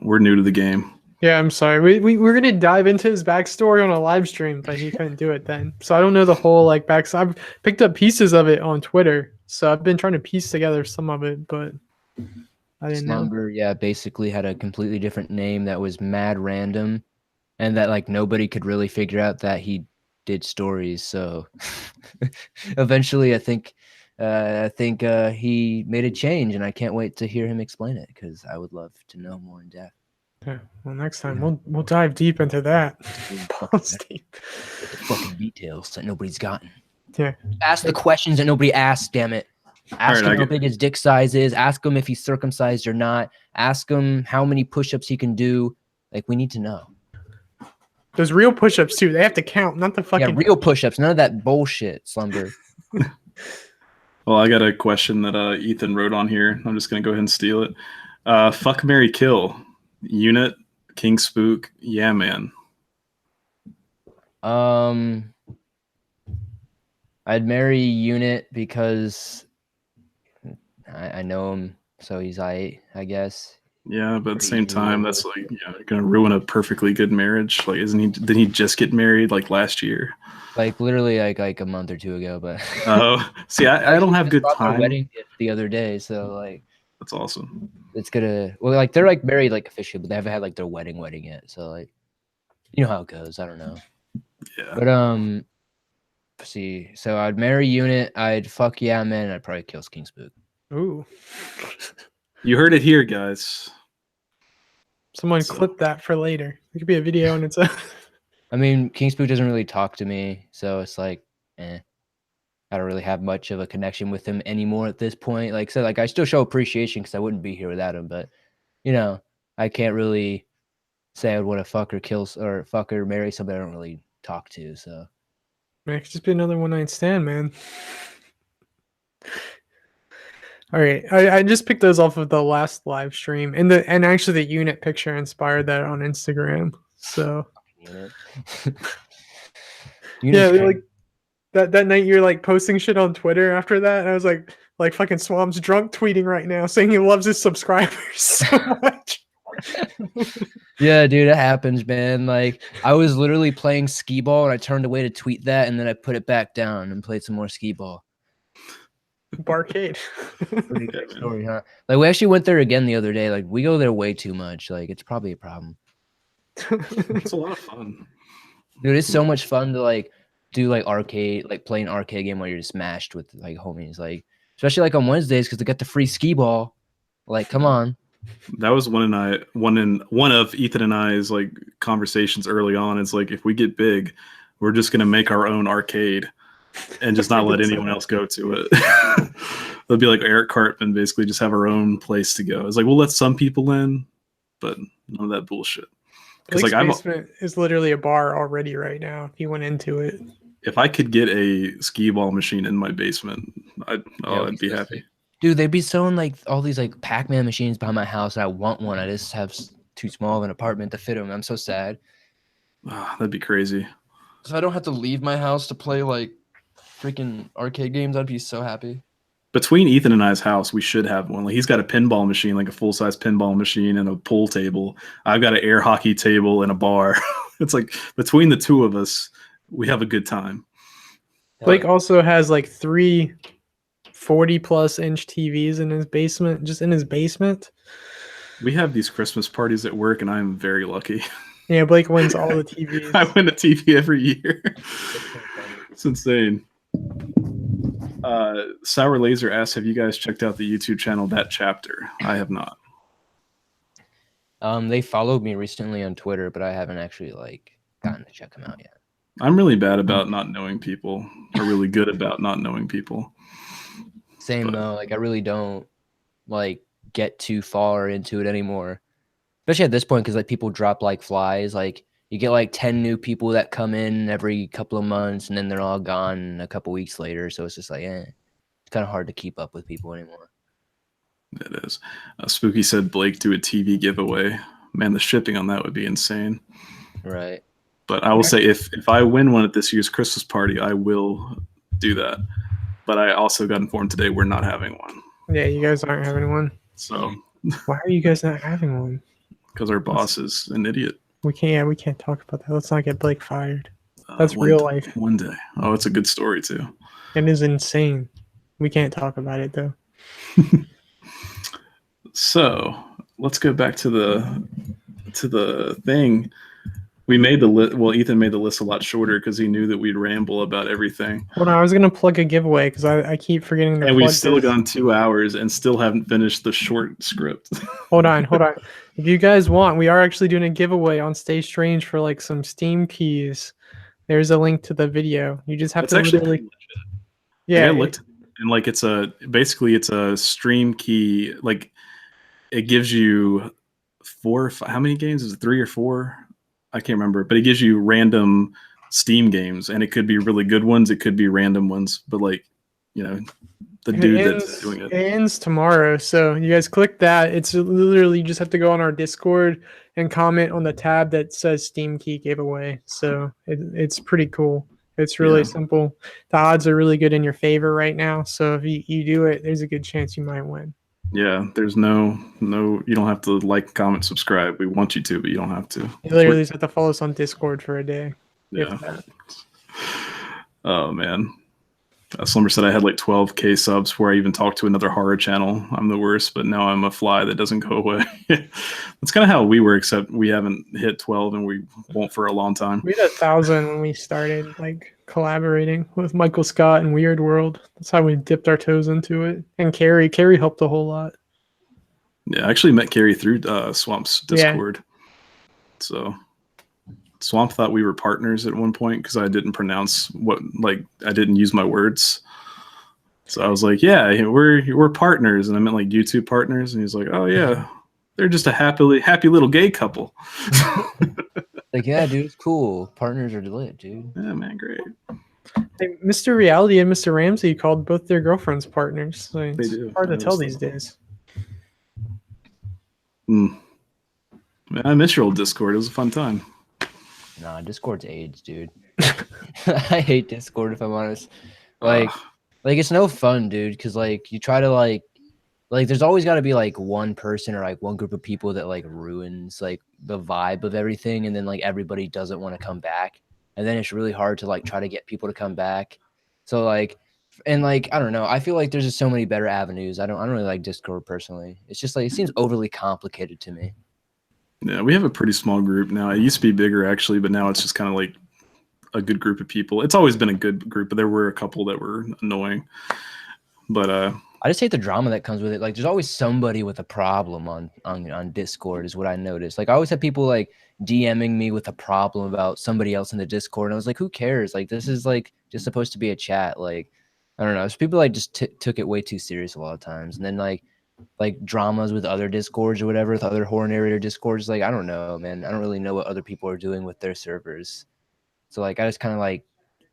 We're new to the game. Yeah, I'm sorry. We were gonna dive into his backstory on a live stream, but he couldn't do it then. So I don't know the whole like backstory. I've picked up pieces of it on Twitter, so I've been trying to piece together some of it, but I didn't Slumber, yeah, basically had a completely different name that was mad random, and that like nobody could really figure out that he did stories. So eventually, I think he made a change, and I can't wait to hear him explain it because I would love to know more in depth. Yeah, well, next time we'll dive deep into that. Fucking details that nobody's gotten. Yeah. Ask the questions that nobody asked. Damn it. Ask him how big his dick size is. Ask him if he's circumcised or not. Ask him how many push-ups he can do. Like, we need to know. There's real push-ups too. They have to count, not the fucking. Yeah, real push-ups. None of that bullshit, Slumber. Well, I got a question that Ethan wrote on here. I'm just gonna go ahead and steal it. Fuck, marry, kill. Unit, King Spook, yeah, man. I'd marry Unit because I know him, so he's I guess. Yeah, but at the same time, that's like gonna ruin a perfectly good marriage. Like, didn't he just get married like last year? Like literally like a month or two ago, but see, I don't have good time. Wedding gift the other day, so like that's awesome. It's gonna like they're like married like officially, but they haven't had like their wedding yet. So like, you know how it goes. I don't know. Yeah. But see, so I'd marry Unit. I'd fuck yeah man. And I'd probably kill King Spook. Ooh. You heard it here, guys. Someone clip that for later. It could be a video on its own. I mean, King Spook doesn't really talk to me, so it's like, I don't really have much of a connection with him anymore at this point. Like, so like I still show appreciation because I wouldn't be here without him, but you know, I can't really say I would want to fuck or kill or fuck or marry somebody I don't really talk to. So man, it could just be another one-night stand, man. All right, I just picked those off of the last live stream, and actually the Unit picture inspired that on Instagram. So yeah, like that night you're like posting shit on Twitter after that, and I was like fucking Swam's drunk tweeting right now saying he loves his subscribers so much. Yeah, dude, it happens, man. Like I was literally playing skee ball and I turned away to tweet that, and then I put it back down and played some more skee ball. Barcade. Pretty big story, huh? Like we actually went there again the other day. Like we go there way too much. Like it's probably a problem. It's a lot of fun. Dude, it's so much fun to like do like arcade, like play an arcade game while you're just mashed with like homies. Like especially like on Wednesdays because they got the free skee ball. Like, come on. That was one of Ethan and I's like conversations early on. It's like if we get big, we're just gonna make our own arcade and just not let anyone else go to it. It'll be like Eric Cartman, basically just have our own place to go. It's like we'll let some people in, but none of that bullshit. Because like basement is literally a bar already right now. If you went into it, if I could get a skee ball machine in my basement, I'd be happy. Dude, they'd be selling like all these like Pac-Man machines behind my house. I want one. I just have too small of an apartment to fit them. I'm so sad. That'd be crazy. So I don't have to leave my house to play like freaking arcade games. I'd be so happy. Between Ethan and I's house, we should have one. Like he's got a pinball machine, like a full-size pinball machine and a pool table. I've got an air hockey table and a bar. It's like between the two of us, we have a good time. Blake also has like 3 40+ inch TVs in his basement, just in his basement. We have these Christmas parties at work, and I'm very lucky. Yeah, Blake wins all the TVs. I win a TV every year. It's insane. Sour Laser asks, have you guys checked out the YouTube channel That Chapter? I have not. They followed me recently on Twitter, but I haven't actually like gotten to check them out yet. I'm really bad about not knowing people. Or really good about not knowing people. Same though. Like I really don't like get too far into it anymore. Especially at this point, because like people drop like flies. Like you get like 10 new people that come in every couple of months, and then they're all gone a couple weeks later. So it's just like, it's kind of hard to keep up with people anymore. It is. Spooky said Blake do a TV giveaway. Man, the shipping on that would be insane. Right. But I will say, if I win one at this year's Christmas party, I will do that. But I also got informed today we're not having one. Yeah, you guys aren't having one. So why are you guys not having one? Because our boss is an idiot. We can't talk about that. Let's not get Blake fired. That's real life. One day. Oh, it's a good story too. It is insane. We can't talk about it though. So let's go back to the thing. We made the list. Well, Ethan made the list a lot shorter because he knew that we'd ramble about everything. Well, I was gonna plug a giveaway because I keep forgetting to. And we've still gone 2 hours and still haven't finished the short script. Hold on. If you guys want, we are actually doing a giveaway on Stay Strange for like some Steam keys. There's a link to the video. You just have to literally. Yeah, I looked, and like it's a stream key. Like it gives you 4 or 5. How many games is it? 3 or 4? I can't remember, but it gives you random Steam games, and it could be really good ones. It could be random ones, but like, the dude that's doing it. It ends tomorrow, so you guys click that. It's literally you just have to go on our Discord and comment on the tab that says Steam Key giveaway. So it's pretty cool. It's really simple. The odds are really good in your favor right now. So if you do it, there's a good chance you might win. Yeah, there's no, you don't have to like, comment, subscribe. We want you to, but you don't have to. You literally just have to follow us on Discord for a day. Yeah. Oh, man. Slumber said I had like 12K subs before I even talked to another horror channel. I'm the worst, but now I'm a fly that doesn't go away. That's kind of how we were, except we haven't hit 12 and we won't for a long time. We had 1,000 when we started like collaborating with Michael Scott and Weird World. That's how we dipped our toes into it. And Carrie helped a whole lot. Yeah, I actually met Carrie through Swamp's Discord. Yeah. So Swamp thought we were partners at one point because I didn't pronounce I didn't use my words. So I was like, yeah, we're partners. And I meant like YouTube partners. And he's like, oh yeah, they're just a happy little gay couple. Like, yeah, dude, it's cool. Partners are lit, dude. Yeah, man, great. Hey, Mr. Reality and Mr. Ramsey called both their girlfriends partners. So it's they do. Hard to tell these days. Man, I miss your old Discord. It was a fun time. Nah, Discord's AIDS, dude. I hate Discord, if I'm honest. Like it's no fun, dude, because like you try to like there's always got to be like one person or like one group of people that like ruins like the vibe of everything, and then like everybody doesn't want to come back, and then it's really hard to like try to get people to come back. So like And like, I don't know. I feel like there's just so many better avenues. I don't really like Discord personally. It's just like it seems overly complicated to me. Yeah, we have a pretty small group now. It used to be bigger actually, but now it's just kind of like a good group of people. It's always been a good group, but there were a couple that were annoying. But I just hate the drama that comes with it. Like, there's always somebody with a problem on Discord is what I noticed. Like, I always have people like DMing me with a problem about somebody else in the Discord, and I was like, who cares? Like, this is like just supposed to be a chat. Like, I don't know. It's people like just took it way too serious a lot of times, and then like dramas with other Discords or whatever, with other horror narrator Discords. Like, I don't know, man. I don't really know what other people are doing with their servers. So like, I just kind of like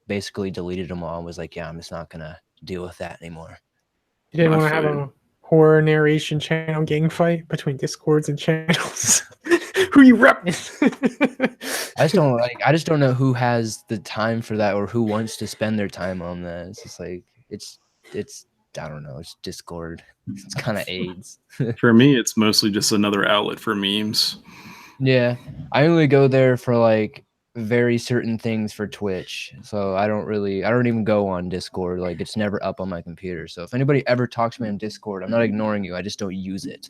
basically deleted them all and was like, yeah, I'm just not gonna deal with that anymore. You didn't want to have a horror narration channel gang fight between Discords and channels. Who you repping? I just don't know who has the time for that or who wants to spend their time on that. It's just like it's I don't know, it's Discord. It's kind of AIDS. For me, it's mostly just another outlet for memes. Yeah. I only go there for like very certain things for Twitch. So I don't even go on Discord. Like, it's never up on my computer. So if anybody ever talks to me on Discord, I'm not ignoring you. I just don't use it.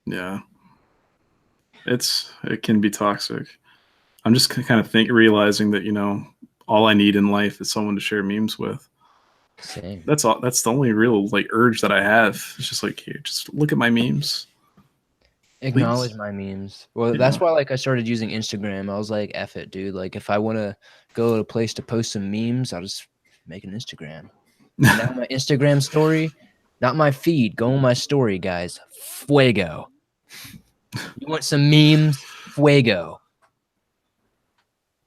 Yeah. It can be toxic. I'm just kind of realizing that, you know, all I need in life is someone to share memes with. Same. That's all. That's the only real like urge that I have. It's just like, here, just look at my memes. Acknowledge my memes. Well, that's why like I started using Instagram. I was like, F it, dude. Like, if I want to go to a place to post some memes, I'll just make an Instagram. And now my Instagram story, not my feed, go on my story, guys. Fuego. You want some memes? Fuego.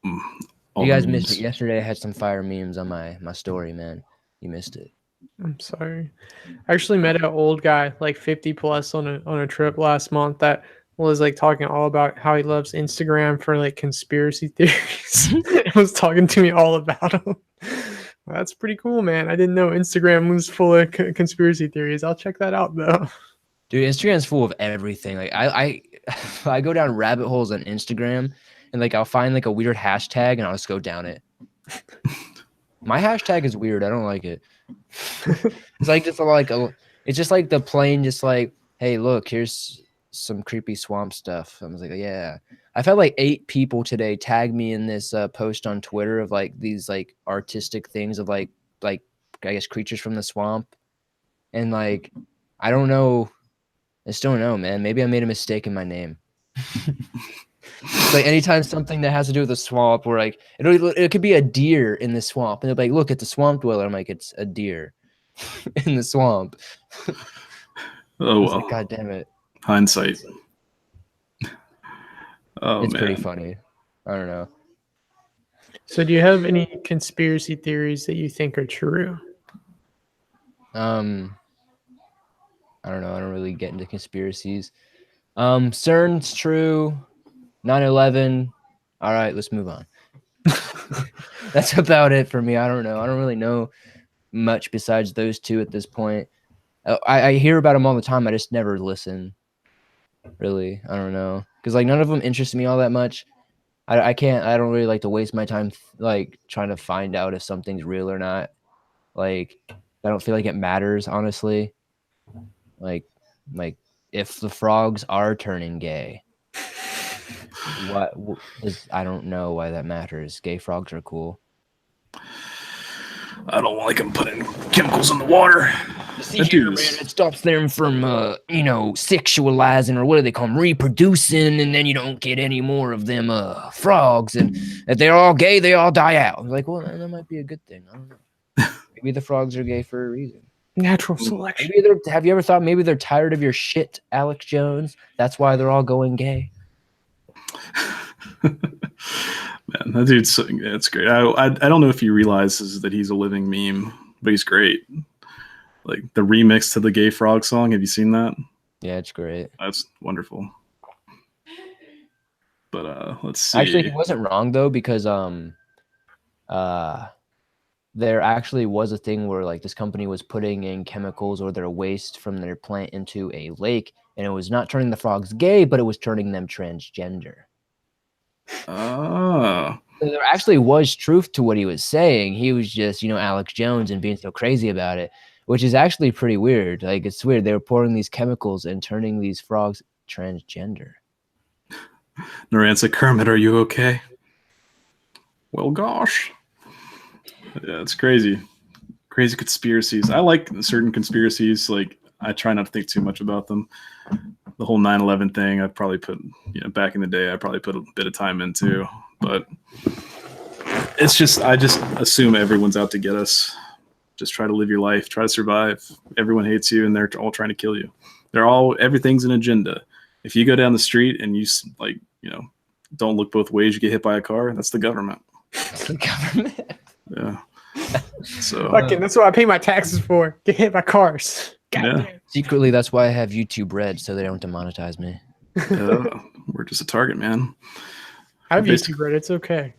You guys missed it. Yesterday I had some fire memes on my story, man. You missed it. I'm sorry. I actually met an old guy, like 50 plus, on a trip last month that was like talking all about how he loves Instagram for like conspiracy theories. He was talking to me all about them. Well, that's pretty cool, man. I didn't know Instagram was full of conspiracy theories. I'll check that out though. Dude, Instagram's full of everything. Like I go down rabbit holes on Instagram, and like I'll find like a weird hashtag and I'll just go down it. My hashtag is weird. I don't like it. It's like just like it's just like the plain, just like, hey, look, here's some creepy swamp stuff. I was like, yeah. I've had like 8 people today tag me in this post on Twitter of like these like artistic things of like I guess creatures from the swamp, and like I don't know. I just don't know, man. Maybe I made a mistake in my name. Like anytime something that has to do with the swamp, or like it could be a deer in the swamp, and they're like, look at the swamp dweller. I'm like, it's a deer in the swamp. Oh well. Like, God damn it. Hindsight. Oh, it's man. Pretty funny. I don't know. So do you have any conspiracy theories that you think are true? I don't know. I don't really get into conspiracies. CERN's true. 9/11. All right, let's move on. That's about it for me. I don't know. I don't really know much besides those 2 at this point. I hear about them all the time. I just never listen. Really, I don't know, because like none of them interest me all that much. I don't really like to waste my time like trying to find out if something's real or not. Like, I don't feel like it matters, honestly. Like if the frogs are turning gay, I don't know why that matters. Gay frogs are cool. I don't like them putting chemicals in the water. See here, man, it stops them from, sexualizing, or what do they call them, reproducing, and then you don't get any more of them frogs. And if they're all gay, they all die out. I'm like, well, that might be a good thing. I don't know. Maybe the frogs are gay for a reason. Natural selection. Have you ever thought maybe they're tired of your shit, Alex Jones? That's why they're all going gay. Man, that dude's it's great. I don't know if he realizes that he's a living meme, but he's great. Like the remix to the Gay Frog song. Have you seen that? Yeah, it's great. That's wonderful. But let's see. Actually, he wasn't wrong though, because there actually was a thing where like this company was putting in chemicals or their waste from their plant into a lake, and it was not turning the frogs gay, but it was turning them transgender. Oh. So they're actually was truth to what he was saying. He was just, Alex Jones and being so crazy about it, which is actually pretty weird. Like, it's weird. They were pouring these chemicals and turning these frogs transgender. Narant's Kermit, are you okay? Well, gosh. Yeah, it's crazy. Crazy conspiracies. I like certain conspiracies. Like, I try not to think too much about them. The whole 9/11 thing, I'd probably put, back in the day, I probably put a bit of time into. But it's just, I just assume everyone's out to get us. Just try to live your life. Try to survive. Everyone hates you, and they're all trying to kill you. Everything's an agenda. If you go down the street and you, don't look both ways, you get hit by a car, that's the government. That's the government. Yeah. So fucking, that's what I pay my taxes for. Get hit by cars. Yeah. Secretly, that's why I have YouTube Red, so they don't demonetize me. We're just a target, man. I have YouTube Red. It's okay.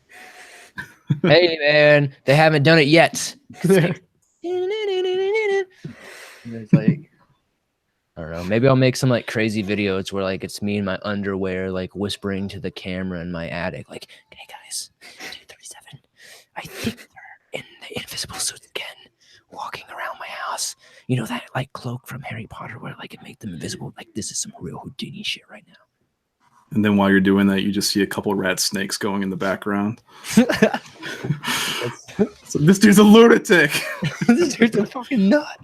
Hey, man, they haven't done it yet. It's like, I don't know. Maybe I'll make some like crazy videos where like it's me in my underwear, like whispering to the camera in my attic, like, "Hey guys, 237. I think they're in the invisible suits again, walking around my house. You know that like cloak from Harry Potter where like it made them invisible? Like this is some real Houdini shit right now." And then while you're doing that, you just see a couple rat snakes going in the background. So this dude's a lunatic. This dude's a fucking nut.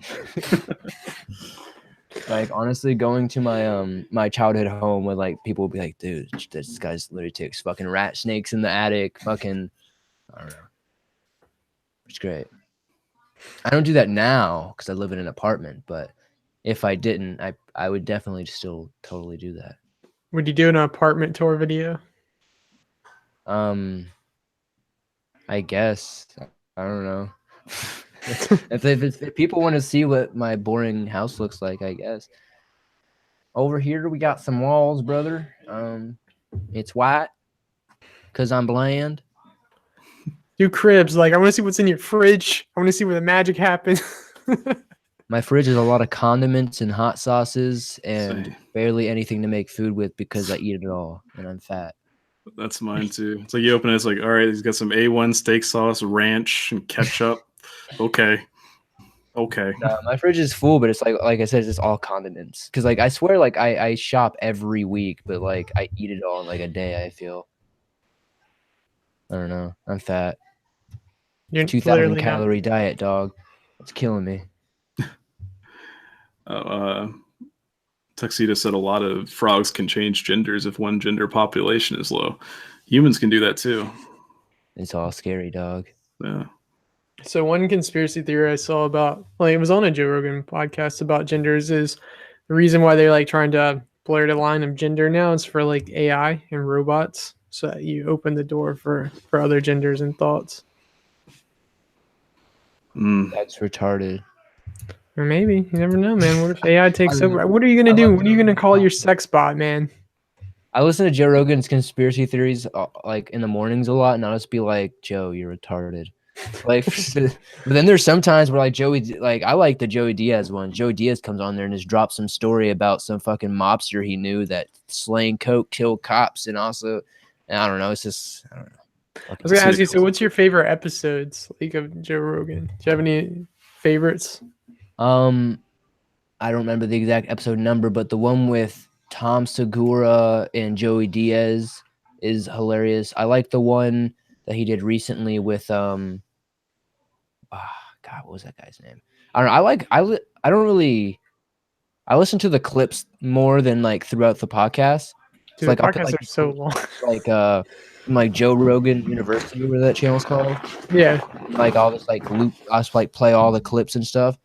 Like honestly, going to my childhood home where like people will be like, "Dude, this guy's lunatics. Fucking rat snakes in the attic. Fucking, I don't know." It's great. I don't do that now because I live in an apartment. But if I didn't, I would definitely still totally do that. Would you do an apartment tour video? I guess. I don't know. if people want to see what my boring house looks like, I guess. Over here we got some walls, brother. It's white because I'm bland. Do cribs. Like, I want to see what's in your fridge. I want to see where the magic happens. My fridge is a lot of condiments and hot sauces and barely anything to make food with because I eat it all and I'm fat. That's mine too. It's like you open it, it's like, all right, he's got some A1 steak sauce, ranch, and ketchup. Okay. My fridge is full, but it's like I said, it's just all condiments. Because like I swear, like I shop every week, but like I eat it all in like a day. I feel. I don't know. I'm fat. You're 2,000 calorie diet, dog. It's killing me. Tuxedo said a lot of frogs can change genders if one gender population is low. Humans can do that too. It's all scary, dog. Yeah. So one conspiracy theory I saw about, like, it was on a Joe Rogan podcast about genders, is the reason why they're like trying to blur the line of gender now is for like AI and robots, so that you open the door for other genders and thoughts. That's retarded. Or maybe, you never know, man. What if AI takes over? What are you gonna do? What are you gonna call your sex bot, man? I listen to Joe Rogan's conspiracy theories like in the mornings a lot, and I'll just be like, "Joe, you're retarded." Like, but then there's some times where like Joey, like I like the Joey Diaz one. Joey Diaz comes on there and just drops some story about some fucking mobster he knew that slaying coke killed cops, and also, and I don't know. It's just, I don't know. I was gonna ask you, so what's your favorite episodes like of Joe Rogan? Do you have any favorites? I don't remember the exact episode number, but the one with Tom Segura and Joey Diaz is hilarious. I like the one that he did recently with God, what was that guy's name? I don't know. I listen to the clips more than like throughout the podcast. Dude, like, the podcasts are so long. Like Joe Rogan University, whatever that channel's called. Yeah. Like all this like loop, I just like play all the clips and stuff.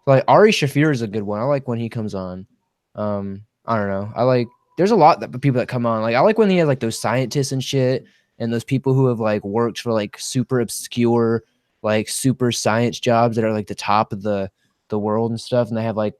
Like Ari Shaffir is a good one. I like when he comes on. I don't know. There's a lot of people that come on. Like I like when he has like those scientists and shit, and those people who have like worked for like super obscure, like super science jobs that are like the top of the world and stuff, and they have like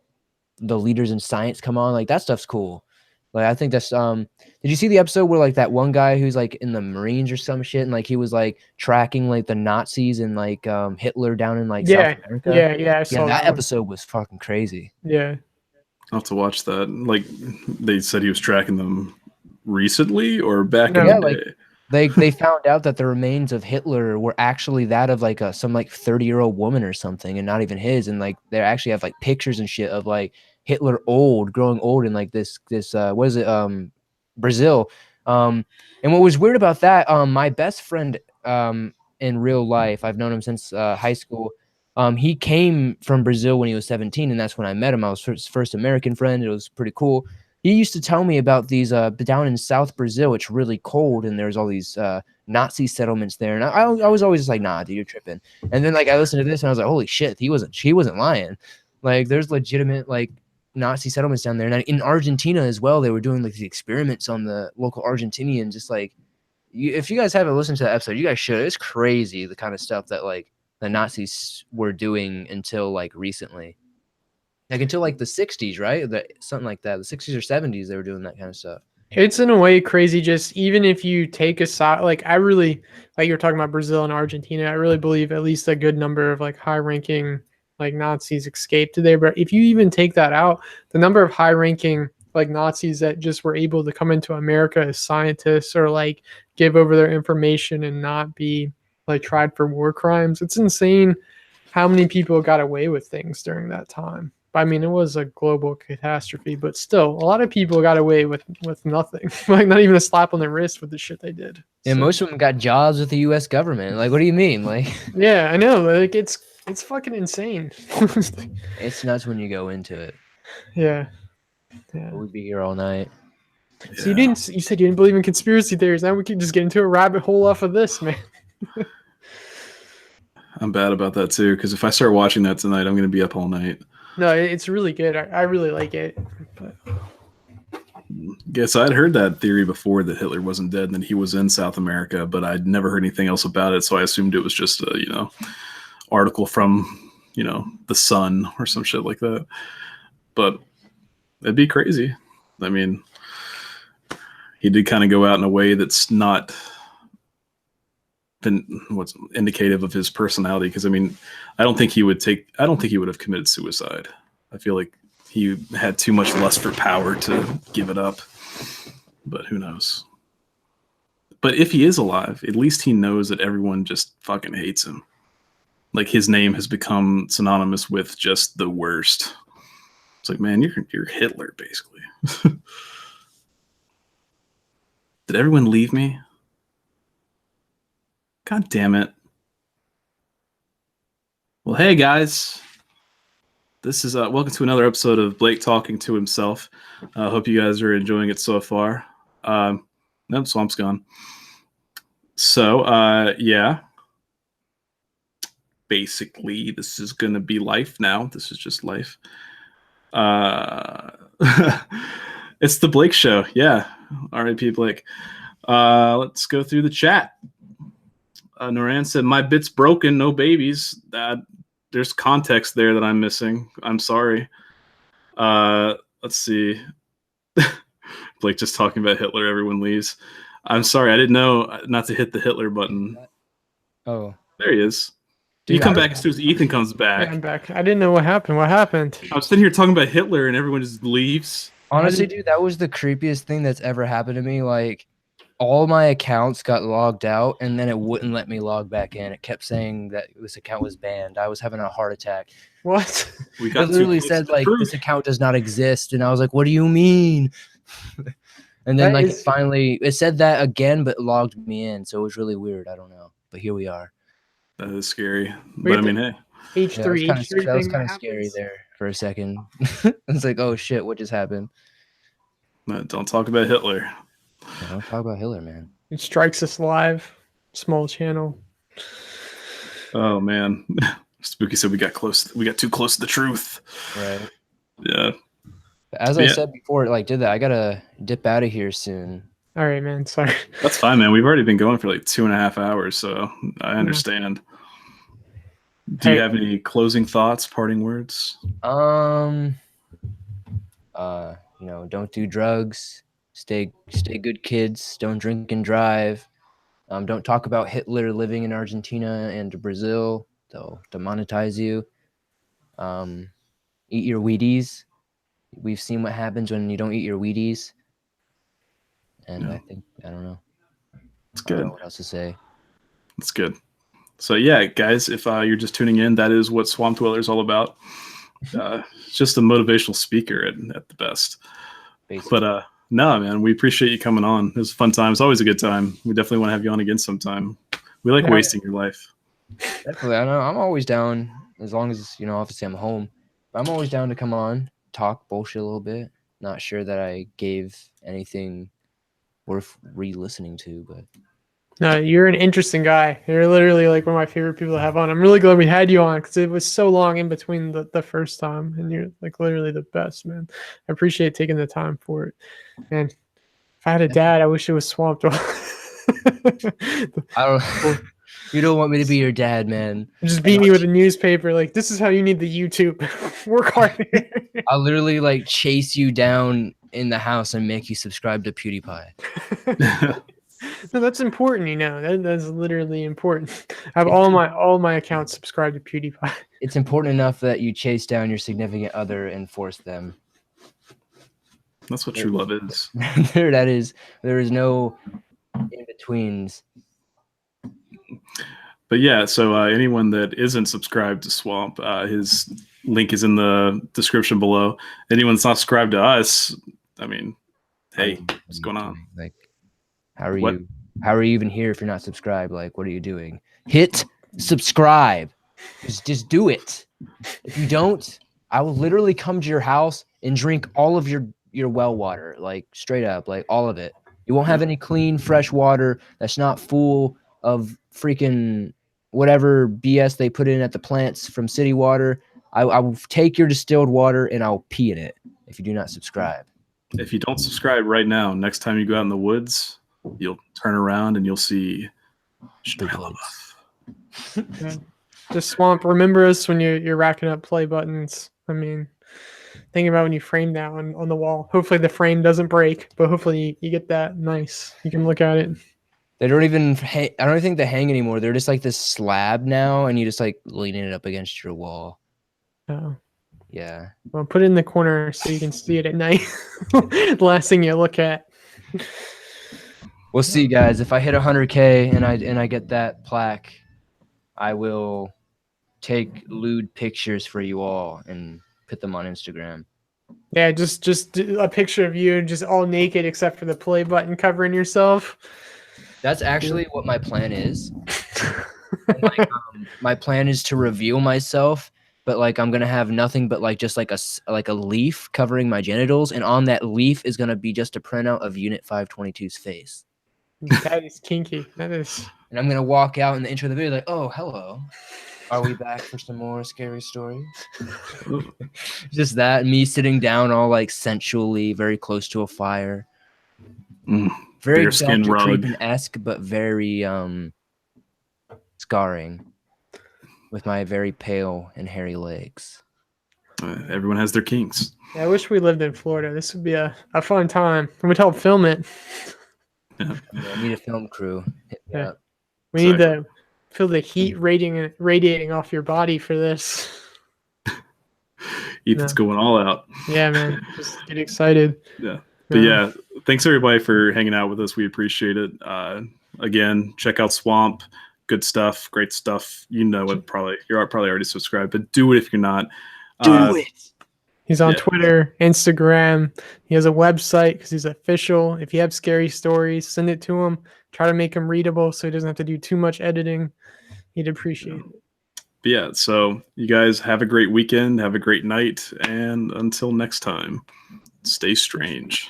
the leaders in science come on. Like that stuff's cool. Like I think that's did you see the episode where like that one guy who's like in the Marines or some shit, and like he was like tracking like the Nazis and like Hitler down in like South America? Yeah, I saw that episode was fucking crazy. Yeah. I'll have to watch that. Like they said he was tracking them recently or back in the day. They found out that the remains of Hitler were actually that of like some like 30-year-old woman or something, and not even his. And like they actually have like pictures and shit of like Hitler growing old in like this what is it, Brazil. And what was weird about that, my best friend in real life, I've known him since high school. He came from Brazil when he was 17, and that's when I met him. I was his first American friend. It was pretty cool. He used to tell me about these down in South Brazil, it's really cold, and there's all these Nazi settlements there. And I was always just like, nah, dude, you're tripping. And then like I listened to this and I was like, holy shit, she wasn't lying. Like there's legitimate like Nazi settlements down there. And in Argentina as well, they were doing like the experiments on the local Argentinians. Just like if you guys haven't listened to that episode, you guys should. It's crazy the kind of stuff that like the Nazis were doing until like recently. Like until like the 60s, right? Something like that. The 60s or 70s, they were doing that kind of stuff. It's in a way crazy. Just even if you take aside, like I really, like you're talking about Brazil and Argentina, I really believe at least a good number of like high-ranking like Nazis escaped there. But if you even take that out, the number of high-ranking like Nazis that just were able to come into America as scientists or like give over their information and not be like tried for war crimes, it's insane how many people got away with things during that time. I mean, it was a global catastrophe, but still, a lot of people got away with nothing, like not even a slap on the wrist with the shit they did. And most of them got jobs with the U.S. government. Like, what do you mean? Like, yeah, I know. Like, it's fucking insane. It's nuts when you go into it. Yeah. We'd be here all night. So you said you didn't believe in conspiracy theories. Now we can just get into a rabbit hole off of this, man. I'm bad about that too, because if I start watching that tonight, I'm going to be up all night. No, it's really good. I really like it. But... Guess I'd heard that theory before that Hitler wasn't dead and that he was in South America, but I'd never heard anything else about it, so I assumed it was just a article from the Sun or some shit like that. But it'd be crazy. I mean, he did kind of go out in a way that's not been what's indicative of his personality, because I mean, I don't think he would have committed suicide. I feel like he had too much lust for power to give it up, but who knows. But if he is alive, at least he knows that everyone just fucking hates him. Like his name has become synonymous with just the worst. It's like, man, you're Hitler basically. Did everyone leave me? God damn it. Well, hey guys. This is welcome to another episode of Blake talking to himself. I hope you guys are enjoying it so far. Nope, Swamp's gone. So, yeah. Basically, this is going to be life now. This is just life. It's the Blake Show. Yeah. R.I.P. Blake. Let's go through the chat. Noran said, my bit's broken, no babies. There's context there that I'm missing. I'm sorry. Let's see. Blake just talking about Hitler, everyone leaves. I'm sorry, I didn't know not to hit the Hitler button. Oh. There he is. Dude, you come back as soon as Ethan comes back. Yeah, I'm back. I didn't know what happened. What happened? I was sitting here talking about Hitler and everyone just leaves. Honestly, dude, that was the creepiest thing that's ever happened to me. Like, all my accounts got logged out, and then it wouldn't let me log back in. It kept saying that this account was banned. I was having a heart attack. What? It literally said, like, this account does not exist. And I was like, what do you mean? And then, like, it said that again, but logged me in. So it was really weird. I don't know. But here we are. That is scary. But I mean, hey. H3. That was kind of scary there for a second. It's like, oh, shit, what just happened? Don't talk about Hitler. Yeah, don't talk about Hitler, man. It strikes us live. Small channel. Oh, man. Spooky said we got too close to the truth. Right. Yeah. As I said before, like, I gotta dip out of here soon. All right, man. Sorry. That's fine, man. We've already been going for like 2.5 hours, so I understand. Do you have any closing thoughts, parting words? Don't do drugs. Stay good kids. Don't drink and drive. Don't talk about Hitler living in Argentina and Brazil. They'll demonetize you. Eat your Wheaties. We've seen what happens when you don't eat your Wheaties. And I don't know. It's good. I don't know what else to say. That's good. So yeah, guys, if you're just tuning in, that is what Swamp Dweller is all about. Just a motivational speaker at the best. Basically. But no, man, we appreciate you coming on. It was a fun time. It's always a good time. We definitely want to have you on again sometime. We like wasting your life. Definitely. I know. I'm always down as long as, obviously I'm home. But I'm always down to come on, talk bullshit a little bit. Not sure that I gave anything worth re-listening to, but no, you're an interesting guy. You're literally like one of my favorite people to have on. I'm really glad we had you on because it was so long in between the first time, and you're like literally the best, man. I appreciate taking the time for it. And if I had a dad, I wish it was Swamp Dweller. I don't. You don't want me to be your dad, man. Just beat me with a newspaper. Like, this is how you need the YouTube. Work hard. I'll literally like chase you down in the house and make you subscribe to PewDiePie. No, that's important, that's literally important. I have all my accounts subscribed to PewDiePie. It's important enough that you chase down your significant other and force them. That's what true love is. There is no in-betweens. But yeah, so anyone that isn't subscribed to Swamp, his link is in the description below. Anyone that's not subscribed to us, I mean, hey, what's going on? Like, how are you even here if you're not subscribed? Like, what are you doing? Hit subscribe. Just do it. If you don't, I will literally come to your house and drink all of your well water, like straight up, like all of it. You won't have any clean, fresh water that's not full of freaking whatever BS they put in at the plants from city water. I will take your distilled water and I'll pee in it if you do not subscribe. If you don't subscribe right now, next time you go out in the woods, you'll turn around and you'll see Just Swamp, remember us when you're racking up play buttons. I mean, think about when you frame that on the wall. Hopefully the frame doesn't break, but hopefully you get that nice. You can look at it. They don't even I don't even think they hang anymore. They're just like this slab now, and you just like leaning it up against your wall. Oh. Yeah. Well, put it in the corner so you can see it at night. The last thing you look at. We'll see, guys. If I hit 100K and I get that plaque, I will take lewd pictures for you all and put them on Instagram. Yeah, just a picture of you just all naked except for the play button covering yourself. That's actually what my plan is. And, my plan is to reveal myself, but like I'm gonna have nothing but like just like a leaf covering my genitals, and on that leaf is gonna be just a printout of Unit 522's face. That is kinky. That is. And I'm gonna walk out in the intro of the video like, "Oh, hello. Are we back for some more scary stories?" Just that, me sitting down all like sensually, very close to a fire. Very Dr. Creepin-esque, but very scarring with my very pale and hairy legs. Everyone has their kinks. Yeah, I wish we lived in Florida. This would be a fun time. We'd help film it. Yeah, I need a film crew. Yeah. We need to feel the heat radiating off your body for this. Ethan's going all out. Yeah, man. Just get excited. Yeah. But yeah, thanks everybody for hanging out with us. We appreciate it. Again, check out Swamp. Good stuff, great stuff. You know it probably. You're probably already subscribed, but do it if you're not. Do it. He's on Twitter, Instagram. He has a website because he's official. If you have scary stories, send it to him. Try to make them readable so he doesn't have to do too much editing. He'd appreciate it. But yeah, so you guys have a great weekend. Have a great night. And until next time, stay strange.